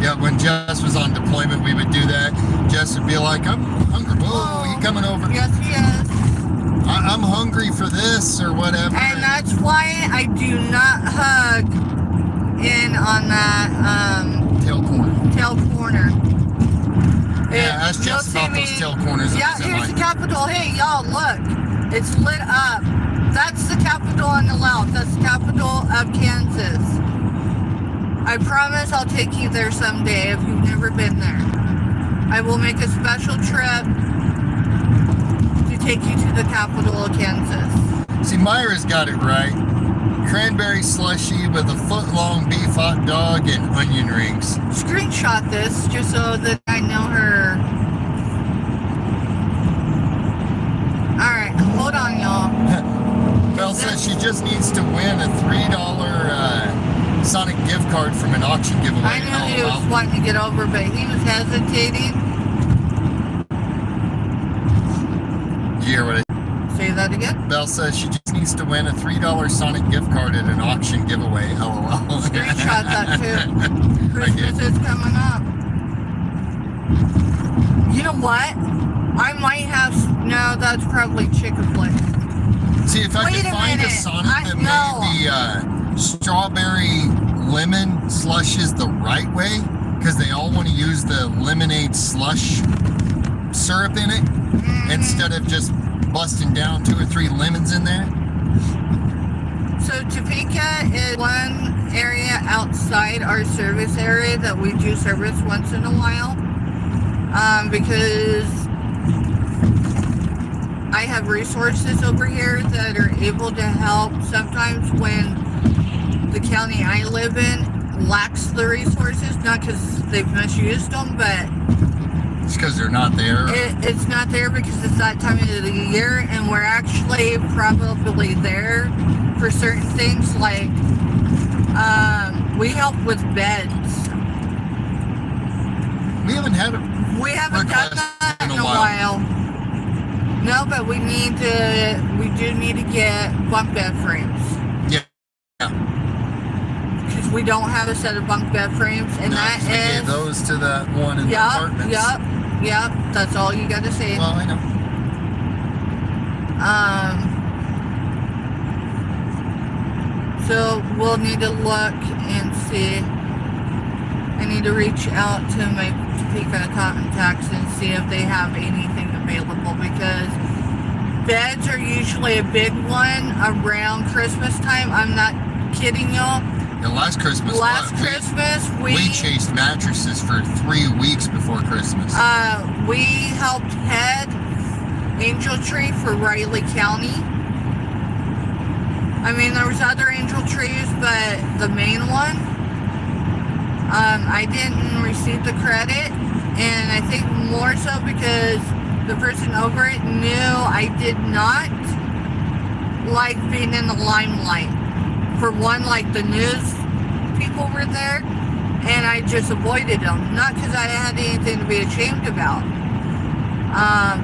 Yeah, when Jess was on deployment, we would do that. Jess would be like, I'm hungry. Whoa, you coming over? Yes, he is. I'm hungry for this or whatever. And that's why I do not hug in on that Tail corner. tail corner. Yeah, ask Jess about those tail corners. Yeah, here's the Capitol. Hey, y'all, look. It's lit up. That's the Capitol on the left. That's the capital of Kansas. I promise I'll take you there someday if you've never been there. I will make a special trip to take you to the capital of Kansas. See, Myra's got it right. Cranberry slushy with a foot-long beef hot dog and onion rings. Screenshot this just so that I know her. Alright, hold on, y'all. Belle says she just needs to win a $3 Sonic gift card from an auction giveaway. I knew he was wanting to get over, but he was hesitating. Did you hear what I Say that again. Belle says she just needs to win a $3 Sonic gift card at an auction giveaway. LOL. Screenshot that too. Christmas is coming up. You know what? I might have. No, that's probably Chick-fil-A. See, if I Wait could a find a minute. Sonic that No. made the strawberry lemon slushes the right way, because they all want to use the lemonade slush syrup in it, instead of just busting down 2 or 3 lemons in there. So Topeka is one area outside our service area that we do service once in a while. Because I have resources over here that are able to help sometimes when the county I live in lacks the resources, not because they've misused them, but It's because they're not there. it's not there because it's that time of the year, and we're actually probably there for certain things, like we help with beds. We haven't had a We haven't done request that in a while. No, but we do need to get bunk bed frames. Yeah. Because we don't have a set of bunk bed frames, and No, that 'cause we gave is... those to that one in the apartments. Yep, that's all you gotta say. Well, I know. So we'll need to look and see. I need to reach out to my Topeka contacts and see if they have anything available, because beds are usually a big one around Christmas time. I'm not kidding y'all. Yeah, last Christmas. Christmas, we chased mattresses for 3 weeks before Christmas. we helped head Angel Tree for Riley County. I mean, there was other angel trees, but the main one, I didn't receive the credit, and I think more so because the person over it knew I did not like being in the limelight. For one, like the news people were there, and I just avoided them. Not because I had anything to be ashamed about.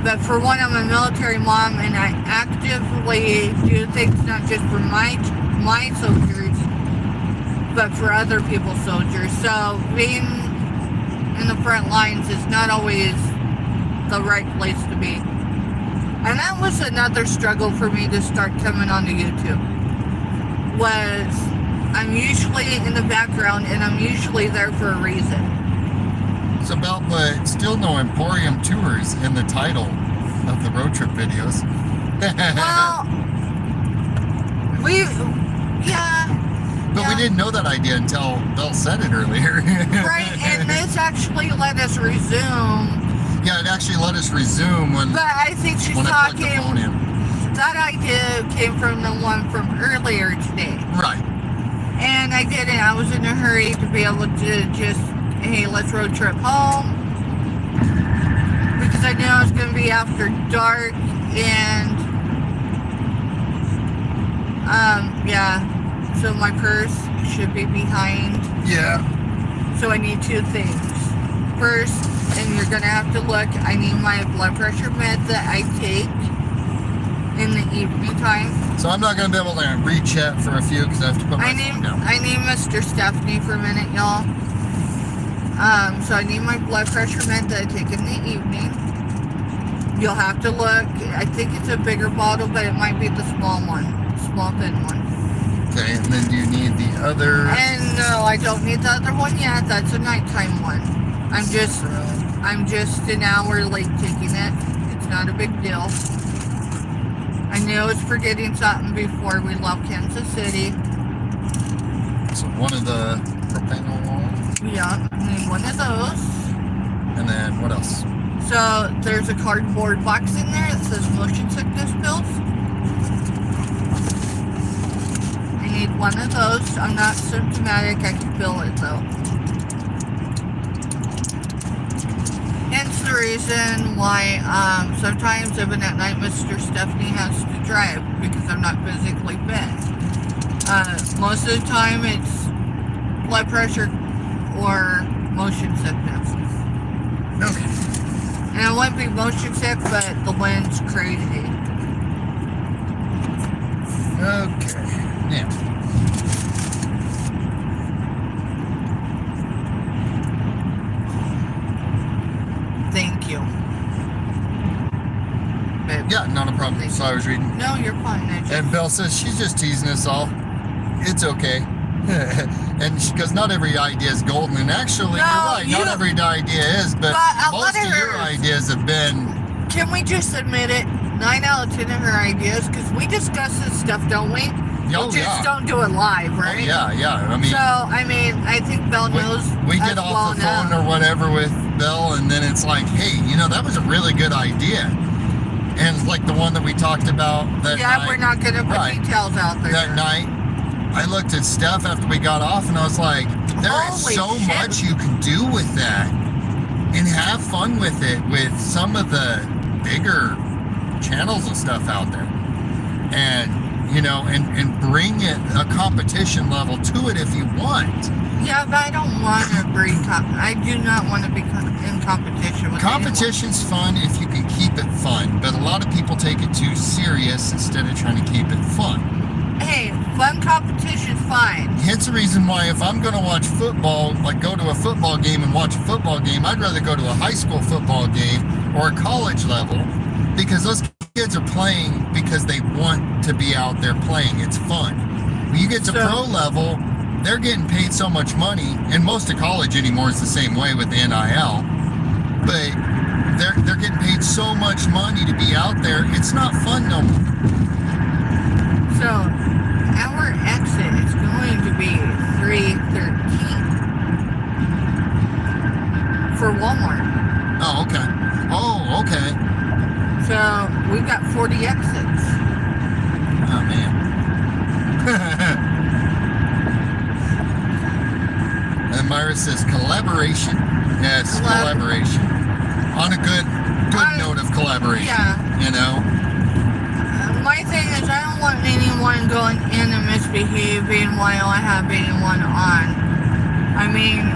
But for one, I'm a military mom, and I actively do things not just for my soldiers, but for other people's soldiers. So being in the front lines is not always the right place to be. And that was another struggle for me to start coming onto YouTube. Was I'm usually in the background, and I'm usually there for a reason. So Belle put still no Emporium tours in the title of the road trip videos. Well, But we didn't know that idea until Belle said it earlier. Right, and this actually let us resume. Yeah, it actually let us resume when But I think she's I plugged the talking. phone in. That idea came from the one from earlier today. Right. And I didn't. I was in a hurry to be able to just, hey, let's road trip home. Because I knew it was going to be after dark. And, yeah. So my purse should be behind. Yeah. So I need two things. First, and you're going to have to look, I need my blood pressure med that I take in the evening time. So I'm not going to be able to read chat for a few because I have to put my phone down. I need Mr. Stephanie for a minute, y'all. So I need my blood pressure med that I take in the evening. You'll have to look. I think it's a bigger bottle, but it might be the small one. Small, thin one. Okay, and then do you need the other? And no, I don't need the other one yet. That's a nighttime one. I'm just an hour late taking it. It's not a big deal. I knew I was forgetting something before we left Kansas City. So one of the propanol. Yeah, I need one of those. And then what else? So there's a cardboard box in there that says motion sickness pills. I need one of those. I'm not symptomatic. I can feel it though. Hence the reason why sometimes even at night Mr. Stephanie has to drive because I'm not physically fit. Most of the time it's blood pressure or motion sickness. Okay. And I wouldn't be motion sick, but the wind's crazy. Okay. Now. Thank you. Babe. Yeah, not a problem. So I was reading. No, you're fine. And Belle says she's just teasing us all. It's okay. And she goes, not every idea is golden. And actually, No, you're right. Not every idea is, but a lot most of your hers. ideas have been. Can we just admit it? 9 out of 10 of her ideas, because we discuss this stuff, don't we? Oh, just don't do it live, Oh, right? yeah. I mean, So, I think Belle knows. we us get off well the phone enough. or whatever with Belle, and then it's like, hey, that was a really good idea. And it's like the one that we talked about that night. We're not going to put Right. details out there. That night, I looked at Steph after we got off, and I was like, there is Holy so shit. much you can do with that. And have fun with it with some of the bigger channels and stuff out there. And, and bring it a competition level to it if you want. Yeah, but I don't want to bring I do not want to be in competition with Competition's fun if you can keep it fun, but a lot of people take it too serious instead of trying to keep it fun. anyone. Hey, fun competition's fine. Hence the reason why if I'm going to watch football, like go to a football game and watch a football game, I'd rather go to a high school football game or a college level, because those kids are playing because they want to be out there playing. It's fun. When you get to pro level, they're getting paid so much money, and most of college anymore is the same way with the NIL, but they're getting paid so much money to be out there, it's not fun no more. So, our exit is going to be 313 for Walmart. Oh, okay. Oh, okay. So, we've got 40 exits. Oh, man. And Myra says collaboration. Yes, collaboration. On a good note of collaboration. Yeah. My thing is, I don't want anyone going in and misbehaving while I have anyone on.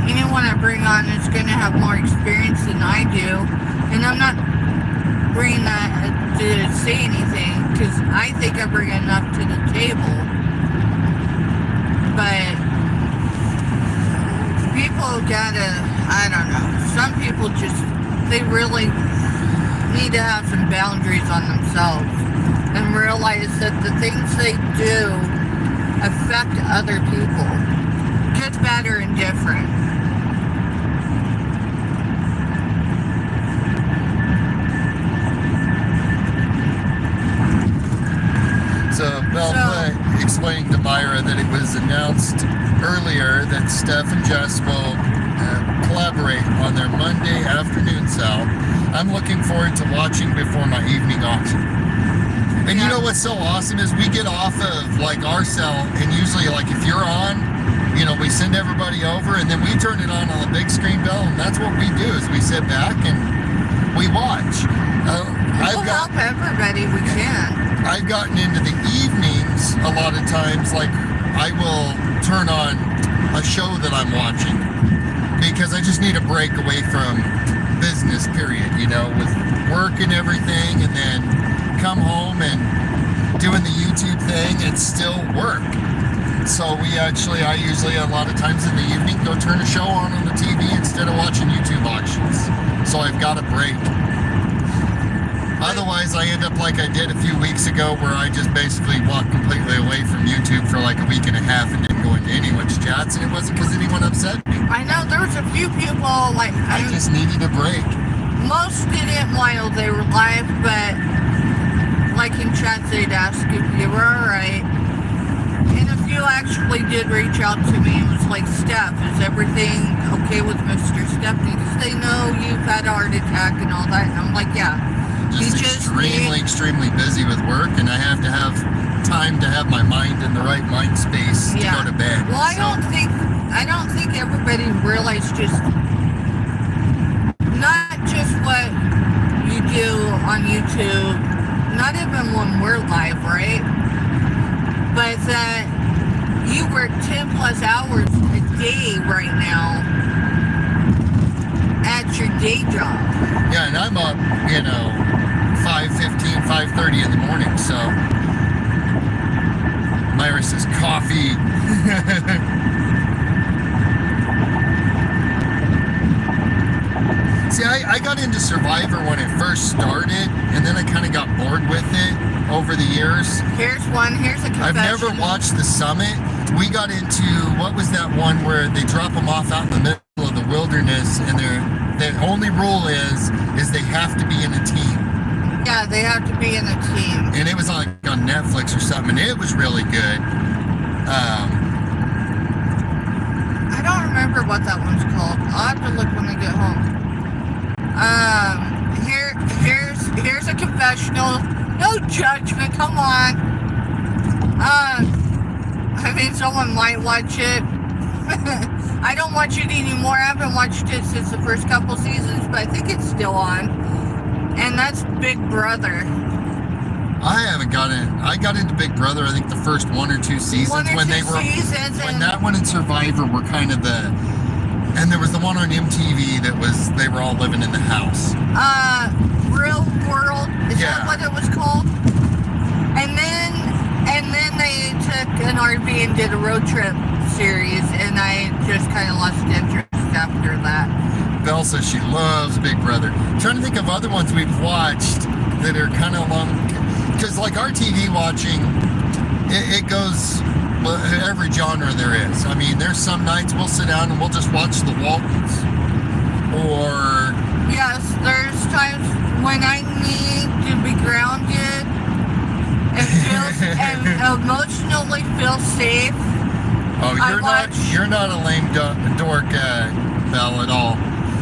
Anyone I bring on is going to have more experience than I do, and I'm not bringing that to say anything, because I think I bring enough to the table. But people gotta, I don't know, some people they really need to have some boundaries on themselves and realize that the things they do affect other people, good, bad, or indifferent. So Belle explaining to Myra that it was announced earlier that Steph and Jess will collaborate on their Monday afternoon sale. I'm looking forward to watching before my evening auction. And you know what's so awesome is we get off of our cell, and usually if you're on, we send everybody over, and then we turn it on the big screen, Belle, and that's what we do is we sit back and we watch. We'll help everybody we can. I've gotten into the evenings a lot of times, I will turn on a show that I'm watching because I just need a break away from business, period, with work and everything, and then come home and doing the YouTube thing, it's still work. So I usually a lot of times in the evening go turn a show on the TV instead of watching YouTube auctions. So I've got a break. Otherwise, I end up like I did a few weeks ago, where I just basically walked completely away from YouTube for a week and a half and didn't go into anyone's chats, and it wasn't because anyone upset me. I know there was a few people I just needed a break. Most didn't while they were live, but in chats they'd ask if you were alright. And a few actually did reach out to me and was like, Steph, is everything okay with Mr. Stepney? Because they know you've had a heart attack and all that. And I'm like, yeah. Just extremely busy with work, and I have to have time to have my mind in the right mind space to go to bed. Well, I don't think everybody realized not just what you do on YouTube, not even when we're live, right? But that you work 10 plus hours a day right now at your day job. Yeah, and I'm up, 5:15, 5:30 in the morning, so Myra says coffee. See, I got into Survivor when it first started, and then I kind of got bored with it over the years. Here's a confession. I've never watched The Summit. We got into, what was that one where they drop them off out in the middle of the wilderness, and the only rule is they have to be in a team. Yeah, they have to be in a team. And it was like on Netflix or something, and it was really good. I don't remember what that one's called. I'll have to look when I get home. Here's a confessional. No judgment, come on. I mean, someone might watch it. I don't watch it anymore. I haven't watched it since the first couple seasons, but I think it's still on. And that's Big Brother. I haven't got in. I got into Big Brother, I think the first 1 or 2 seasons when that one and Survivor were kind of the, and there was the one on MTV that was, they were all living in the house. Real World, is that what it was called? And then they took an RV and did a road trip series, and I just kind of lost interest after that. Belle says she loves Big Brother. I'm trying to think of other ones we've watched that are kind of along, because like our TV watching, it goes every genre there is. I mean, there's some nights we'll sit down and we'll just watch The Waltons. Or... Yes, there's times when I need to be grounded and emotionally feel safe. Oh, you're not a lame dork, Belle, at all.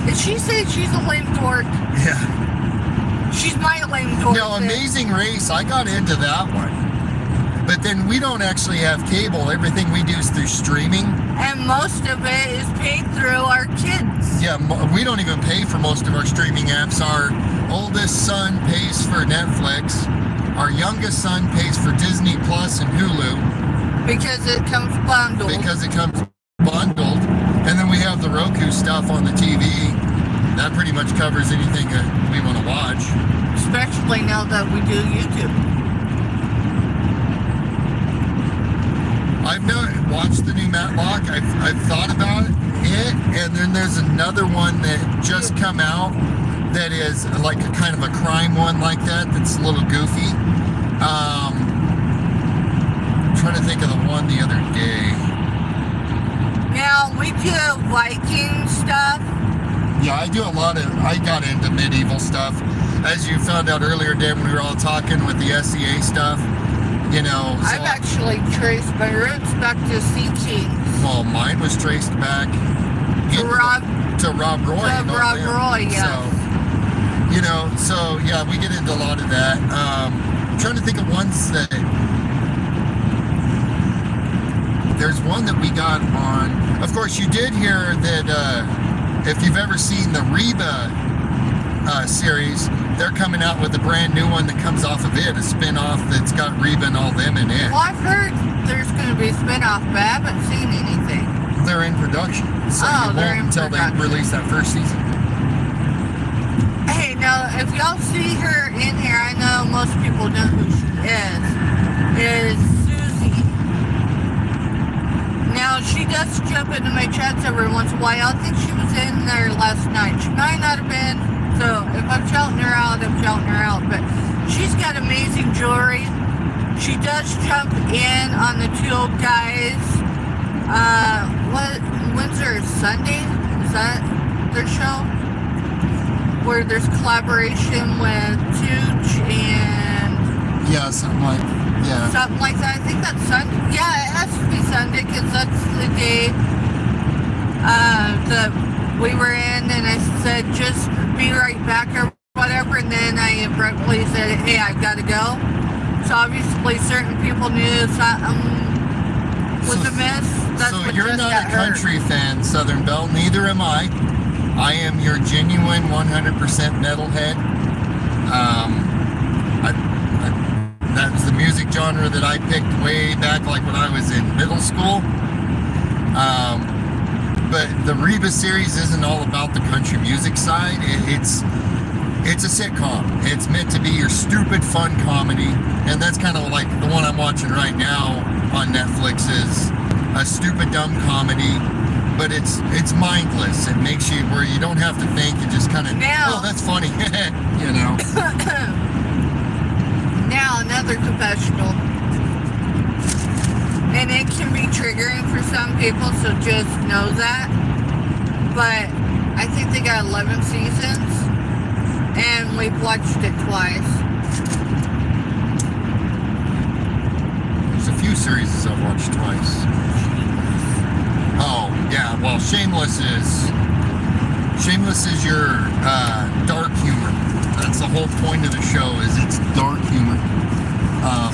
Did she say she's a lame dork? Yeah. She's my lame dork. No, Amazing Race, I got into that one. But then we don't actually have cable. Everything we do is through streaming. And most of it is paid through our kids. Yeah, we don't even pay for most of our streaming apps. Our oldest son pays for Netflix. Our youngest son pays for Disney Plus and Hulu. Because it comes bundled. And then we have the Roku stuff on the TV. That pretty much covers anything that we want to watch. Especially now that we do YouTube. I've not watched the new Matlock. I've thought about it. And then there's another one that just come out that is like a kind of a crime one like that. That's a little goofy. I'm trying to think of the one the other day. Now, we do Viking stuff. Yeah, I got into medieval stuff. As you found out earlier, Dan, when we were all talking with the SEA stuff, you know. So I've actually traced my roots back to Sea Kings. Well, mine was traced back to Rob Roy. Yeah. So, you know, so yeah, we get into a lot of that. I'm trying to think of ones that... There's one that we got on. Of course, you did hear that if you've ever seen the Reba series, they're coming out with a brand new one that comes off of it, a spin-off that's got Reba and all them in it. Well, I've heard there's going to be a spin-off, but I haven't seen anything. They're in production, so you won't until they release that first season. Hey, now, if y'all see her in here, I know most people know who she is Susie. Now, she does jump into my chats every once in a while. I think she was in there last night. She might not have been, so if I'm shouting her out, I'm shouting her out. But she's got amazing jewelry. She does jump in on the two old guys. When's their Sunday? Is that their show? Where there's collaboration with Tooch and... Yeah, something like that. I think that's Sunday. Yeah, it has to be Sunday because that's the day that we were in, and I said just be right back or whatever, and then I abruptly said, hey, I've got to go. So obviously certain people knew something was amiss. So you're not a country fan, Southern Belle. Neither am I. I am your genuine 100% metalhead. That's the music genre that I picked way back, like when I was in middle school. But the Reba series isn't all about the country music side. It's a sitcom. It's meant to be your stupid fun comedy, and that's kind of like the one I'm watching right now on Netflix is a stupid dumb comedy. But it's mindless. It makes you where you don't have to think. It just kind of, oh, that's funny, you know. Now another confessional, and it can be triggering for some people, so just know that. But I think they got 11 seasons, and we've watched it twice. series I've watched twice. Oh, yeah, well, Shameless is your dark humor. That's the whole point of the show, is it's dark humor.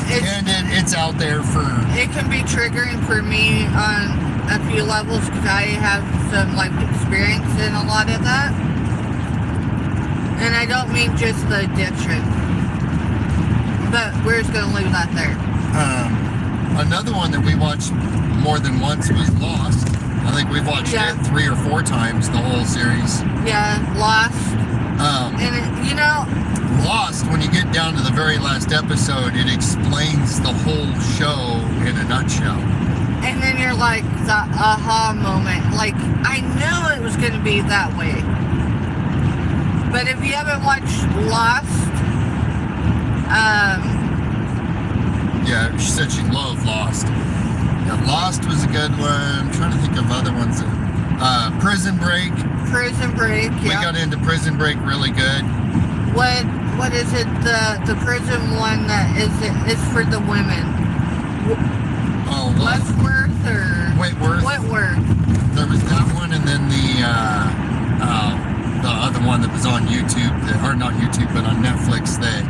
And it's out there for... It can be triggering for me on a few levels because I have some life experience in a lot of that. And I don't mean just the addiction. But we're just going to leave that there. Another one that we watched more than once was Lost. I think we've watched it 3 or 4 times, the whole series. Yeah, Lost. And you know... Lost, when you get down to the very last episode, it explains the whole show in a nutshell. And then you're like, the aha moment. Like, I knew it was going to be that way. But if you haven't watched Lost, yeah, she said she loved Lost. Yeah, Lost was a good one. I'm trying to think of other ones. Prison Break. Prison Break, yeah. We got into Prison Break really good. What is it? The prison one that is for the women. Oh, Westworth or Whitworth. There was that one, and then the other one that was on YouTube, or not YouTube, but on Netflix. That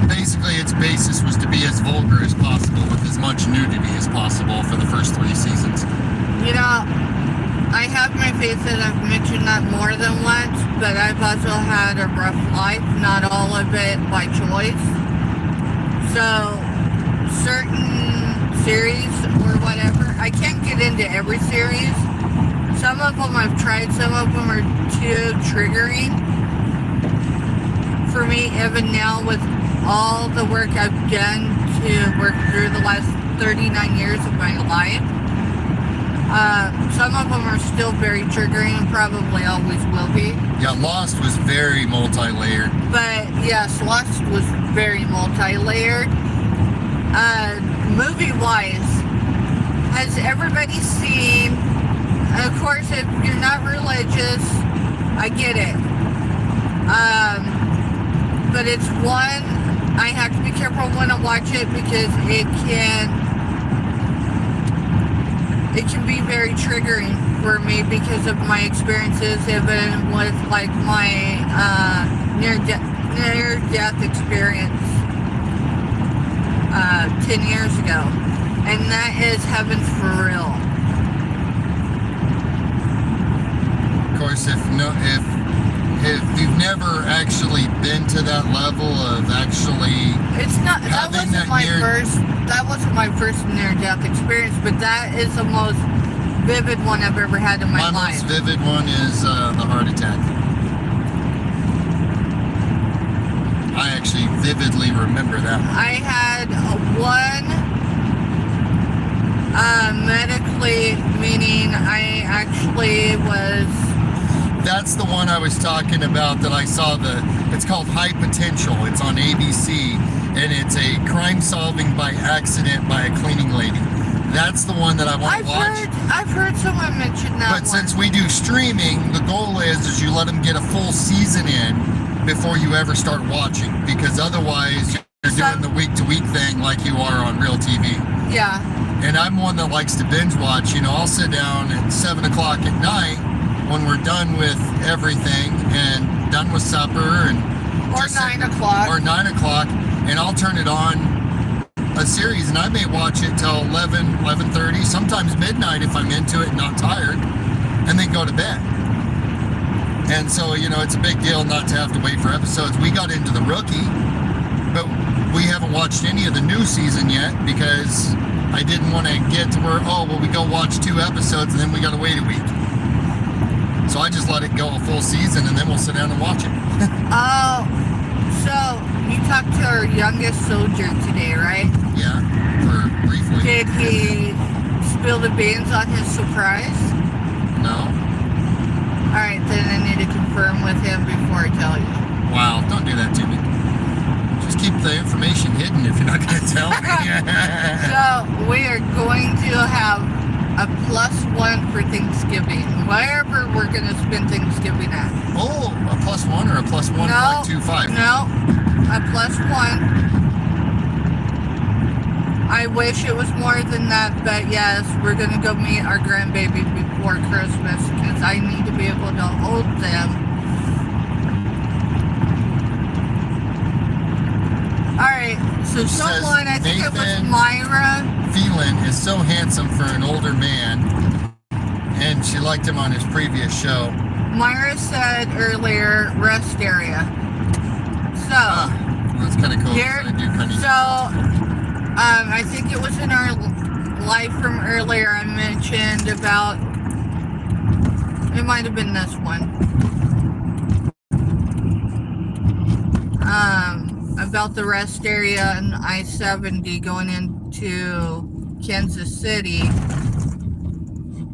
basically its basis was to be as vulgar as possible with as much nudity as possible for the first 3 seasons. You know, I have my faith that I've mentioned that more than once, but I've also had a rough life, not all of it by choice. So, certain series or whatever, I can't get into every series. Some of them I've tried, some of them are too triggering for me, even now with all the work I've done to work through the last 39 years of my life. Some of them are still very triggering and probably always will be. Yeah, Lost was very multi-layered. But yes, Lost was very multi-layered. Movie-wise, has everybody seen, of course, if you're not religious, I get it. But it's one, I have to be careful when I watch it because it can be very triggering for me because of my experiences, even with like my near-death experience 10 years ago, and that is Heaven for Real. Of course, if you've never actually been to that level of actually, It's not. That having wasn't that my near- first. That wasn't my first near-death experience, but that is the most vivid one I've ever had in my life. most vivid one is the heart attack. I actually vividly remember that one. I had one medically, meaning I actually was. That's the one I was talking about that I saw it's called High Potential. It's on ABC, and it's a crime solving by accident by a cleaning lady. That's the one that I want to watch. I've heard someone mention that But since we do streaming, the goal is you let them get a full season in before you ever start watching, because otherwise you're doing the week-to-week thing like you are on real TV. Yeah. And I'm one that likes to binge watch. You know, I'll sit down at 7 o'clock at night when we're done with everything and done with supper and Or 9 o'clock. Or 9 o'clock, and I'll turn it on a series, and I may watch it till 11:30, sometimes midnight if I'm into it and not tired, and then go to bed. And so, you know, it's a big deal not to have to wait for episodes. We got into The Rookie, but we haven't watched any of the new season yet because I didn't want to get to where, we go watch 2 episodes and then we got to wait a week. So I just let it go a full season and then we'll sit down and watch it. Oh, so you talked to our youngest soldier today, right? Yeah, briefly. Did he spill the beans on his surprise? No. Alright, then I need to confirm with him before I tell you. Wow, don't do that to me. Just keep the information hidden if you're not going to tell me. So, we are going to have a +1 for Thanksgiving. Wherever we're going to spend Thanksgiving at. Oh, a +1 or a +1.25? No, a +1. I wish it was more than that, but yes, we're gonna go meet our grandbaby before Christmas because I need to be able to hold them. Alright, so someone, I think it was Nathan Myra. Phelan is so handsome for an older man, and she liked him on his previous show. Myra said earlier, rest area. So, Well, that's kind of cool. here, I do kind of. so, I think it was in our live from earlier I mentioned about, it might have been this one, about the rest area in I-70 going into Kansas City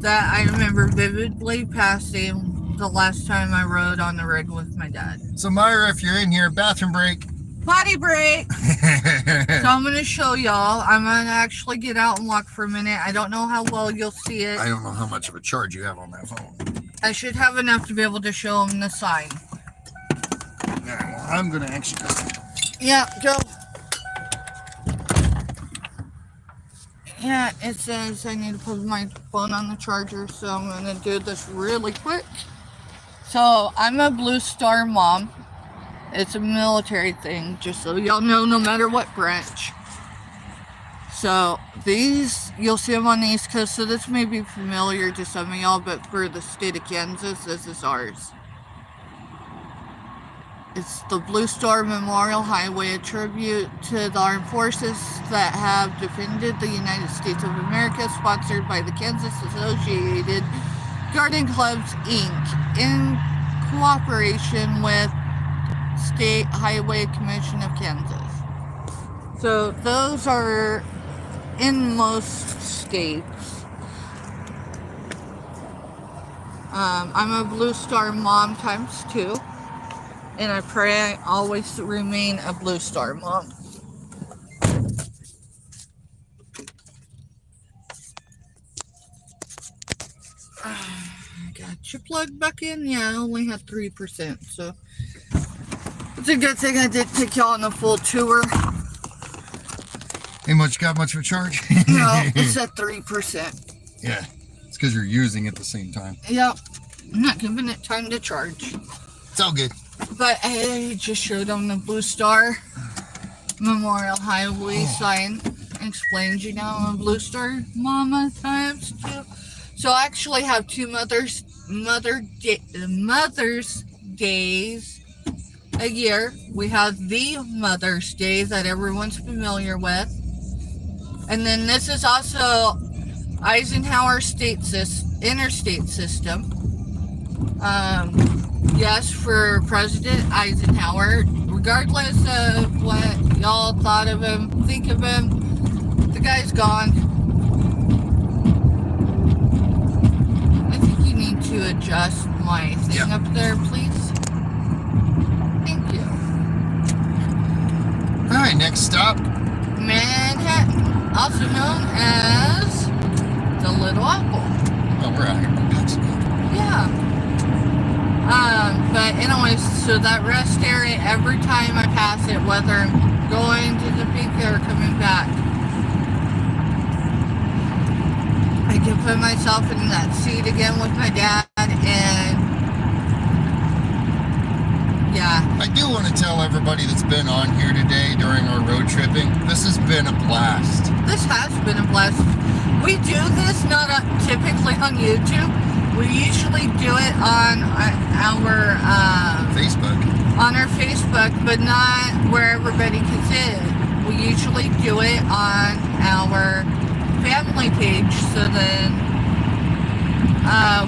that I remember vividly passing the last time I rode on the road with my dad. So Myra, if you're in here, bathroom break. Potty break! So I'm going to show y'all. I'm going to actually get out and walk for a minute. I don't know how well you'll see it. I don't know how much of a charge you have on that phone. I should have enough to be able to show them the sign. Yeah, well, I'm gonna actually go. Yeah, go. Yeah, it says I need to put my phone on the charger, so I'm going to do this really quick. So I'm a Blue Star mom. It's a military thing, just so y'all know, no matter what branch. So these, you'll see them on the East Coast, so this may be familiar to some of y'all, but for the state of Kansas, this is ours. It's the Blue Star Memorial Highway, a tribute to the armed forces that have defended the United States of America, sponsored by the Kansas Associated Garden Clubs, Inc., in cooperation with State Highway Commission of Kansas. So those are in most states. I'm a Blue Star mom times 2, and I pray I always remain a Blue Star mom. Got your plug back in? Yeah, I only had 3%, so it's a good thing I did take y'all on a full tour. Ain't much got much of a charge. No, it's at 3%. Yeah, it's because you're using it at the same time. Yep, I'm not giving it time to charge. It's all good. But I just showed them the Blue Star Memorial Highway sign. Explains, you know, I'm a Blue Star mama times 2. So I actually have 2 Mother's Days a year. We have the Mother's Day that everyone's familiar with. And then this is also Eisenhower interstate system. Yes, for President Eisenhower, regardless of what y'all thought of him, think of him, the guy's gone. I think you need to adjust my thing up there, please. Thank you. Alright, next stop. Manhattan, also known as the Little Apple. Oh, we're out here in Mexico. Yeah. But anyways, so that rest area, every time I pass it, whether I'm going to the peak or coming back, I can put myself in that seat again with my dad, and yeah. I do want to tell everybody that's been on here today during our road tripping, this has been a blast. This has been a blast. We do this not typically on YouTube. We usually do it on our Facebook. On our Facebook, but not where everybody can see it. We usually do it on our family page, so then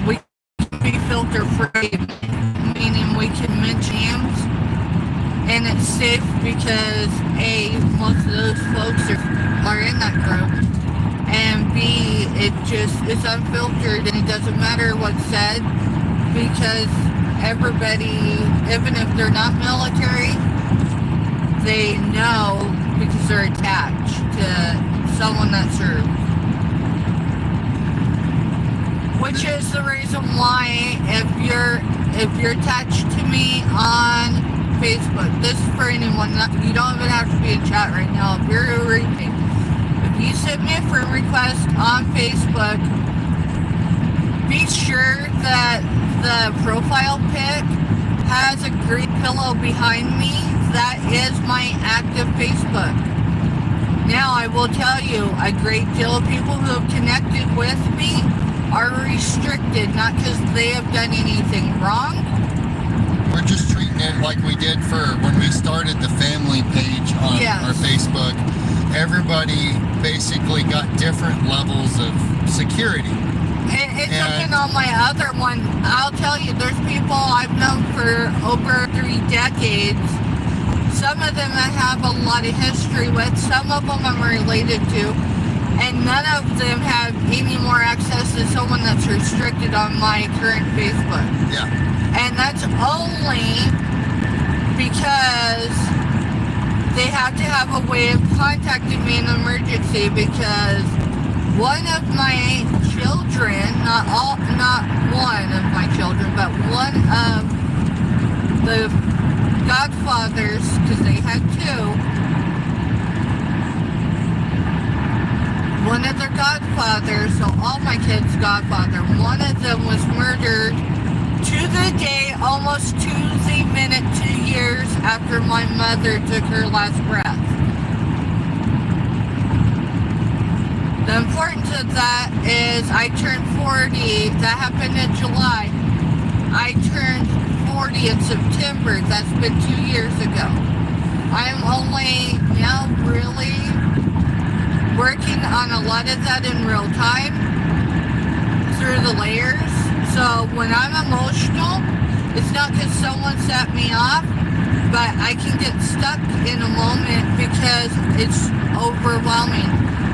we can be filter free, meaning we can mention names, and it's safe because A, most of those folks are in that group, and B, it's unfiltered and it doesn't matter what's said, because everybody, even if they're not military, they know because they're attached to someone that served. Which is the reason why if you're attached to me on Facebook, this is for anyone, you don't even have to be in chat right now. If you're reading, if friend request on Facebook, be sure that the profile pic has a green pillow behind me. That is my active Facebook. Now, I will tell you, a great deal of people who have connected with me are restricted, not because they have done anything wrong. We're just treating it like we did for when we started the family page on Yes. our Facebook. Everybody basically got different levels of security. It's something on my other one. I'll tell you, there's people I've known for over 3 decades. Some of them I have a lot of history with. Some of them I'm related to. And none of them have any more access to someone that's restricted on my current Facebook. Yeah. And that's only because they have to have a way of contacting me in an emergency, because one of my children, not one of my children, but one of the godfathers, because they had 2, one of their godfathers, so all my kids' godfather, one of them was murdered to the day, almost to the minute, 2 years after my mother took her last breath. The importance of that is I turned 40. That happened in July. I turned 40 in September. That's been 2 years ago. I'm only now really working on a lot of that in real time through the layers. So when I'm emotional, it's not because someone set me off, but I can get stuck in a moment because it's overwhelming.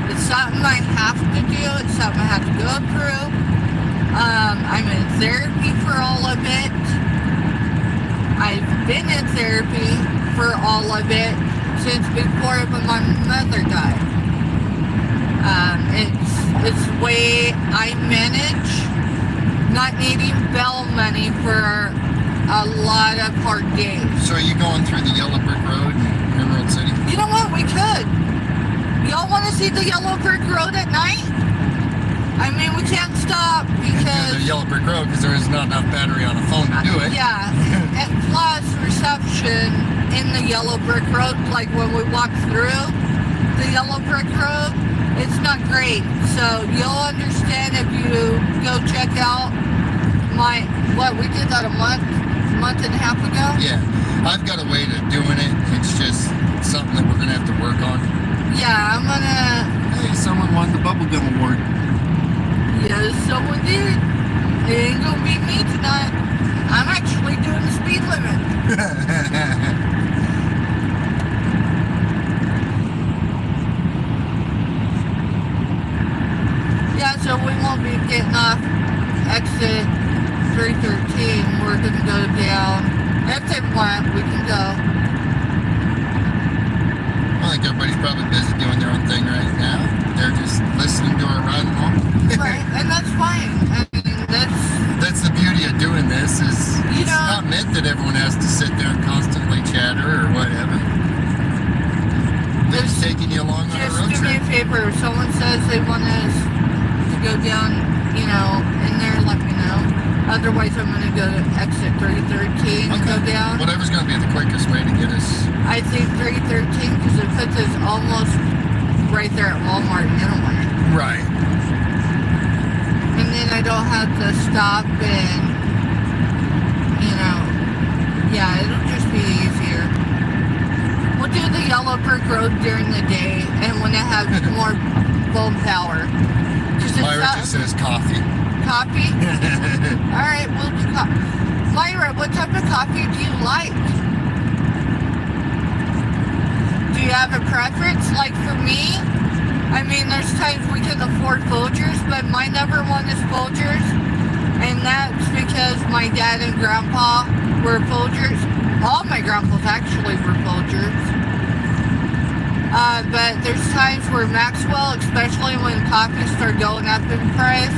It's something I have to do. It's something I have to go through. I'm in therapy for all of it. I've been in therapy for all of it since before my mother died. It's the way I manage not needing bail money for a lot of hard days. So are you going through the Yellow Brick Road in Emerald City? You know what? We could. Y'all want to see the Yellow Brick Road at night? I mean, we can't stop Do because... the Yellow Brick Road because there is not enough battery on a phone to do it. Yeah. And plus, reception in the Yellow Brick Road, like when we walk through the Yellow Brick Road, it's not great. So you'll understand if you go check out what we did that a month and a half ago. Yeah. I've got a way to doing it. It's just something that we're going to have to work on. Yeah, I'm gonna... Hey, someone won the Bubblegum Award. Yes, someone did. It ain't gonna be me tonight. I'm actually doing the speed limit. Yeah, so we won't be getting off exit 313. We're gonna go down. If they want, we can go. I think everybody's probably busy doing their own thing right now. They're just listening to our ride along. Right, and that's fine. I mean, That's the beauty of doing this is You it's know- not meant that everyone has to sit there and constantly chatter or whatever. They're just taking you along on a just road do me a trip. favor. If someone says they want us to go down, in there, let me know. Otherwise, I'm going to go to exit 313 and go down. Whatever's going to be the quickest way to get us. I think 313 because it puts us almost right there at Walmart anyway. Right. And then I don't have to stop and, yeah, it'll just be easier. We'll do the Yellow Brick Road during the day and when it has more phone power. Myra just says coffee. Coffee? Alright, we'll do coffee. Myra, what type of coffee do you like? Do you have a preference? Like for me, I mean, there's times we can afford Folgers, but my number one is Folgers. And that's because my dad and grandpa were Folgers. All my grandpas actually were Folgers. But there's times where Maxwell, especially when coffee started going up in price,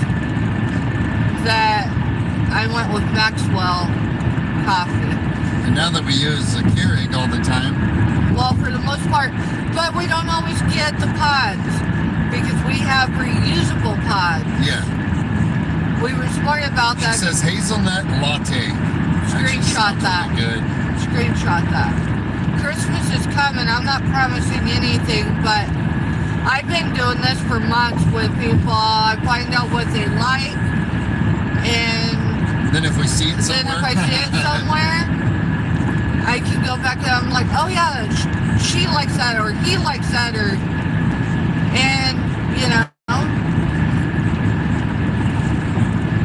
that I went with Maxwell coffee. And now that we use a Keurig all the time, Well, for the most part, but we don't always get the pods because we have have reusable pods. Yeah. We were smart about She that. says hazelnut latte. Screenshot that. Good. Screenshot that. Christmas is coming. I'm not promising anything, but I've been doing this for months with people. I find out what they like, and Then if we see it then somewhere. if I see it somewhere, I can go back and I'm like, oh yeah, she likes that, or he likes that, or, and you know.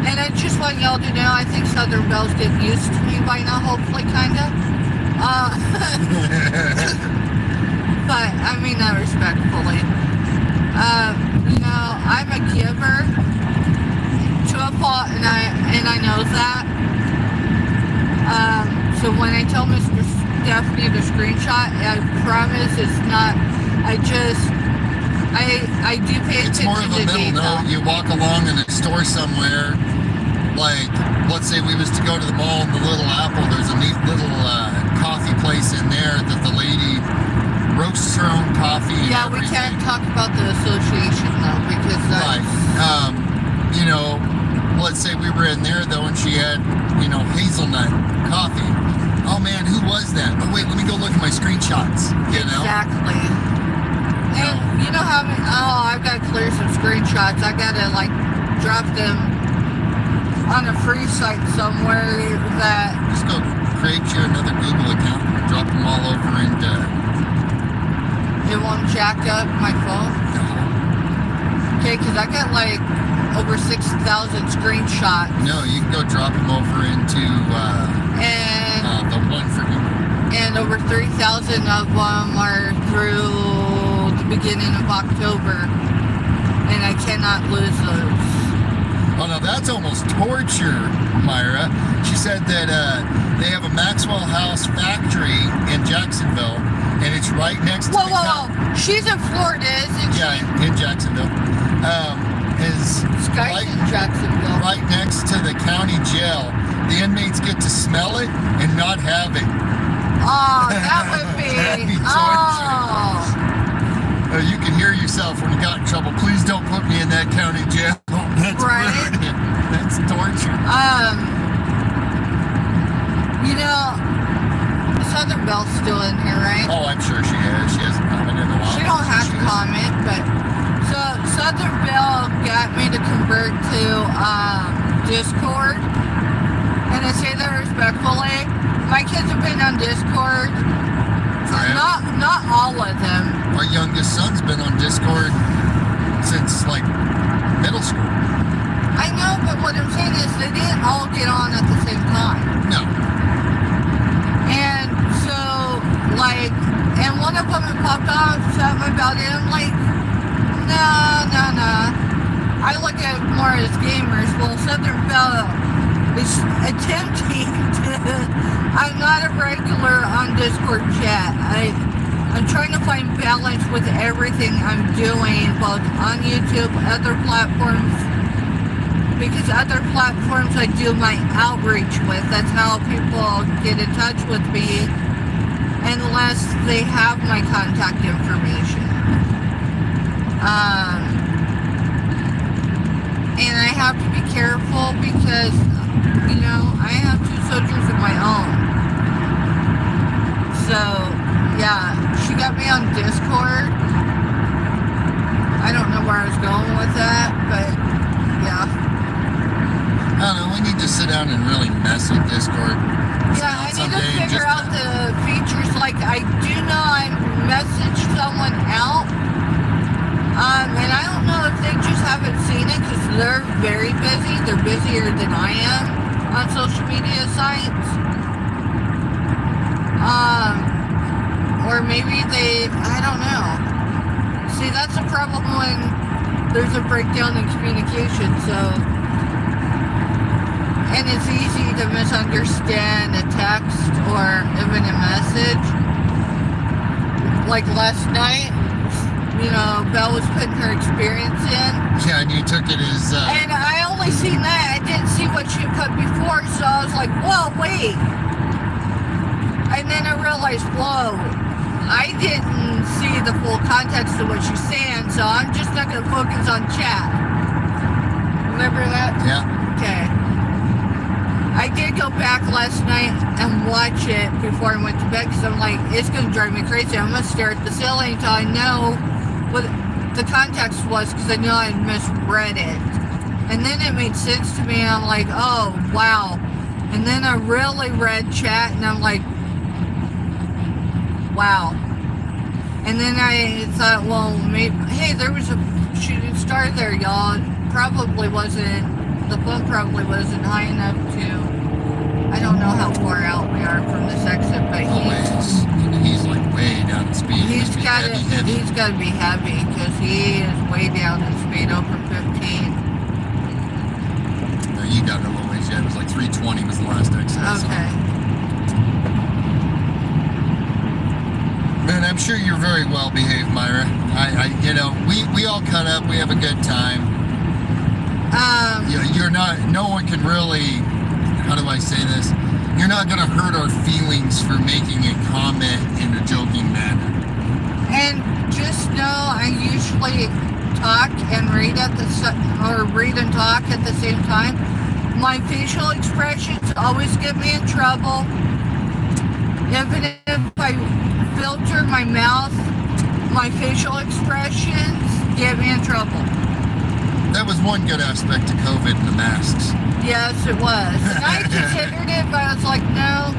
And I just want y'all to know, I think Southern Belle's getting used to me by now, hopefully, kinda. But I mean that respectfully. You know, I'm a giver to a fault, and I know that. So when I tell Mr. Stephanie the screenshot, I promise it's not. I do pay It's attention more of a to middle detail. note. You walk along in a store somewhere, like, let's say we was to go to the mall in the Little Apple, there's a neat little coffee place in there that the lady roasts her own coffee and Yeah, we everything. can't talk about the association though, because Right. that's You know, let's say we were in there though and she had, you know, hazelnut coffee. Oh man, who was that? Oh wait, let me go look at my screenshots, you know? exactly. And you know how I've got to clear some screenshots. I gotta like drop them on a free site somewhere that Just go create you another Google account, drop them all over and it won't jack up my phone. Okay, because I got like over 6,000 screenshots. no, you can go drop them over into And the one for Google. and over 3,000 of them are through the beginning of October, and I cannot lose those. Oh no, that's almost torture, Myra. She said that they have a Maxwell House factory in Jacksonville, and it's right next to Whoa, the whoa, whoa! She's in Florida, isn't she? Yeah, in Jacksonville. Is Sky's in Jacksonville. right next to the county jail. The inmates get to smell it and not have it. Oh, that would be. That'd be Oh, You can hear yourself when you got in trouble. Please don't put me in that county jail. That's Right. brilliant. That's torture. you know, Southern Belle's still in here, right? Oh, I'm sure she is. She hasn't commented in a while. She don't have to She is. comment, but so Southern Belle got me to convert to Discord, and I say that respectfully. My kids have been on Discord. Forever. Not all of them. Our youngest son's been on Discord since like middle school. I know, but what I'm saying is they didn't all get on at the same time. No. And so, like, and one of them had popped off something about it. I'm like, no. I look at it more as gamers. Well, Southern Belle is attempting to. I'm not a regular on Discord chat. I'm trying to find balance with everything I'm doing, both on YouTube, other platforms. Because other platforms I do my outreach with. That's how people get in touch with me, unless they have my contact information. And I have to be careful because, you know, I have 2 soldiers of my own. So, yeah, she got me on Discord. I don't know where I was going with that, but yeah. I don't know. We need to sit down and really mess with Discord. Yeah, I need to Someday figure just out the features. Like, I do know I messaged someone out, and I don't know if they just haven't seen it because they're very busy. They're busier than I am on social media sites. Or maybe I don't know. See, that's a problem when there's a breakdown in communication, so. And it's easy to misunderstand a text or even a message. Like last night, you know, Belle was putting her experience in. Yeah, and you took it as And I only seen that. I didn't see what she put before, so I was like, whoa, wait. And then I realized, whoa, I didn't see the full context of what she's saying, so I'm just not going to focus on chat. Remember that? Yeah. Okay. I did go back last night and watch it before I went to bed because I'm like, it's going to drive me crazy. I'm going to stare at the ceiling until I know what the context was because I knew I had misread it. And then it made sense to me and I'm like, oh, wow. And then I really read chat and I'm like, wow. And then I thought, well, maybe, hey, there was a shooting star there, y'all. It probably wasn't, the phone probably wasn't high enough to, I don't know how far out we are from this exit, but he's like way down in speed. he's got to be heavy because he is way down in speed, over 15. No, you got it a little ways yet. It was like 320 was the last exit. Okay. So. Man, I'm sure you're very well behaved, Myra. You know, we all cut up. We have a good time. You're not. No one can really. How do I say this? You're not gonna hurt our feelings for making a comment in a joking manner. And just know, I usually talk and read read and talk at the same time. My facial expressions always get me in trouble. Even if I filter my mouth, my facial expressions get me in trouble. That was one good aspect of COVID and the masks. Yes, it was. And I considered it, but I was like, no.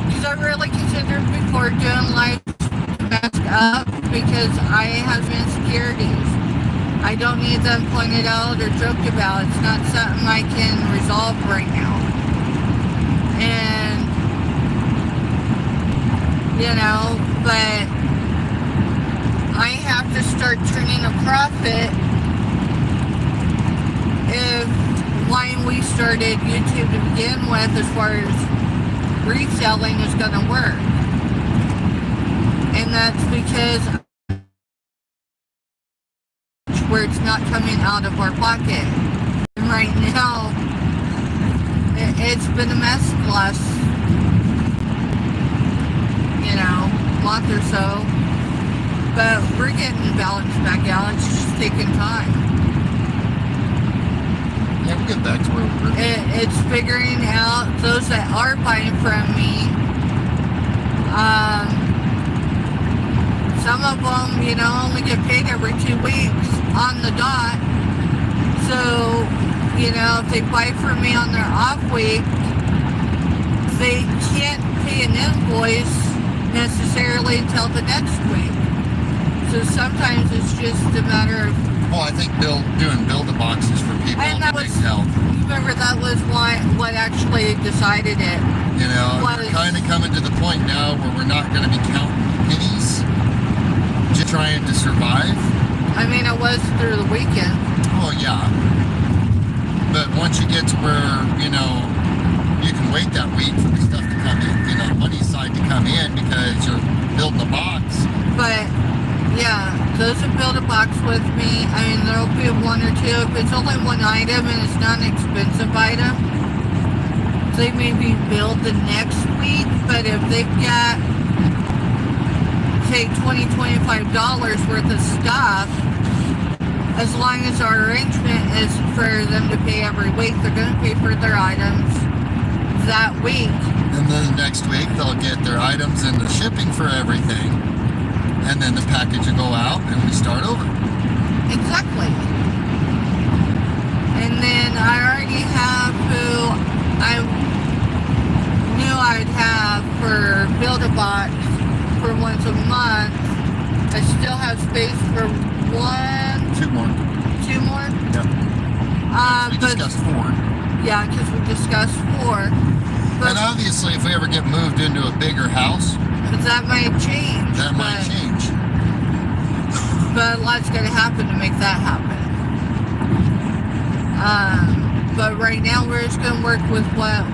Because I really considered before doing life to mask up because I have insecurities. I don't need them pointed out or joked about. It's not something I can resolve right now. And, you know, but I have to start turning a profit if why we started YouTube to begin with as far as reselling is going to work. And that's because where it's not coming out of our pocket. And right now, it's been a mess the last, month or so. But we're getting balanced back out. It's just taking time. Yeah, we'll get back to where we were. It's figuring out those that are buying from me. Some of them, only get paid every 2 weeks on the dot. So, if they buy from me on their off week, they can't pay an invoice necessarily until the next week. So sometimes it's just a matter of... Well, I think doing build-a-boxes for people and that makes was, help. Remember, that was what actually decided it. We're kind of coming to the point now where we're not going to be counting pennies, just trying to survive. I mean, it was through the weekend. Well, yeah. But once you get to where, you can wait that week for the stuff to come in, the money side to come in because you're building a box. But, yeah, those that build a box with me, I mean, there'll be one or two. If it's only one item and it's not an expensive item, they maybe build the next week. But if they've got, say, $20, $25 worth of stuff, as long as our arrangement is for them to pay every week, they're going to pay for their items that week. And then the next week, they'll get their items and the shipping for everything. And then the package will go out and we start over. Exactly. And then I already have who I knew I'd have for Build-A-Box for once a month. I still have space for two more. Yep. We discussed 4. Yeah, because we discussed 4. But and obviously, if we ever get moved into a bigger house, that might change. That might change. But a lot's going to happen to make that happen. But right now, we're just going to work with what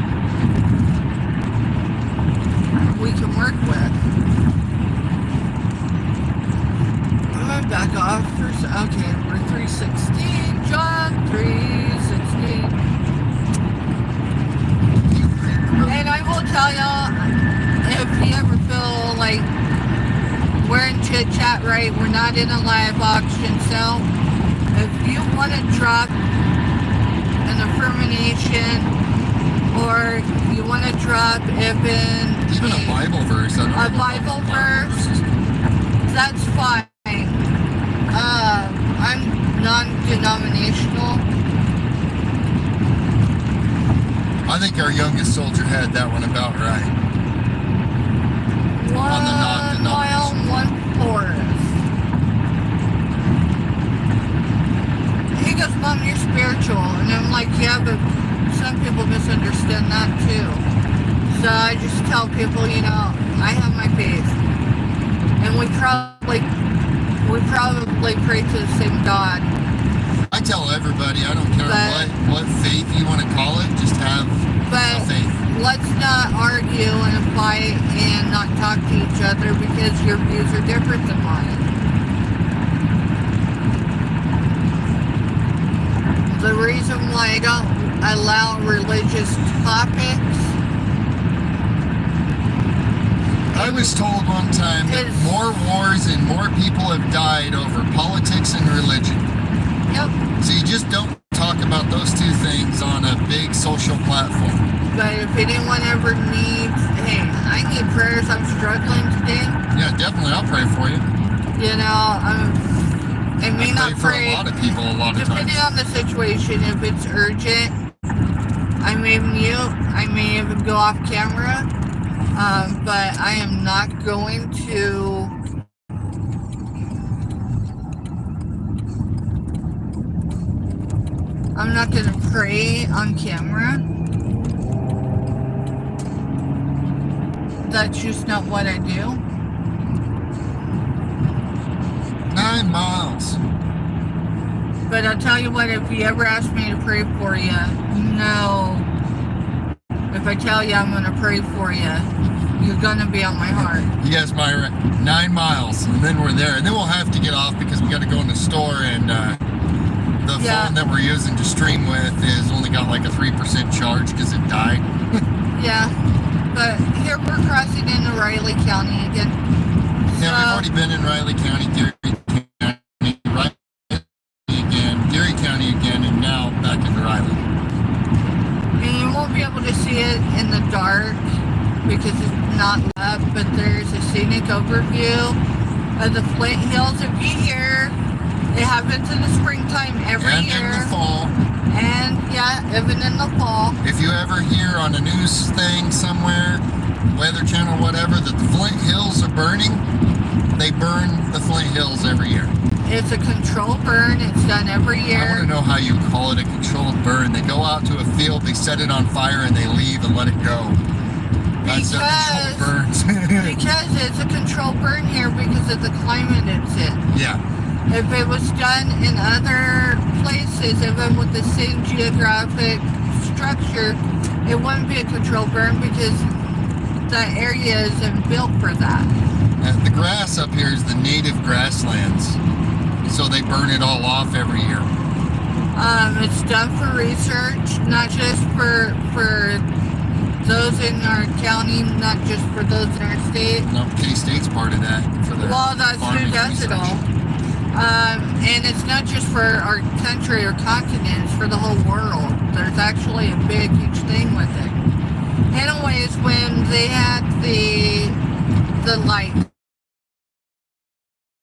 we can work with. I'm going to back off for okay, we're 316, John, 316. And I will tell y'all, if you ever feel like that right. We're not in a live auction, so if you want to drop an affirmation or you want to drop even a Bible verse. I don't know a Bible verse, that's fine. I'm non-denominational. I think our youngest soldier had that one about right. 1 mile, 1/4. He goes, Mom, you're spiritual. And I'm like, yeah, but some people misunderstand that too. So I just tell people, you know, I have my faith. And we probably pray to the same God. I tell everybody, I don't care what faith you want to call it, just have a faith. Let's not argue and fight and not talk to each other because your views are different than mine. The reason why I don't allow religious topics, I was told one time that more wars and more people have died over politics and religion. Yep. So you just don't talk about those two things on a big social platform. But if anyone ever needs, hey, I need prayers, I'm struggling today. Yeah, definitely, I'll pray for you. You know, I may not pray for a lot of people a lot of depending times. on the situation. If it's urgent, I may mute, I may even go off camera. But I am not going to pray on camera. That's just not what I do. 9 miles. But I'll tell you what, if you ever ask me to pray for you, no. If I tell you I'm going to pray for you, you're going to be on my heart. Yes, Myra, 9 miles, and then we're there. And then we'll have to get off because we got to go in the store, and the phone that we're using to stream with is only got like a 3% charge because it died. Yeah, but here we're crossing into Riley County again. Yeah, we've already been in Riley County, Geary County again, and now back into Riley. And you won't be able to see it in the dark because it's not up, but there's a scenic overview of the Flint Hills of year. It happens in the springtime every year. And in the fall. And yeah, even in the fall. If you ever hear on a news thing somewhere, Weather Channel, whatever, that the Flint Hills are burning, they burn the Flint Hills every year. It's a controlled burn. It's done every year. I want to know how you call it a controlled burn. They go out to a field, they set it on fire, and they leave and let it go. That's a controlled burn. Because it's a controlled burn here because of the climate it's in. Yeah. If it was done in other places, even with the same geographic structure, it wouldn't be a controlled burn because that area isn't built for that. The grass up here is the native grasslands, so they burn it all off every year. It's done for research, not just for those in our county, not just for those in our state. No, K-State's part of that. For their that's who does it all. And it's not just for our country or continent, it's for the whole world. There's actually a big, huge thing with it. Anyways, when they had the light,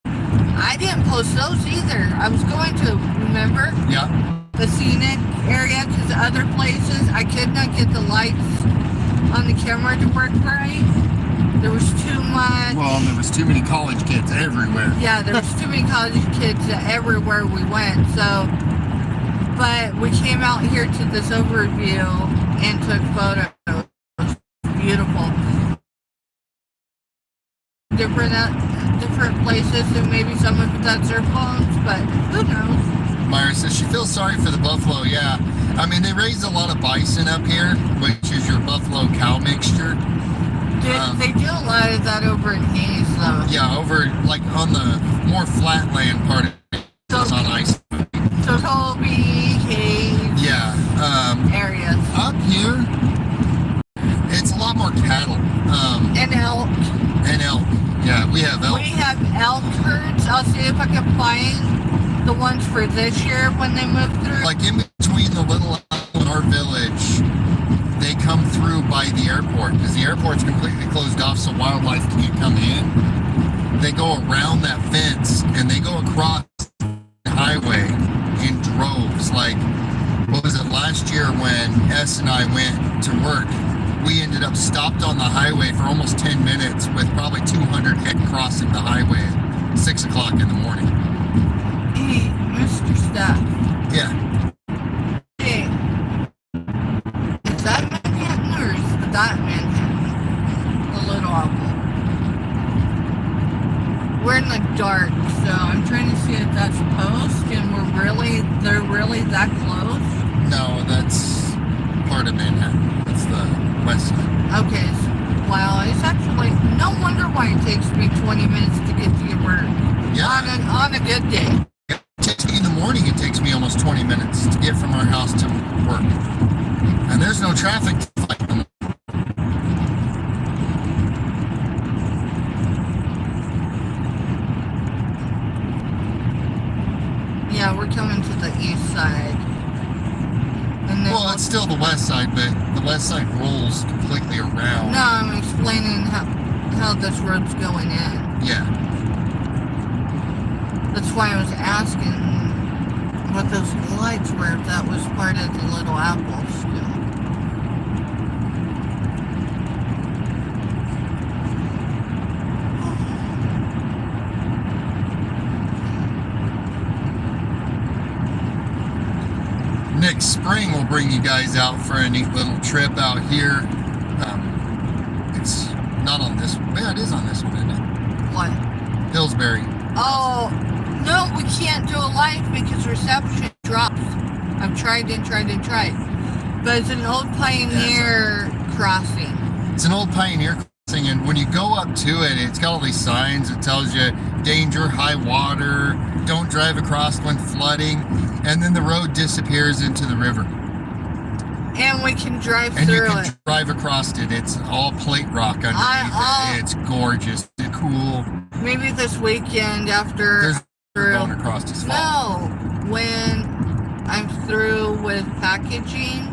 I didn't post those either. I was going to, remember? Yeah. The scenic area, because other places, I could not get the lights on the camera to work right. There was too much. Well, and there was too many college kids everywhere. Yeah, there was too many college kids everywhere we went. So, but we came out here to this overview and took photos. Beautiful. Different places, and maybe some of that's their phones, but who knows? Myra says she feels sorry for the buffalo. Yeah, I mean they raise a lot of bison up here, which is your buffalo cow mixture. They do a lot of that over in Hayes, though. Yeah, over like on the more flatland part of it, it's on ice. So Colby, Hayes. Yeah. Areas. Up here, it's a lot more cattle. And elk. And elk. Yeah, we have elk. We have elk herds I'll see if I can find the ones for this year when they move through. Like in between the Little Apple and our village, they come through by the airport because the airport's completely closed off, so wildlife can't come in. They go around that fence and they go across the highway in droves. Like, what was it, last year when S and I went to work, we ended up stopped on the highway for almost 10 minutes with probably 200 head crossing the highway at 6 o'clock in the morning. Hey, Mr. Staff. Yeah. Hey. Is that Manhattan or is that Manhattan? The Little Apple. We're in the dark, so I'm trying to see if that's Post and they're really that close. No, that's part of Manhattan. That's the west side. Okay, so, wow, it's actually, no wonder why it takes me 20 minutes to get to your work. Yeah. On a good day. It takes me in the morning, it takes me almost 20 minutes to get from our house to work. And there's no traffic to fight. Yeah, we're coming to the east side. And then Well, it's still the west side, but the west side rolls completely around. no, I'm explaining how this road's going in. Yeah. That's why I was asking what those lights were, if that was part of the Little Apple still. Next spring, we'll bring you guys out for a neat little trip out here. It's not on this one. Yeah, it is on this one, isn't it? What? Hillsbury. Oh, no, we can't do a live because reception drops. I've tried and tried and tried. But it's an old pioneer crossing. It's an old pioneer crossing, and when you go up to it, it's got all these signs. It tells you danger, high water, don't drive across when flooding, and then the road disappears into the river. And we can drive And you through can it. drive across it. It's all plate rock underneath it. It's gorgeous. It's cool. Maybe this weekend after There's through. going across this fall. No, when I'm through with packaging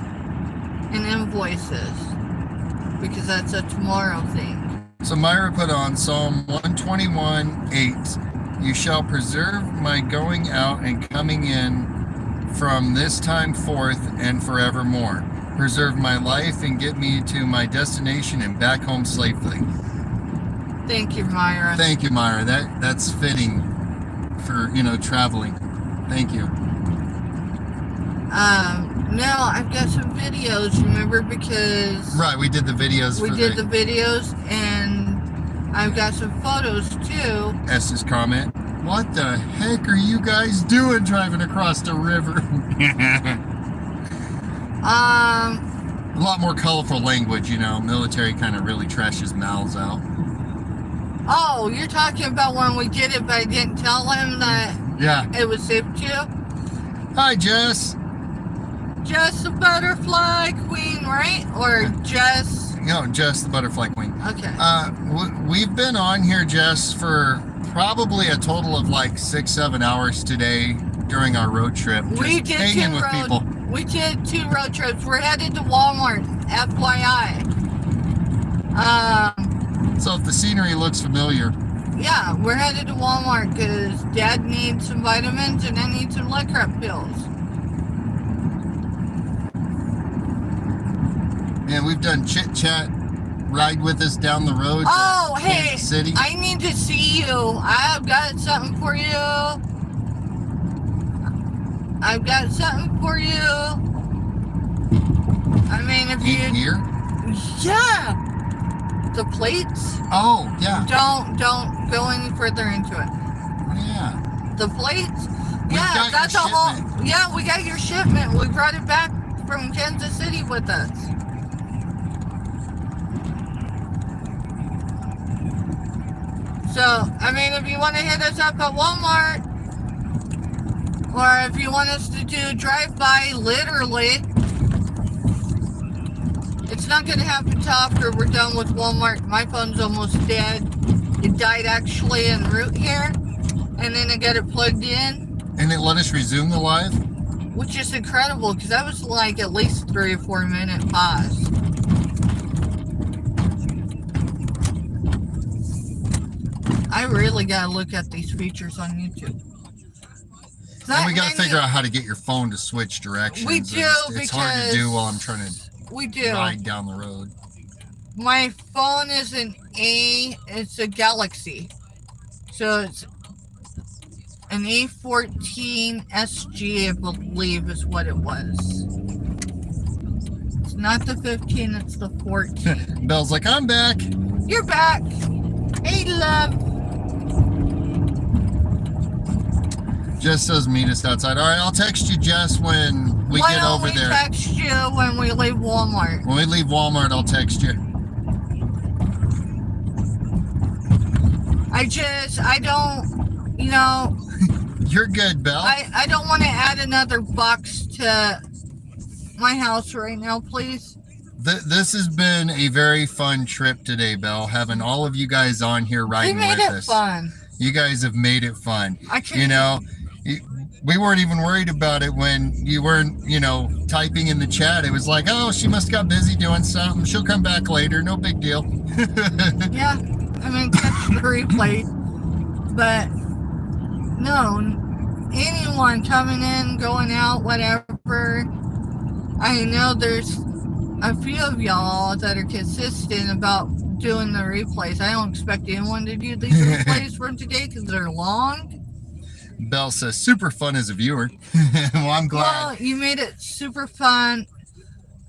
and invoices, because that's a tomorrow thing. So Myra put on Psalm 121:8. You shall preserve my going out and coming in from this time forth and forevermore. Preserve my life and get me to my destination and back home safely. Thank you, Myra. Thank you, Myra. That's fitting for, traveling. Thank you. No, I've got some videos, remember, because Right, we did the videos we for did the videos, and I've got some photos too. S's comment. What the heck are you guys doing driving across the river? A lot more colorful language, Military kind of really trashes mouths out. Oh, you're talking about when we did it, but I didn't tell him that Yeah. it was safe to. Hi, Jess. Just the butterfly queen, right? Or just No, Jess, the butterfly queen. okay. We've been on here, Jess, for probably a total of like 6-7 hours today during our road trip. We Just did hanging two with people. We did 2 road trips. We're headed to Walmart, FYI. So if the scenery looks familiar, Yeah, we're headed to Walmart because Dad needs some vitamins and I need some leg crap pills. and we've done chit chat, ride with us down the road. to Oh, hey, Kansas City. I need to see you. I've got something for you. I've got something for you. I mean, if In you... here? Yeah. The plates. Oh, yeah. Don't go any further into it. Yeah. The plates. We've Yeah, got that's a your whole. shipment. Yeah, we got your shipment. We brought it back from Kansas City with us. So, I mean, if you want to hit us up at Walmart, or if you want us to do drive-by, literally, it's not going to happen till after we're done with Walmart. My phone's almost dead. It died actually en route here. and then I got it plugged in, And it let us resume the live? which is incredible because that was like at least 3 or 4 minute pause. I really gotta look at these features on YouTube. And we gotta figure out how to get your phone to switch directions. We do, It's hard to do while I'm trying to we do. ride down the road. My phone is it's a Galaxy. So it's an A14 SG, I believe is what it was. It's not the 15, it's the 14. Belle's like, I'm back. You're back. Hey, love. Jess says meet us outside. All right, I'll text you, Jess, when we get over there. Why don't we text you when we leave Walmart? When we leave Walmart, I'll text you. I don't, you know, You're good, Belle. I don't want to add another box to my house right now, please. This has been a very fun trip today, Belle, having all of you guys on here We riding made with it us. fun. You guys have made it fun. I can, You know, we weren't even worried about it when you weren't, you know, typing in the chat. It was like, oh, she must got busy doing something. She'll come back later. No big deal. yeah, I mean, catch the replay. But, no, anyone coming in, going out, whatever, I know there's a few of y'all that are consistent about doing the replays. I don't expect anyone to do these replays from today because they're long. Belle says, super fun as a viewer. Well, I'm glad. Well, you made it super fun.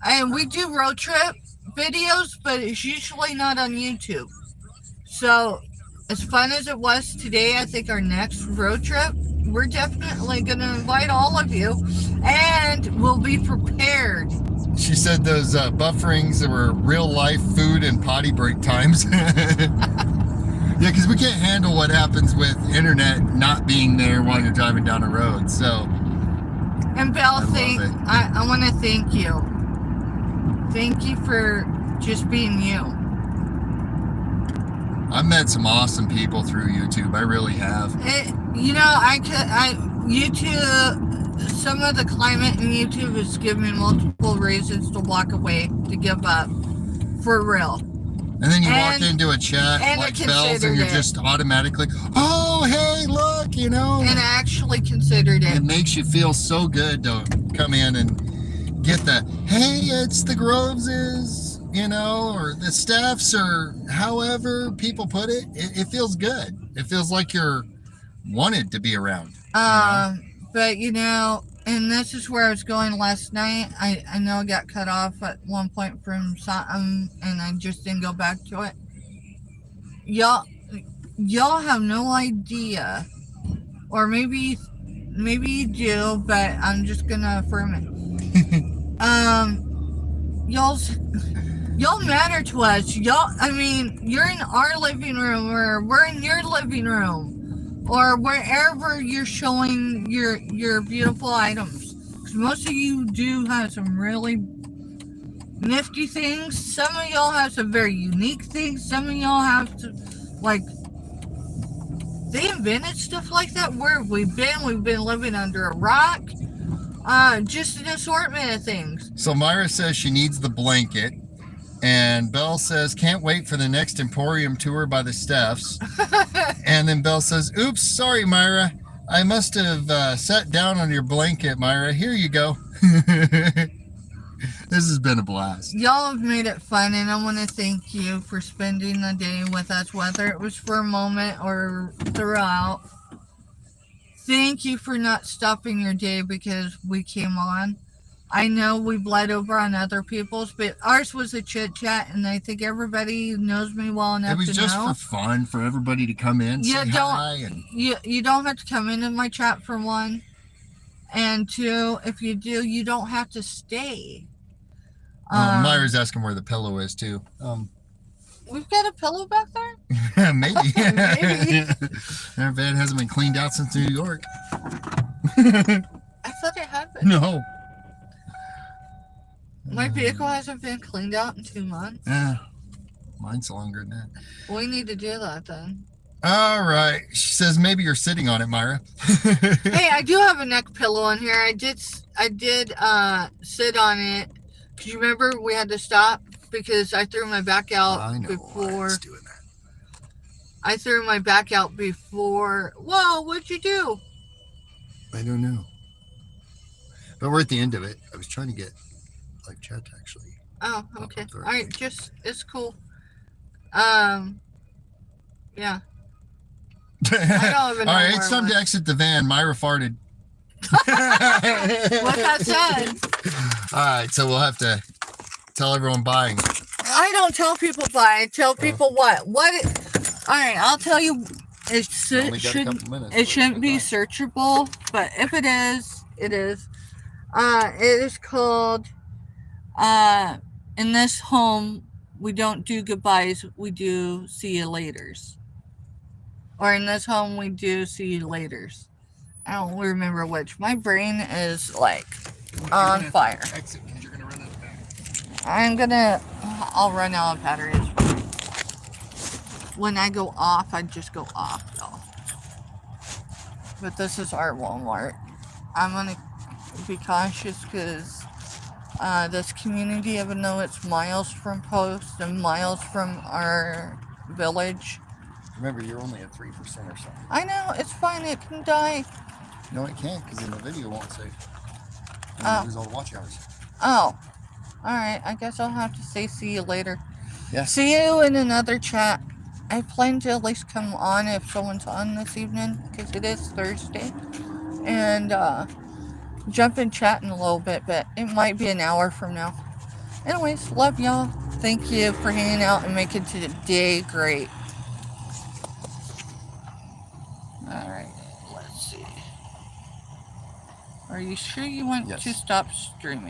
And we do road trip videos, but it's usually not on YouTube. So, as fun as it was today, I think our next road trip, we're definitely going to invite all of you. And we'll be prepared. She said those bufferings were real life food and potty break times. Yeah, because we can't handle what happens with internet not being there while you're driving down a road. So, And Belle, I I want to thank you. Thank you for just being you. I've met some awesome people through YouTube. I really have. You know, YouTube, some of the climate in YouTube has given me multiple reasons to walk away, to give up. For real. And then you walk into a chat like Belle's and you're just automatically, oh, hey, look, you know. And I actually considered it. It makes you feel so good to come in and get the, hey, it's the Groveses, you know, or the Steffs, or however people put it. It feels good. It feels like you're wanted to be around. But, you know, and this is where I was going last night. I know I got cut off at one point from something, and I just didn't go back to it. Y'all have no idea, or maybe you do, but I'm just gonna affirm it. Y'all matter to us. I mean, you're in our living room, or we're in your living room, or wherever you're showing your beautiful items. Because most of you do have some really nifty things. Some of y'all have some very unique things. Some of y'all have to, like, they invented stuff like that. Where have we been? We've been living under a rock. Just an assortment of things. So Myra says she needs the blanket. And Belle says, can't wait for the next Emporium tour by the Steffs. And then Belle says, oops, sorry, Myra. I must have sat down on your blanket, Myra. Here you go. This has been a blast. Y'all have made it fun, and I want to thank you for spending the day with us, whether it was for a moment or throughout. Thank you for not stopping your day because we came on. I know we bled over on other people's, but ours was a chit chat, and I think everybody knows me well enough to know. It was just for fun, for everybody to come in, say hi. And you don't have to come into my chat for one, and two, if you do, you don't have to stay. Myra's asking where the pillow is too. We've got a pillow back there? Maybe. Maybe. Our van hasn't been cleaned out since New York. I thought it had been. No. My vehicle hasn't been cleaned out in 2 months. Yeah, mine's longer than that. We need to do that then. All right. She says maybe you're sitting on it, Myra. Hey, I do have a neck pillow in here. I did sit on it. Do you remember we had to stop because I threw my back out I know. before. It's doing that. I threw my back out before. Whoa, what'd you do? I don't know. But we're at the end of it. I was trying to get live chat to actually. Oh, Pop okay. up there. All right, just it's cool. Yeah. I don't even All know right, where it's I time was. to exit the van. Myra farted. What's that said? All right, so we'll have to tell everyone bye. I don't tell people bye. I tell people what. All right, I'll tell you. It Only got a couple minutes. It shouldn't be searchable, but if it is, it is. It is called. In this home, we don't do goodbyes. We do see you laters. Or in this home, we do see you laters. I don't remember which. My brain is like on fire. Exit because you're gonna run out of battery. I'll run out of batteries. When I go off, I just go off, y'all. But this is our Walmart. I'm gonna be cautious because this community, even though it's miles from Post and miles from our village. Remember, you're only at 3% or something. I know, it's fine, it can die. No, it can't because then the video won't save. And Oh. you lose all the watch hours. Oh. Alright, I guess I'll have to say see you later. Yes. See you in another chat. I plan to at least come on if someone's on this evening because it is Thursday. And jump in chat in a little bit, but it might be an hour from now. Anyways, love y'all. Thank you for hanging out and making today great. Alright, let's see. Are you sure you want Yes. to stop streaming?